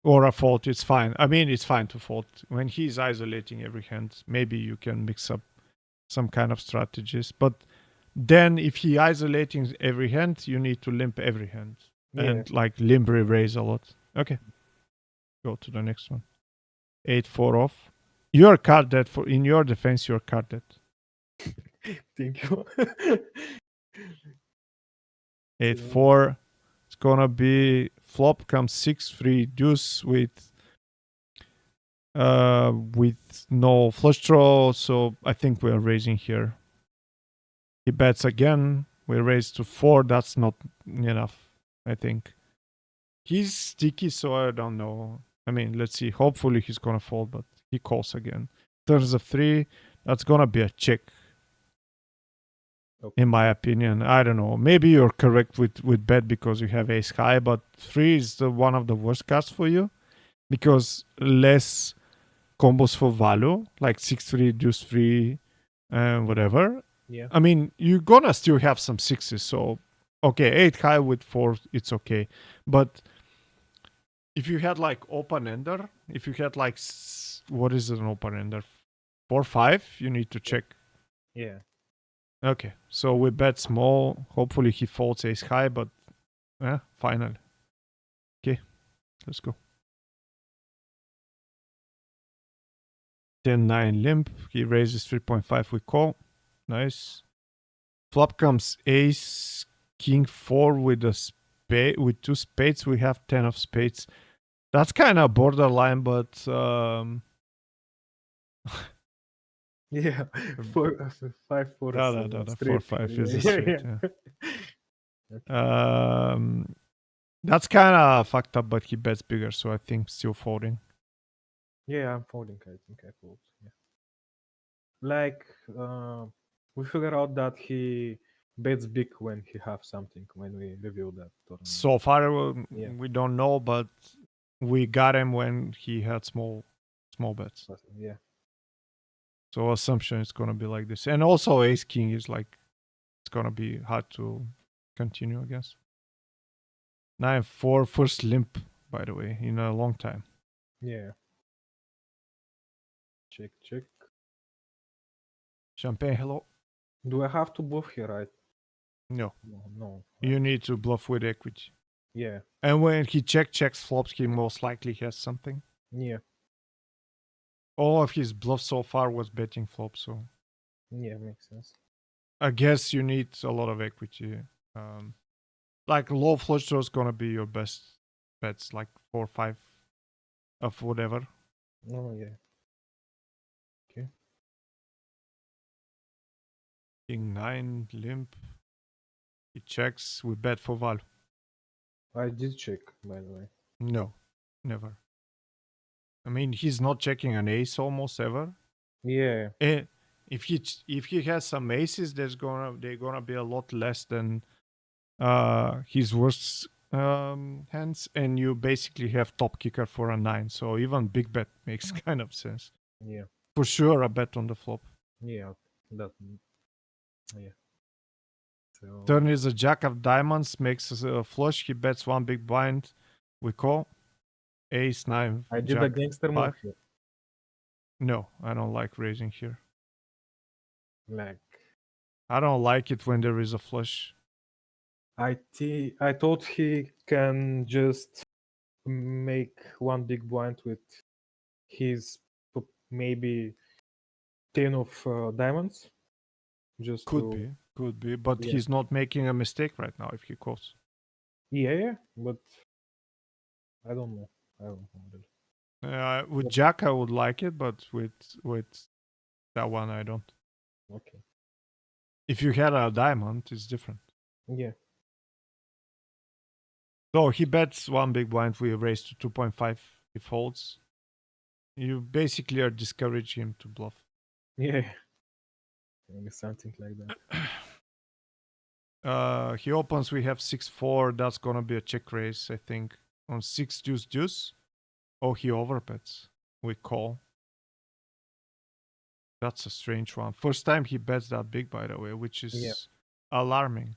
[SPEAKER 1] Or a fault, it's fine. I mean, it's fine to fault. When he's isolating every hand, maybe you can mix up some kind of strategies. But then if he isolating every hand, you need to limp every hand.
[SPEAKER 2] Yeah.
[SPEAKER 1] And like limp raise a lot. Okay. Go to the next one. 8-4 off. You're card dead. In your defense, you're card dead.
[SPEAKER 2] Thank you.
[SPEAKER 1] 8-4. It's gonna be flop comes 6-3 deuce with no flush draw, so I think we're raising here. He bets again. We raise to 4. That's not enough, I think. He's sticky, so I don't know. I mean, let's see. Hopefully he's gonna fold, but he calls again. Turns a 3. That's gonna be a check.
[SPEAKER 2] Okay.
[SPEAKER 1] In my opinion, I don't know. Maybe you're correct with bet because you have ace high, but 3 is one of the worst cards for you because less combos for value, like 6-3, deuce 3, and whatever.
[SPEAKER 2] Yeah.
[SPEAKER 1] I mean, you're gonna still have some 6s, so okay, 8 high with 4, it's okay. But if you had like open ender, if you had like, what is an open ender? 4-5, you need to check.
[SPEAKER 2] Yeah.
[SPEAKER 1] Okay, so we bet small. Hopefully he folds ace high, but final. Okay, let's go. 10-9 limp. He raises 3.5. We call. Nice. Flop comes ace, king 4 with a spade, with 2 spades. We have 10 of spades. That's kind of borderline, but
[SPEAKER 2] Yeah, 5 4 is
[SPEAKER 1] no,
[SPEAKER 2] straight
[SPEAKER 1] 4-5
[SPEAKER 2] here.
[SPEAKER 1] is a
[SPEAKER 2] Yeah,
[SPEAKER 1] straight.
[SPEAKER 2] yeah. Okay.
[SPEAKER 1] That's kind of fucked up, but he bets bigger, so I think still folding.
[SPEAKER 2] Yeah, I'm folding. I think I fold. Yeah. Like we figure out that he bets big when he have something when we review that tournament.
[SPEAKER 1] So far,
[SPEAKER 2] Yeah.
[SPEAKER 1] we don't know, but we got him when he had small bets.
[SPEAKER 2] Yeah.
[SPEAKER 1] So assumption is gonna be like this, and also ace king is like it's gonna be hard to continue against. 9-4 first limp, by the way, in a long time.
[SPEAKER 2] Yeah. Check, check.
[SPEAKER 1] Champagne, hello.
[SPEAKER 2] Do I have to bluff here, right?
[SPEAKER 1] No,
[SPEAKER 2] No.
[SPEAKER 1] you need to bluff with equity.
[SPEAKER 2] Yeah.
[SPEAKER 1] And when he checks flops, he most likely has something.
[SPEAKER 2] Yeah.
[SPEAKER 1] All of his bluff so far was betting flop, so
[SPEAKER 2] Yeah, makes sense.
[SPEAKER 1] I guess you need a lot of equity. Like low flush draw is gonna be your best bets, like 4-5 of whatever.
[SPEAKER 2] Oh yeah. Okay.
[SPEAKER 1] King 9 limp. He checks. We bet for val.
[SPEAKER 2] I did check, by the way.
[SPEAKER 1] No, never. I mean, he's not checking an ace almost ever.
[SPEAKER 2] Yeah.
[SPEAKER 1] And if he has some aces, they're gonna be a lot less than his worst hands, and you basically have top kicker for a 9. So even big bet makes kind of sense.
[SPEAKER 2] Yeah.
[SPEAKER 1] For sure, a bet on the flop.
[SPEAKER 2] Yeah. That. Yeah. So.
[SPEAKER 1] Turn is a jack of diamonds, makes a flush. He bets one big blind. We call. Ace 9.
[SPEAKER 2] I did
[SPEAKER 1] jack,
[SPEAKER 2] a gangster move
[SPEAKER 1] 5.
[SPEAKER 2] here.
[SPEAKER 1] No, I don't like raising here.
[SPEAKER 2] Like
[SPEAKER 1] I don't like it when there is a flush.
[SPEAKER 2] I thought he can just make one big blind with his maybe 10 of diamonds. Just
[SPEAKER 1] Could be, but
[SPEAKER 2] Yeah.
[SPEAKER 1] he's not making a mistake right now if he calls.
[SPEAKER 2] Yeah, but I don't know. I don't know really.
[SPEAKER 1] With Jack, I would like it, but with that one, I don't.
[SPEAKER 2] Okay.
[SPEAKER 1] If you had a diamond, it's different.
[SPEAKER 2] Yeah.
[SPEAKER 1] So he bets one big blind. We raise to 2.5. He folds. You basically are discouraging him to bluff.
[SPEAKER 2] Yeah. Maybe something like that.
[SPEAKER 1] He opens. We have 6-4. That's gonna be a check raise, I think. On 6 deuce deuce. Oh, he overbets. We call. That's a strange one. First time he bets that big, by the way, which is alarming.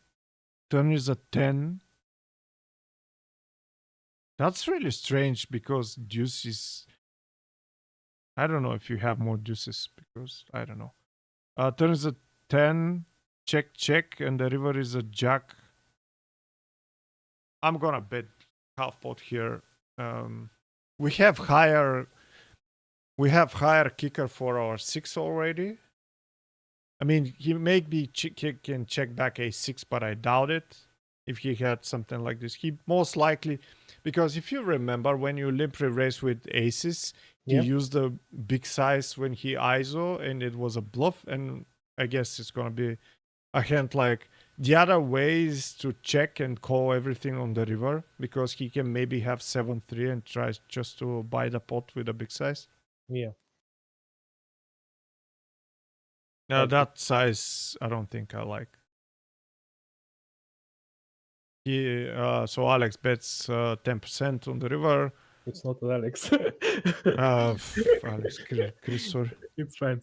[SPEAKER 1] Turn is a 10. That's really strange because deuce is. I don't know if you have more deuces because I don't know. Turn is a 10. Check, and the river is a jack. I'm gonna bet half pot here. We have higher kicker for our 6 already. I mean, he maybe can check back a6, but I doubt it. If he had something like this, he most likely, because if you remember when you limp raise with aces, he used the big size when he ISO, and it was a bluff. And I guess it's gonna be a hand like the other way is to check and call everything on the river, because he can maybe have 7-3 and tries just to buy the pot with a big size.
[SPEAKER 2] Yeah.
[SPEAKER 1] Now that size, I don't think I like. So Alex bets 10% on the river.
[SPEAKER 2] It's not Alex.
[SPEAKER 1] Alex, Chris, sorry.
[SPEAKER 2] It's fine.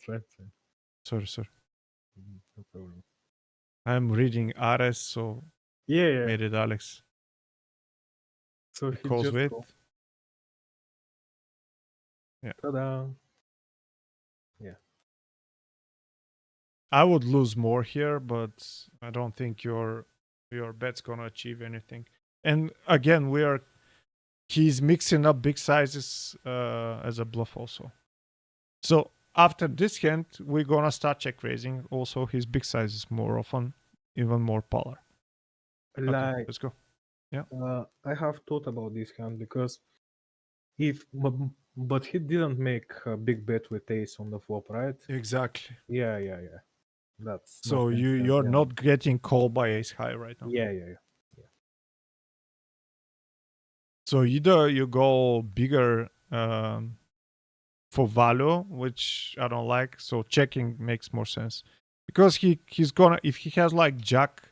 [SPEAKER 1] Sorry.
[SPEAKER 2] No problem.
[SPEAKER 1] I'm reading Ares, so
[SPEAKER 2] Yeah.
[SPEAKER 1] made it Alex.
[SPEAKER 2] So he
[SPEAKER 1] calls
[SPEAKER 2] just
[SPEAKER 1] with.
[SPEAKER 2] called.
[SPEAKER 1] Yeah.
[SPEAKER 2] Ta-da. Yeah.
[SPEAKER 1] I would lose more here, but I don't think your bet's gonna achieve anything. And again, he's mixing up big sizes as a bluff also. So after this hand, we're gonna start check raising also his big sizes more often. even more power. Okay,
[SPEAKER 2] Like,
[SPEAKER 1] let's go.
[SPEAKER 2] I have thought about this hand because if but he didn't make a big bet with ace on the flop, right?
[SPEAKER 1] Exactly.
[SPEAKER 2] Yeah. That
[SPEAKER 1] So
[SPEAKER 2] makes sense.
[SPEAKER 1] you're
[SPEAKER 2] Yeah.
[SPEAKER 1] not getting called by ace high right now.
[SPEAKER 2] Yeah.
[SPEAKER 1] So either you go bigger for value, which I don't like. So checking makes more sense because he's gonna, if he has like jack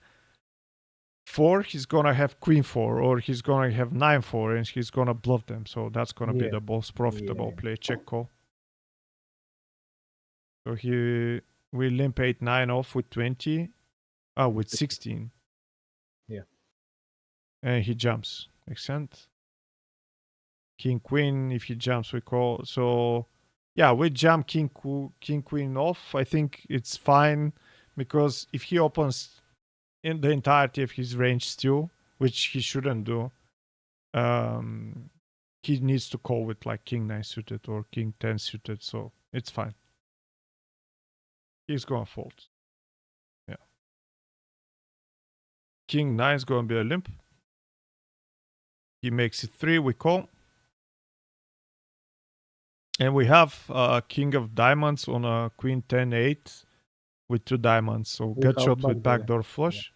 [SPEAKER 1] 4, he's gonna have queen 4, or he's gonna have 9-4, and he's gonna bluff them. So that's gonna be
[SPEAKER 2] Yeah.
[SPEAKER 1] the most profitable
[SPEAKER 2] Yeah.
[SPEAKER 1] play. Check call. So we limp 8-9 off with 20, with 16.
[SPEAKER 2] Yeah.
[SPEAKER 1] And he jumps. Makes sense. King queen. If he jumps, we call. So yeah, we jump king queen off. I think it's fine because if he opens in the entirety of his range still, which he shouldn't do, he needs to call with like king 9 suited or king 10 suited. So it's fine. He's gonna fold. Yeah. King 9 is gonna be a limp. He makes it 3. We call. And we have king of diamonds on a queen 10-8 with 2 diamonds. So
[SPEAKER 2] We
[SPEAKER 1] gut
[SPEAKER 2] have
[SPEAKER 1] shot with
[SPEAKER 2] backdoor.
[SPEAKER 1] backdoor flush.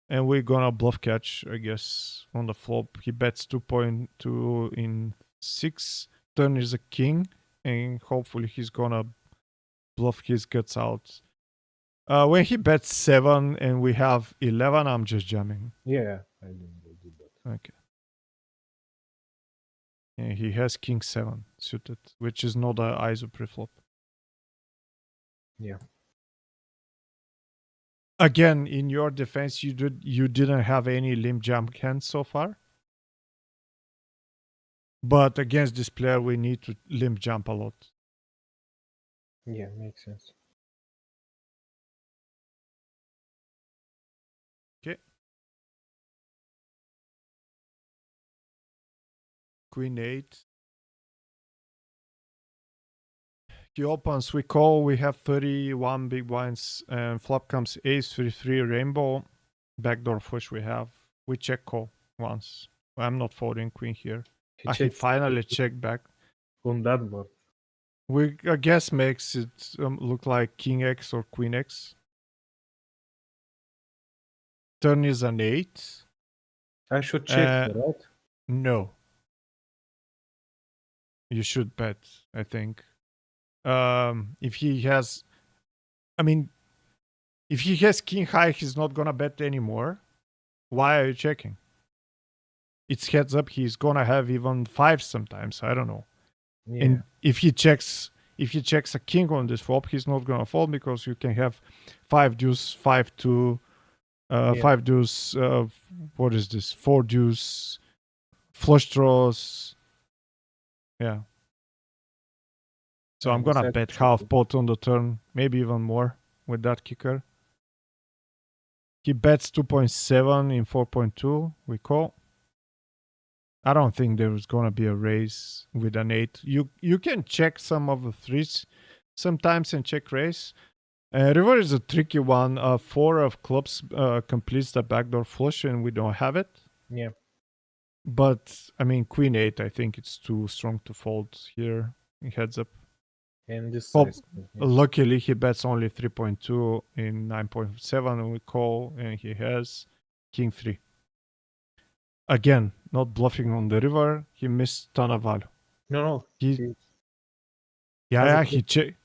[SPEAKER 1] And we're gonna bluff catch, I guess, on the flop. He bets 2.2 in 6. Turn is a king, and hopefully he's gonna bluff his guts out. When he bets 7 and we have 11, I'm just jamming.
[SPEAKER 2] Yeah. I didn't do that.
[SPEAKER 1] Okay. And he has king 7 suited, which is not a ISO preflop.
[SPEAKER 2] Yeah.
[SPEAKER 1] Again, in your defense, you didn't have any limp jump hands so far. But against this player, we need to limp jump a lot.
[SPEAKER 2] Yeah, makes sense.
[SPEAKER 1] Okay. Queen 8. He opens, we call, we have 31 big blinds, and flop comes ace 3 rainbow. Backdoor flush we have. We check call once. I'm not folding queen here. He
[SPEAKER 2] checked
[SPEAKER 1] finally checked back.
[SPEAKER 2] on that board.
[SPEAKER 1] We, I guess, makes it look like king x or queen x. Turn is an 8.
[SPEAKER 2] I should check, right?
[SPEAKER 1] No. You should bet, I think. If he has, I mean, if he has king high, he's not gonna bet anymore. Why are you checking? It's heads up, he's gonna have even 5 sometimes. I don't know.
[SPEAKER 2] Yeah.
[SPEAKER 1] And if he checks a king on this flop, he's not gonna fold because you can have 5 deuce, 5-2, 5 deuce. What is this? 4 deuce, flush draws. Yeah. So I'm gonna bet half pot on the turn, maybe even more with that kicker. He bets 2.7 in 4.2. We call. I don't think there's gonna be a raise with an 8. You can check some of the 3s sometimes and check raise. River is a tricky one. 4 of clubs completes the backdoor flush and we don't have it.
[SPEAKER 2] Yeah.
[SPEAKER 1] But I mean, queen 8, I think it's too strong to fold here. Heads up.
[SPEAKER 2] And this size.
[SPEAKER 1] Luckily, he bets only 3.2 in 9.7, and we call, and he has king 3. Again, not bluffing on the river. He missed ton of value.
[SPEAKER 2] No.
[SPEAKER 1] He check.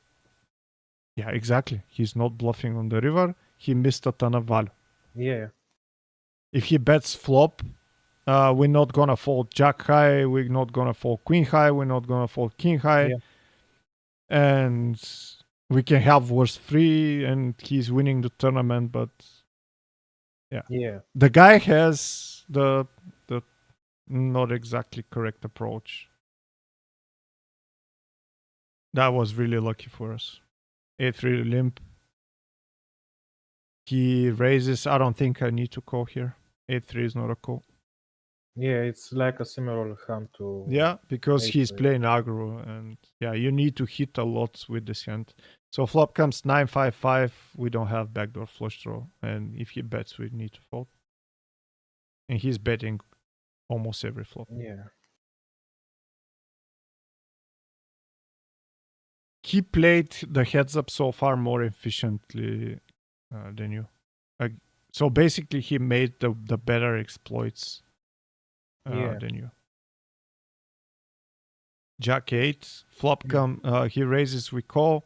[SPEAKER 1] Yeah, exactly. He's not bluffing on the river. He missed a ton of value.
[SPEAKER 2] Yeah.
[SPEAKER 1] If he bets flop, we're not gonna fold jack high. We're not gonna fold queen high. We're not gonna fold king high.
[SPEAKER 2] Yeah.
[SPEAKER 1] And we can have worse 3, and he's winning the tournament. But
[SPEAKER 2] yeah,
[SPEAKER 1] the guy has the not exactly correct approach. That was really lucky for us. A3 limp. He raises. I don't think I need to call here. A3 is not a call.
[SPEAKER 2] Yeah, it's like a similar hand to.
[SPEAKER 1] Yeah, because he's
[SPEAKER 2] A3.
[SPEAKER 1] playing aggro, and yeah, you need to hit a lot with this hand. So flop comes 9-5-5. We don't have backdoor flush draw, and if he bets, we need to fold. And he's betting almost every flop.
[SPEAKER 2] Yeah.
[SPEAKER 1] He played the heads up so far more efficiently than you. So basically, he made the better exploits
[SPEAKER 2] Yeah.
[SPEAKER 1] than you. Jack 8, flop come, he raises, we call.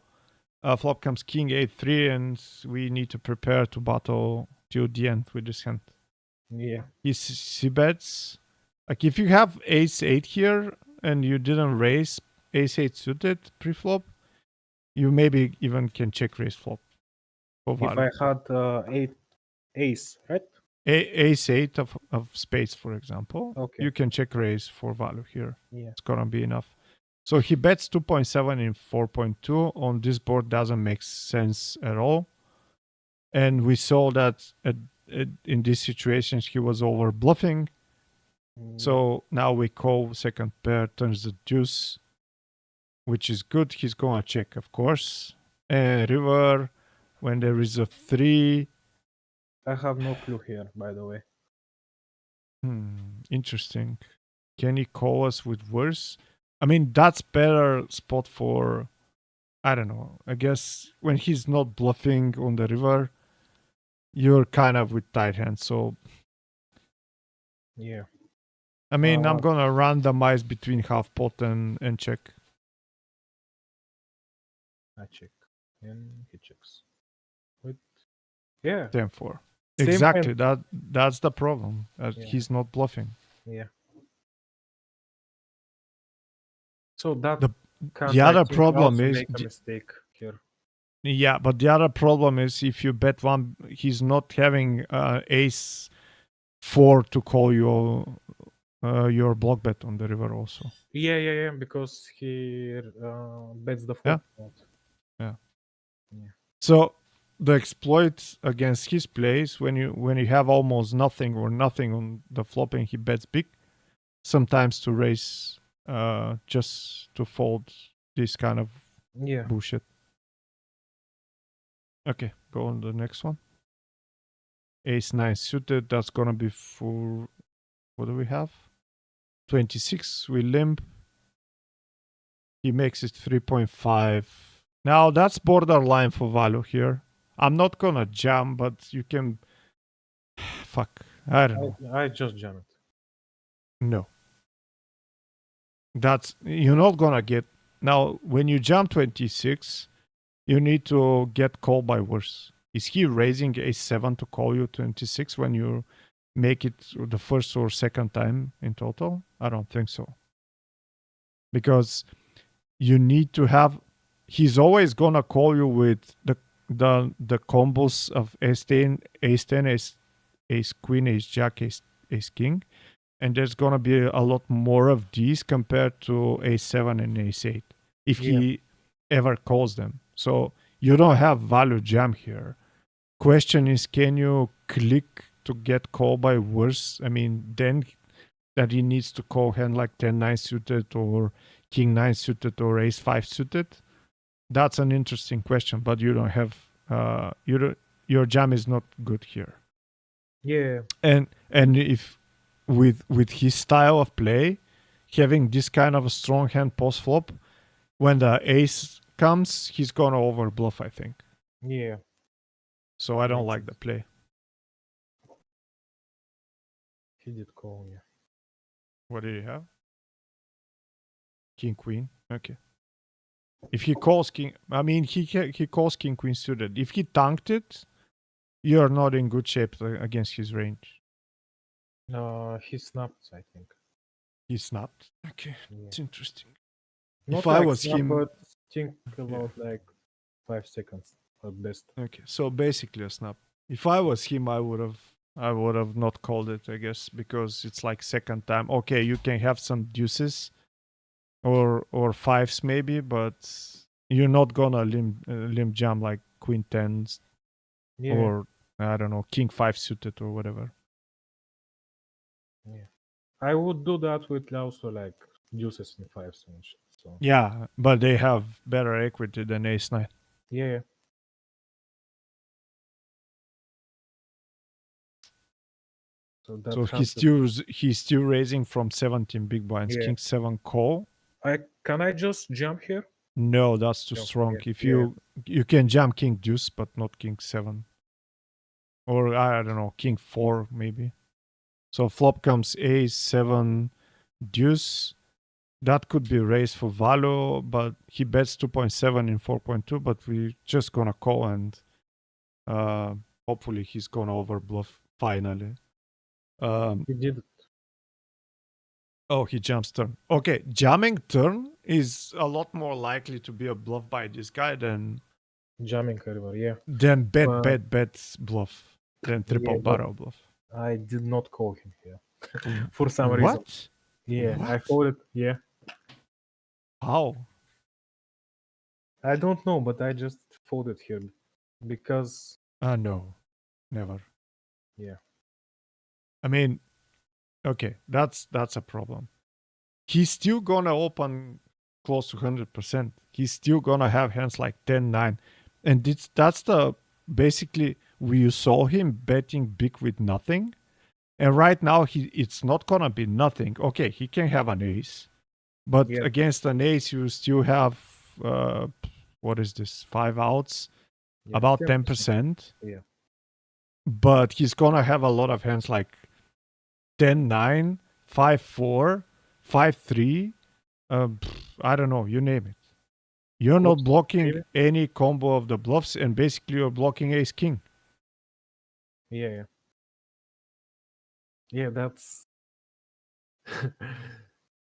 [SPEAKER 1] Flop comes king 8-3, and we need to prepare to battle till the end with this hand.
[SPEAKER 2] Yeah.
[SPEAKER 1] He bets. Like if you have ace 8 here and you didn't raise ace 8 suited pre-flop, you maybe even can check raise flop. For
[SPEAKER 2] If
[SPEAKER 1] value.
[SPEAKER 2] I had ace, right?
[SPEAKER 1] Ace 8 of spades, for example,
[SPEAKER 2] Okay.
[SPEAKER 1] you can check raise for value here.
[SPEAKER 2] Yeah.
[SPEAKER 1] It's gonna be enough. So he bets 2.7 in 4.2 on this board. Doesn't make sense at all. And we saw that in these situations he was over bluffing. So now we call second pair, turns the deuce, which is good. He's gonna check, of course. And river, when there is a 3.
[SPEAKER 2] I have no clue here, by the way.
[SPEAKER 1] Interesting. Can he call us with worse? I mean, that's better spot for, I don't know. I guess when he's not bluffing on the river, you're kind of with tight hands. So,
[SPEAKER 2] Yeah.
[SPEAKER 1] I mean, I'm going to randomize between half pot and check.
[SPEAKER 2] I check. And he checks. With yeah.
[SPEAKER 1] 10-4.
[SPEAKER 2] Same
[SPEAKER 1] Exactly.
[SPEAKER 2] hand.
[SPEAKER 1] That's the problem.
[SPEAKER 2] Yeah.
[SPEAKER 1] He's not bluffing.
[SPEAKER 2] Yeah. So that
[SPEAKER 1] The other problem is
[SPEAKER 2] make a mistake here.
[SPEAKER 1] Yeah, but the other problem is if you bet one, he's not having ace 4 to call your block bet on the river also.
[SPEAKER 2] Yeah. Because he bets the flop.
[SPEAKER 1] Yeah.
[SPEAKER 2] Yeah.
[SPEAKER 1] So the exploit against his plays when you have almost nothing or nothing on the flop and he bets big, sometimes to raise just to fold this kind of bullshit. Okay, go on the next one. Ace 9 suited, that's gonna be for, what do we have? 26, we limp. He makes it 3.5. Now that's borderline for value here. I'm not gonna jam, but you can. Fuck, I don't know.
[SPEAKER 2] I just jam it.
[SPEAKER 1] No. You're not gonna get. Now, when you jam 26, you need to get called by worse. Is he raising a7 to call you 26 when you make it the first or second time in total? I don't think so. Because you need to have. He's always gonna call you with the combos of ace-10, ace queen, ace jack, ace king, and there's gonna be a lot more of these compared to ace-7 and ace-8 if he ever calls them. So you don't have value jam here. Question is, can you click to get called by worse? I mean, then that he needs to call hand like 10-9 suited or king 9 suited or ace 5 suited. That's an interesting question, but you don't have your jam is not good here.
[SPEAKER 2] Yeah.
[SPEAKER 1] And if with his style of play, having this kind of a strong hand post flop, when the ace comes, he's gonna over bluff, I think.
[SPEAKER 2] Yeah.
[SPEAKER 1] So I don't like the play.
[SPEAKER 2] He did call, yeah.
[SPEAKER 1] What do you have? King queen. Okay. If he calls king, I mean he calls king queen suited. If he tanked it, you're not in good shape against his range.
[SPEAKER 2] He snapped, I think.
[SPEAKER 1] He snapped. Okay, it's interesting.
[SPEAKER 2] Not
[SPEAKER 1] if
[SPEAKER 2] like
[SPEAKER 1] I was
[SPEAKER 2] snap,
[SPEAKER 1] him,
[SPEAKER 2] but think about like 5 seconds at best.
[SPEAKER 1] Okay, so basically a snap. If I was him, I would have not called it, I guess, because it's like second time. Okay, you can have some deuces or fives maybe, but you're not gonna limp jam like queen tens or I don't know, king 5 suited or whatever.
[SPEAKER 2] Yeah, I would do that with also like deuces and fives and shit. So
[SPEAKER 1] yeah, but they have better equity than ace 9.
[SPEAKER 2] Yeah. So that
[SPEAKER 1] So
[SPEAKER 2] has
[SPEAKER 1] he's still raising from 17 big blinds.
[SPEAKER 2] Yeah.
[SPEAKER 1] King 7 call.
[SPEAKER 2] Can I just jump here?
[SPEAKER 1] No, that's too
[SPEAKER 2] No,
[SPEAKER 1] strong.
[SPEAKER 2] yeah,
[SPEAKER 1] If
[SPEAKER 2] yeah.
[SPEAKER 1] you can jump King Deuce, but not King 7. Or I don't know, King 4 maybe. So flop comes Ace 7 Deuce. That could be raised for value, but he bets 2.7 in 4.2, but we just gonna call and hopefully he's gonna overbluff finally.
[SPEAKER 2] He did it.
[SPEAKER 1] Oh, he jumps turn. Okay, jamming turn is a lot more likely to be a bluff by this guy than
[SPEAKER 2] Jamming river, yeah.
[SPEAKER 1] bet bluff, than triple
[SPEAKER 2] Yeah, but
[SPEAKER 1] barrel bluff.
[SPEAKER 2] I did not call him here for some reason.
[SPEAKER 1] What?
[SPEAKER 2] Yeah, I
[SPEAKER 1] What?
[SPEAKER 2] folded. Yeah,
[SPEAKER 1] How?
[SPEAKER 2] I don't know, but I just folded here because
[SPEAKER 1] No, never.
[SPEAKER 2] yeah,
[SPEAKER 1] I mean, okay, that's a problem. He's still gonna open close to 100%. He's still gonna have hands like 10-9, and that's the basically we saw him betting big with nothing, and right now it's not gonna be nothing. Okay, he can have an ace, but
[SPEAKER 2] yeah,
[SPEAKER 1] against an ace you still have what is this, 5 outs,
[SPEAKER 2] yeah,
[SPEAKER 1] about
[SPEAKER 2] 10%.
[SPEAKER 1] 10%.
[SPEAKER 2] Yeah,
[SPEAKER 1] But he's gonna have a lot of hands like 10-9, 5-4, 5-3. I don't know, you name it. You're not
[SPEAKER 2] Oops,
[SPEAKER 1] blocking
[SPEAKER 2] maybe?
[SPEAKER 1] any combo of the bluffs, and basically you're blocking ace king.
[SPEAKER 2] Yeah, yeah, yeah. That's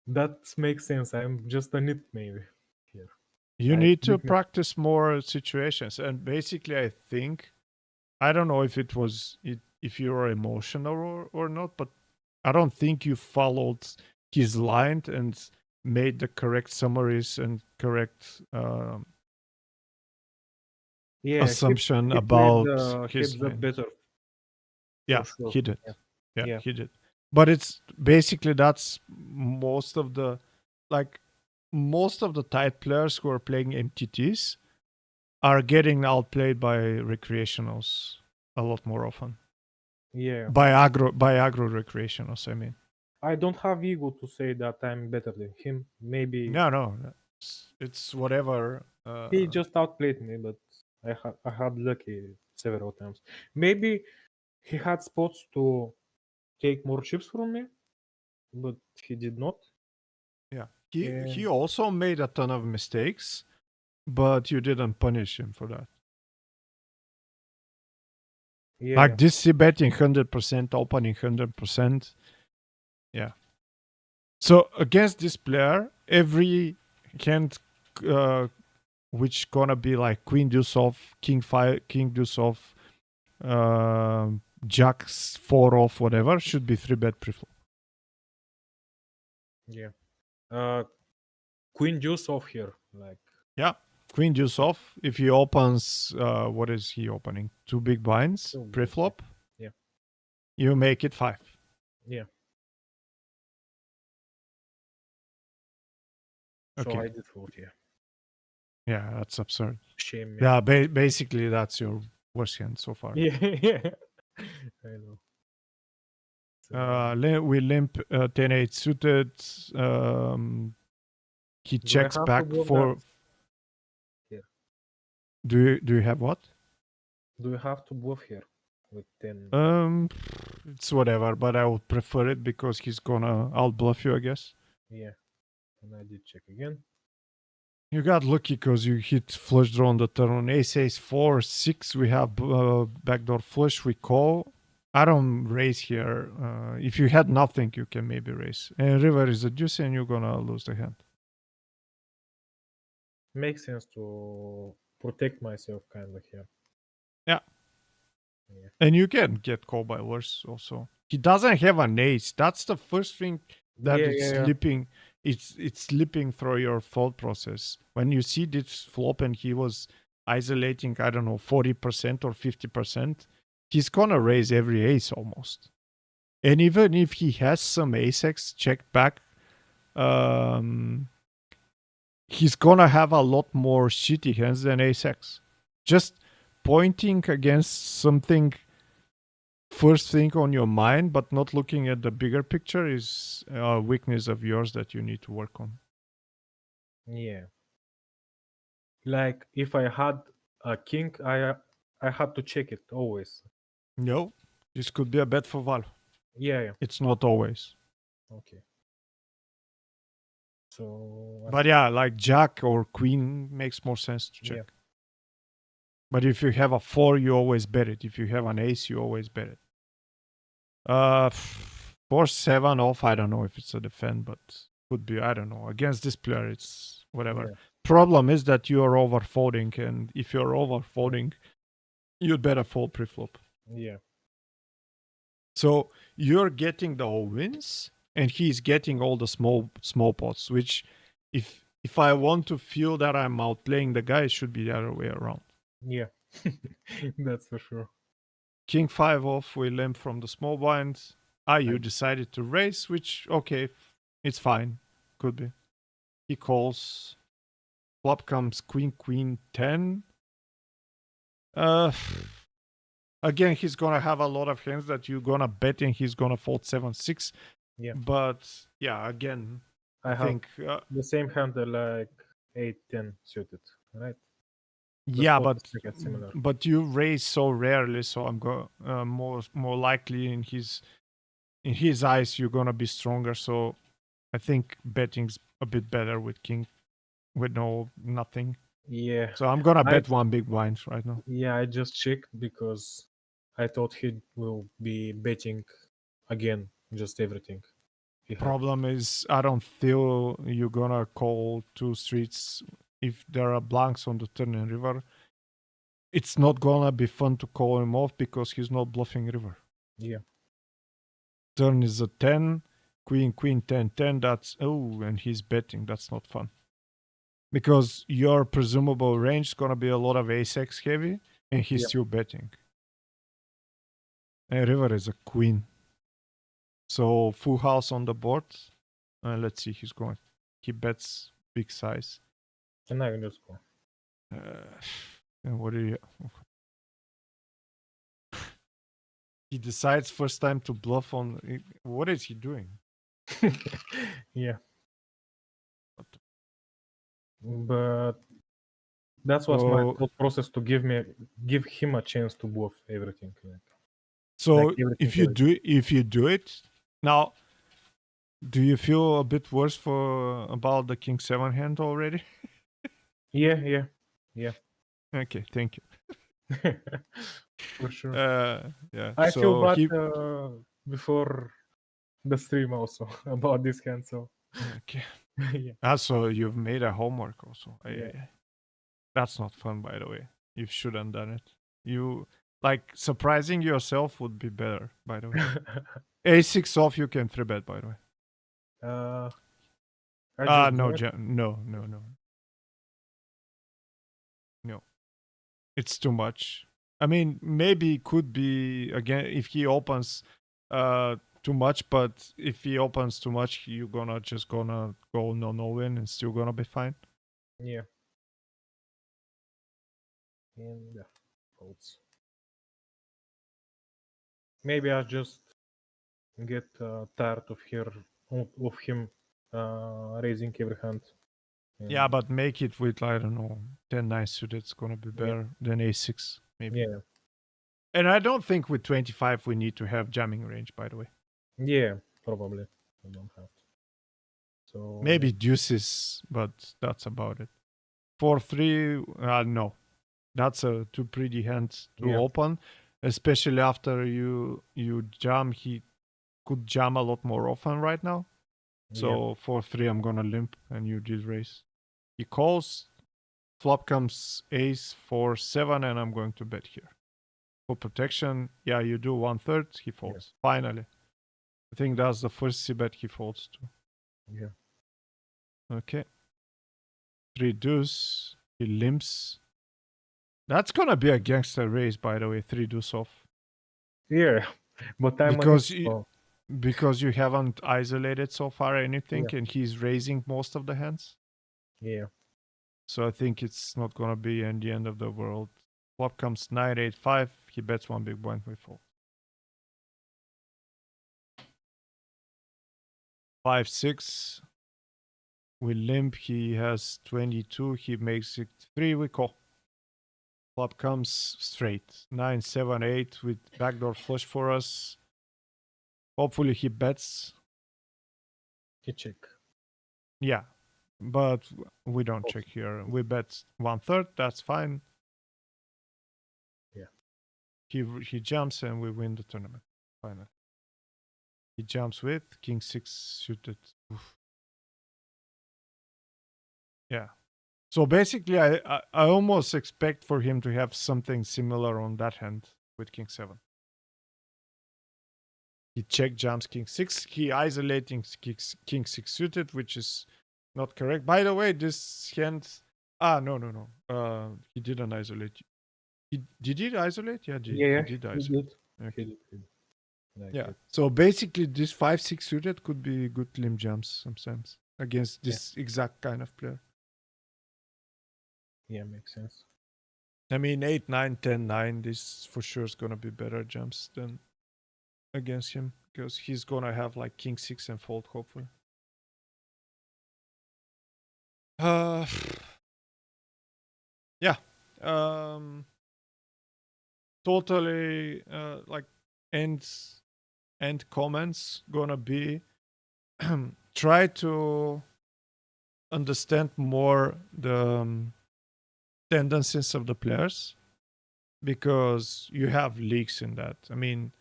[SPEAKER 2] that makes sense. I'm just a nit maybe here.
[SPEAKER 1] You
[SPEAKER 2] I
[SPEAKER 1] need to
[SPEAKER 2] didn't-
[SPEAKER 1] practice more situations, and basically I think, I don't know if if you're emotional or not, but I don't think you followed his line and made the correct summaries and correct
[SPEAKER 2] Yeah,
[SPEAKER 1] assumption
[SPEAKER 2] he played
[SPEAKER 1] about his
[SPEAKER 2] hit the
[SPEAKER 1] hand.
[SPEAKER 2] better
[SPEAKER 1] Yeah,
[SPEAKER 2] for sure.
[SPEAKER 1] he did.
[SPEAKER 2] Yeah,
[SPEAKER 1] Yeah,
[SPEAKER 2] yeah,
[SPEAKER 1] he did. But it's basically that's most of the like most of the tight players who are playing MTTs are getting outplayed by recreationals a lot more often.
[SPEAKER 2] yeah.
[SPEAKER 1] By aggro recreationals, I mean.
[SPEAKER 2] I don't have ego to say that I'm better than him. Maybe
[SPEAKER 1] No. It's whatever.
[SPEAKER 2] he just outplayed me, but I had lucky several times. Maybe he had spots to take more chips from me, but he did not.
[SPEAKER 1] Yeah.
[SPEAKER 2] Yeah,
[SPEAKER 1] He also made a ton of mistakes, but you didn't punish him for that.
[SPEAKER 2] yeah,
[SPEAKER 1] Like this C betting 100%, opening 100%. Yeah. So against this player, every hand which gonna be like queen deuce off, king 5, king deuce off, jacks 4 off, whatever, should be 3-bet preflop.
[SPEAKER 2] yeah. Queen deuce off here, like
[SPEAKER 1] Yeah. Queen deuce off. If he opens, what is he opening? 2 big blinds
[SPEAKER 2] Two big,
[SPEAKER 1] preflop.
[SPEAKER 2] yeah.
[SPEAKER 1] You make it 5.
[SPEAKER 2] Yeah. So
[SPEAKER 1] Okay.
[SPEAKER 2] I did fold, yeah.
[SPEAKER 1] Yeah, that's absurd.
[SPEAKER 2] Shame me.
[SPEAKER 1] Yeah, basically that's your worst hand so far.
[SPEAKER 2] Yeah, yeah. I know. So,
[SPEAKER 1] We limp 10-8 suited. He
[SPEAKER 2] do I
[SPEAKER 1] checks
[SPEAKER 2] have to
[SPEAKER 1] back
[SPEAKER 2] bluff
[SPEAKER 1] for.
[SPEAKER 2] that here?
[SPEAKER 1] Do you have what?
[SPEAKER 2] Do you have to bluff here with 10?
[SPEAKER 1] It's whatever, but I would prefer it because he's gonna outbluff you, I guess.
[SPEAKER 2] Yeah. And I did check again.
[SPEAKER 1] You got lucky because you hit flush draw on the turn. On ace 4 6, we have backdoor flush. We call. I don't raise here. If you had nothing, you can maybe raise. And river is a deuce, and you're gonna lose the hand.
[SPEAKER 2] Makes sense to protect myself kind of here.
[SPEAKER 1] Yeah.
[SPEAKER 2] Yeah.
[SPEAKER 1] And you can get called by worse also. He doesn't have an ace. That's the first thing that it's slipping. It's slipping through your thought process. When you see this flop and he was isolating, I don't know, 40% or 50%, he's gonna raise every ace almost. And even if he has some ace-x checked back, he's gonna have a lot more shitty hands than ace-x. just pointing against something first thing on your mind, but not looking at the bigger picture is a weakness of yours that you need to work on.
[SPEAKER 2] Yeah. Like if I had a king, I had to check it always.
[SPEAKER 1] No, this could be a bet for Val.
[SPEAKER 2] Yeah, yeah.
[SPEAKER 1] It's not always.
[SPEAKER 2] Okay. So
[SPEAKER 1] But yeah, like Jack or Queen makes more sense to check.
[SPEAKER 2] yeah.
[SPEAKER 1] But if you have a 4, you always bet it. If you have an ace, you always bet it. 4-7 off, I don't know if it's a defend, but could be, I don't know. Against this player, it's whatever.
[SPEAKER 2] Yeah.
[SPEAKER 1] Problem is that you are over folding, and if you're over folding, you'd better fold pre-flop.
[SPEAKER 2] Yeah.
[SPEAKER 1] So you're getting the all wins, and he's getting all the small pots, which if I want to feel that I'm outplaying the guy, it should be the other way around.
[SPEAKER 2] Yeah. That's for sure.
[SPEAKER 1] King 5 off, we limp from the small blind. You
[SPEAKER 2] Right.
[SPEAKER 1] decided to raise, which, okay, it's fine. Could be. He calls. Flop comes queen, queen, 10. Again, he's gonna have a lot of hands that you're gonna bet and he's gonna fold 7-6.
[SPEAKER 2] Yeah.
[SPEAKER 1] But yeah, again,
[SPEAKER 2] I
[SPEAKER 1] I
[SPEAKER 2] have
[SPEAKER 1] think
[SPEAKER 2] the same hand like 8-10 suited, right? The
[SPEAKER 1] yeah,
[SPEAKER 2] spot is like a similar.
[SPEAKER 1] but you raise so rarely, so I'm more likely in his eyes you're gonna be stronger. So I think betting's a bit better with king, with nothing.
[SPEAKER 2] Yeah.
[SPEAKER 1] So I'm gonna
[SPEAKER 2] I
[SPEAKER 1] bet one big blind right now.
[SPEAKER 2] yeah, I just checked because I thought he will be betting again, just everything. He had.
[SPEAKER 1] Problem is, I don't feel you're gonna call 2 streets if there are blanks on the turn and river. It's not gonna be fun to call him off because he's not bluffing river.
[SPEAKER 2] Yeah.
[SPEAKER 1] Turn is a 10, queen, queen, 10, 10. That's, oh, and he's betting. That's not fun. Because your presumable range is gonna be a lot of ace-x heavy, and he's
[SPEAKER 2] Yeah.
[SPEAKER 1] still betting. And river is a queen. So full house on the board. Let's see, he bets big size.
[SPEAKER 2] And I can just go.
[SPEAKER 1] And what do you? He decides first time to bluff on. What is he doing?
[SPEAKER 2] Yeah. But that was my
[SPEAKER 1] So,
[SPEAKER 2] thought process to give him a chance to bluff everything.
[SPEAKER 1] so
[SPEAKER 2] everything,
[SPEAKER 1] if you do it now, do you feel a bit worse about the king 7 hand already?
[SPEAKER 2] Yeah.
[SPEAKER 1] Okay, thank you.
[SPEAKER 2] For sure.
[SPEAKER 1] Yeah.
[SPEAKER 2] I
[SPEAKER 1] so
[SPEAKER 2] feel bad
[SPEAKER 1] he
[SPEAKER 2] before the stream also about this hand. So
[SPEAKER 1] okay.
[SPEAKER 2] yeah.
[SPEAKER 1] So you've made a homework also.
[SPEAKER 2] Yeah.
[SPEAKER 1] That's not fun, by the way. You shouldn't done it. You like surprising yourself would be better, by the way. A6 off, you can 3-bet, by the way.
[SPEAKER 2] I just
[SPEAKER 1] No,
[SPEAKER 2] bet.
[SPEAKER 1] no. It's too much. I mean, maybe it could be again if he opens too much, but if he opens too much, you're gonna go no win and still gonna be fine.
[SPEAKER 2] Yeah. And yeah, folds. Maybe I just get tired of him raising every hand.
[SPEAKER 1] Yeah, but make it with, I don't know, 10-9 suited. It's gonna be better than A6 maybe.
[SPEAKER 2] Yeah.
[SPEAKER 1] And I don't think with 25 we need to have jamming range, by the way.
[SPEAKER 2] Yeah, probably. I don't have to. So
[SPEAKER 1] Maybe deuces, but that's about it. 4-3, no. That's a too pretty hand to open, especially after you jam. He could jam a lot more often right now. So 4-3, I'm gonna limp, and you did raise. He calls, flop comes ace 4-7, and I'm going to bet here. For protection, yeah, you do 1/3, he folds. Finally. I think that's the first c-bet he folds to.
[SPEAKER 2] Yeah.
[SPEAKER 1] Okay. 3 deuce, he limps. That's gonna be a gangster raise, by the way, 3 deuce off.
[SPEAKER 2] Yeah, but I'm
[SPEAKER 1] because you haven't isolated so far anything, and he's raising most of the hands.
[SPEAKER 2] Yeah.
[SPEAKER 1] So I think it's not gonna be in the end of the world. Flop comes 9-8-5. He bets one big blind. We fold. 5-6. We limp. He has 22. He makes it 3. We call. Flop comes straight. 9-7-8 with backdoor flush for us. Hopefully he bets.
[SPEAKER 2] He check.
[SPEAKER 1] Yeah, but we don't
[SPEAKER 2] Okay.
[SPEAKER 1] check here. We bet 1/3. That's fine.
[SPEAKER 2] Yeah.
[SPEAKER 1] He jumps and we win the tournament. Finally. He jumps with King 6 suited. Oof. Yeah. So basically, I almost expect for him to have something similar on that hand with King 7. He check jumps King 6. He isolating King 6 suited, which is not correct. By the way, this hand. No. He didn't isolate. Did he isolate? Yeah,
[SPEAKER 2] Yeah,
[SPEAKER 1] he did
[SPEAKER 2] he
[SPEAKER 1] isolate.
[SPEAKER 2] did.
[SPEAKER 1] Okay.
[SPEAKER 2] He did. Like
[SPEAKER 1] Yeah.
[SPEAKER 2] it.
[SPEAKER 1] So basically, this 5-6 suited could be good limb jumps sometimes against
[SPEAKER 2] Yeah.
[SPEAKER 1] this exact kind of player.
[SPEAKER 2] Yeah, makes sense.
[SPEAKER 1] I mean, 8-9, 10-9, this for sure is gonna be better jumps than against him because he's gonna have like King 6 and fold hopefully. Yeah. Totally like end comments gonna be try to understand more the tendencies of the players because you have leaks in that. I mean,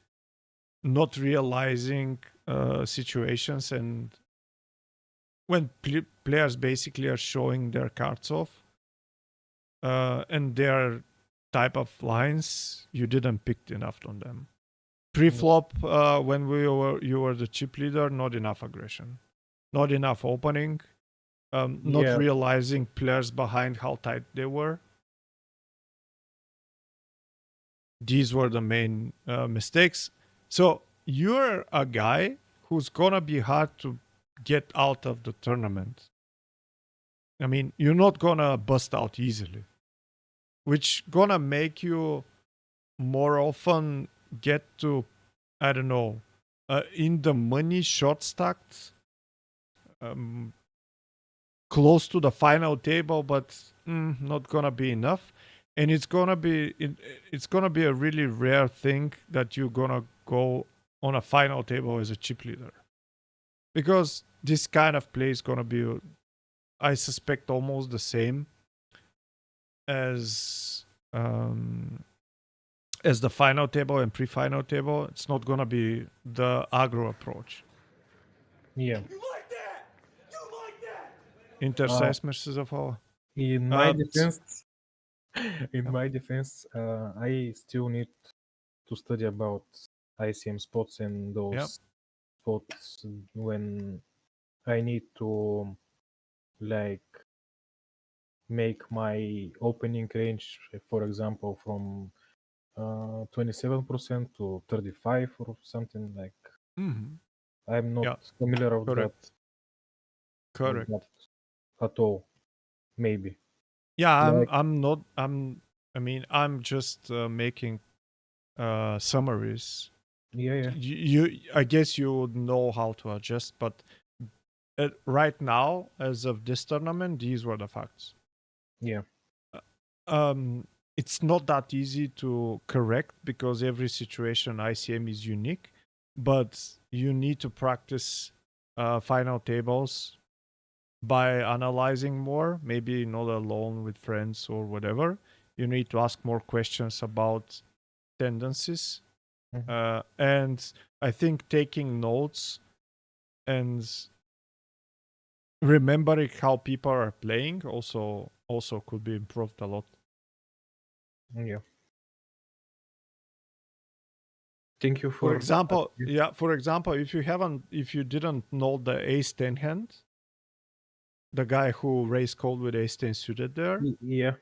[SPEAKER 1] not realizing situations and when players basically are showing their cards off and their type of lines, you didn't pick enough on them. Pre-flop, when you were the chip leader, not enough aggression, not enough opening, not
[SPEAKER 2] Yeah.
[SPEAKER 1] realizing players behind how tight they were. These were the main mistakes. So you're a guy who's gonna be hard to get out of the tournament. I mean, you're not gonna bust out easily, which gonna make you more often get to, I don't know, in the money short stacked, close to the final table, but not gonna be enough. And it's gonna be a really rare thing that you're gonna go on a final table as a chip leader, because this kind of play is gonna be, I suspect, almost the same as the final table and pre-final table. It's not gonna be the aggro approach.
[SPEAKER 2] Yeah.
[SPEAKER 1] Intersize versus of all.
[SPEAKER 2] In my
[SPEAKER 1] So,
[SPEAKER 2] defense, I still need to study about ICM spots and those
[SPEAKER 1] yeah.
[SPEAKER 2] spots when I need to like make my opening range, for example, from 27% to 35 or something like.
[SPEAKER 1] Mm-hmm.
[SPEAKER 2] I'm not
[SPEAKER 1] Yeah.
[SPEAKER 2] familiar with
[SPEAKER 1] Correct.
[SPEAKER 2] that at all. Maybe.
[SPEAKER 1] Yeah,
[SPEAKER 2] Like
[SPEAKER 1] I'm not. I mean, I'm just making summaries.
[SPEAKER 2] yeah.
[SPEAKER 1] I guess you would know how to adjust, but right now, as of this tournament, these were the facts.
[SPEAKER 2] Yeah.
[SPEAKER 1] It's not that easy to correct because every situation ICM is unique, but you need to practice final tables by analyzing more, maybe not alone with friends or whatever. You need to ask more questions about tendencies. And I think taking notes and remembering how people are playing also could be improved a lot.
[SPEAKER 2] Yeah. Thank you
[SPEAKER 1] For
[SPEAKER 2] for
[SPEAKER 1] example, if you didn't know the ace 10 hand, the guy who raised cold with ace 10 suited there,
[SPEAKER 2] yeah.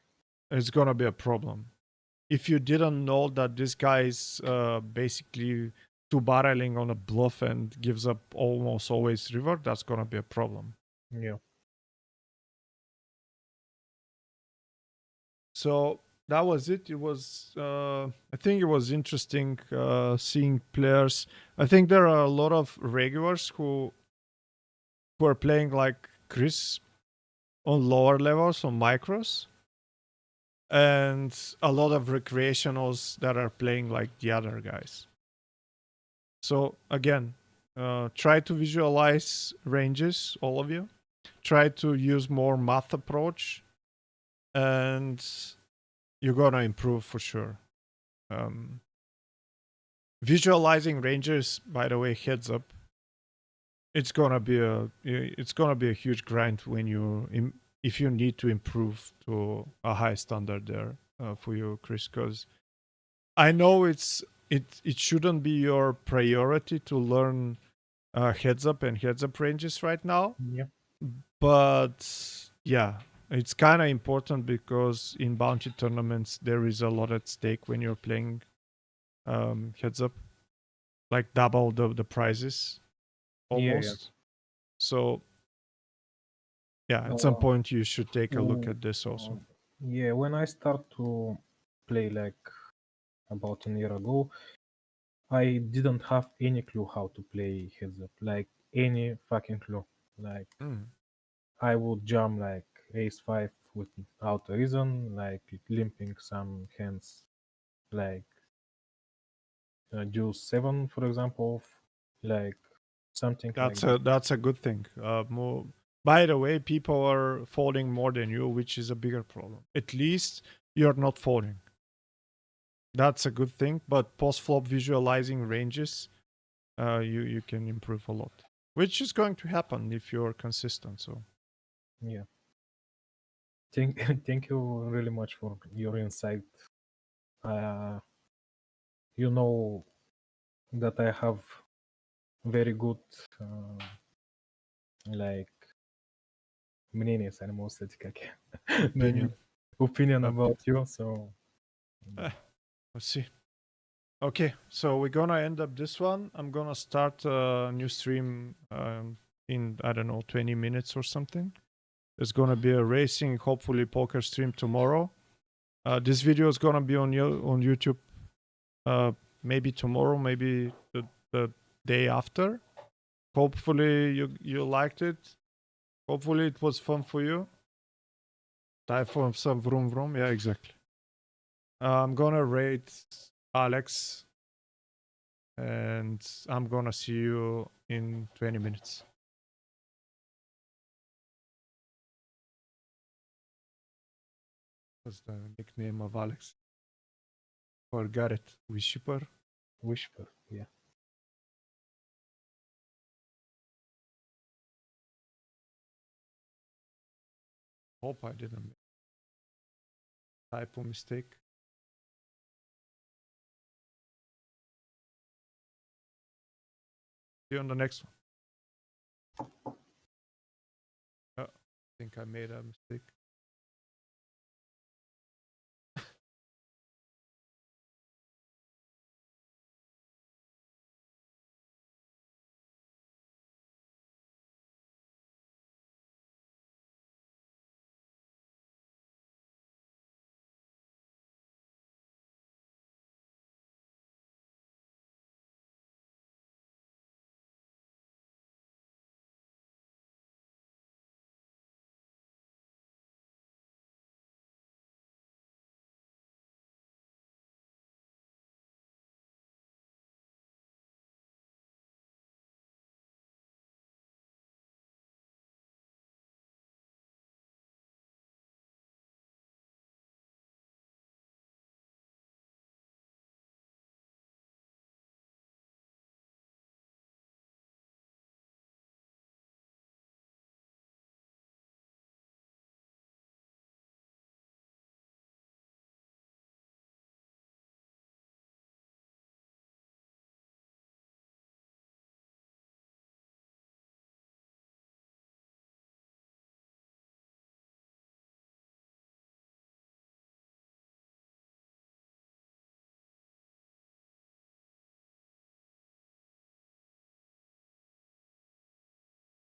[SPEAKER 1] it's gonna be a problem. If you didn't know that this guy is basically two barreling on a bluff and gives up almost always river, that's gonna be a problem.
[SPEAKER 2] Yeah.
[SPEAKER 1] So that was it. It was I think it was interesting seeing players. I think there are a lot of regulars who are playing like Chris on lower levels on micros, and a lot of recreationals that are playing like the other guys. So again, try to visualize ranges, all of you. Try to use more math approach, and you're gonna improve for sure. Visualizing ranges, by the way, heads up, it's gonna be a huge grind when if you need to improve to a high standard there for you, Chris, because I know it shouldn't be your priority to learn heads up and heads up ranges right now,
[SPEAKER 2] Yeah.
[SPEAKER 1] but yeah, it's kind of important because in bounty tournaments there is a lot at stake when you're playing heads up, like double the prizes almost.
[SPEAKER 2] Yeah.
[SPEAKER 1] So yeah, at some point you should take a look at this also.
[SPEAKER 2] Yeah, when I start to play like about a year ago, I didn't have any clue how to play heads up, like any fucking clue. Like I would jump like ace five without a reason, like limping some hands, like deuce seven, for example, like something like that.
[SPEAKER 1] That's a good thing. More. By the way, people are folding more than you, which is a bigger problem. At least you're not folding. That's a good thing. But post flop visualizing ranges, you can improve a lot, which is going to happen if you're consistent. So
[SPEAKER 2] Yeah. Thank you really much for your insight. You know that I have very good like мнение, само кстати, как
[SPEAKER 1] opinion.
[SPEAKER 2] opinion about you. So
[SPEAKER 1] Let's see. Okay, so we're gonna end up this one. I'm gonna start a new stream in I don't know 20 minutes or something. There's gonna be a racing, hopefully poker stream tomorrow. This video is gonna be on YouTube. Maybe tomorrow, maybe the day after. Hopefully you liked it. Hopefully it was fun for you. Time for some vroom vroom. Yeah, exactly. I'm gonna rate Alex, and I'm gonna see you in 20 minutes. What's the nickname of Alex? Forgot it. Whisper.
[SPEAKER 2] Whisper, yeah.
[SPEAKER 1] Hope I didn't make a typo mistake. See you on the next one. I think I made a mistake.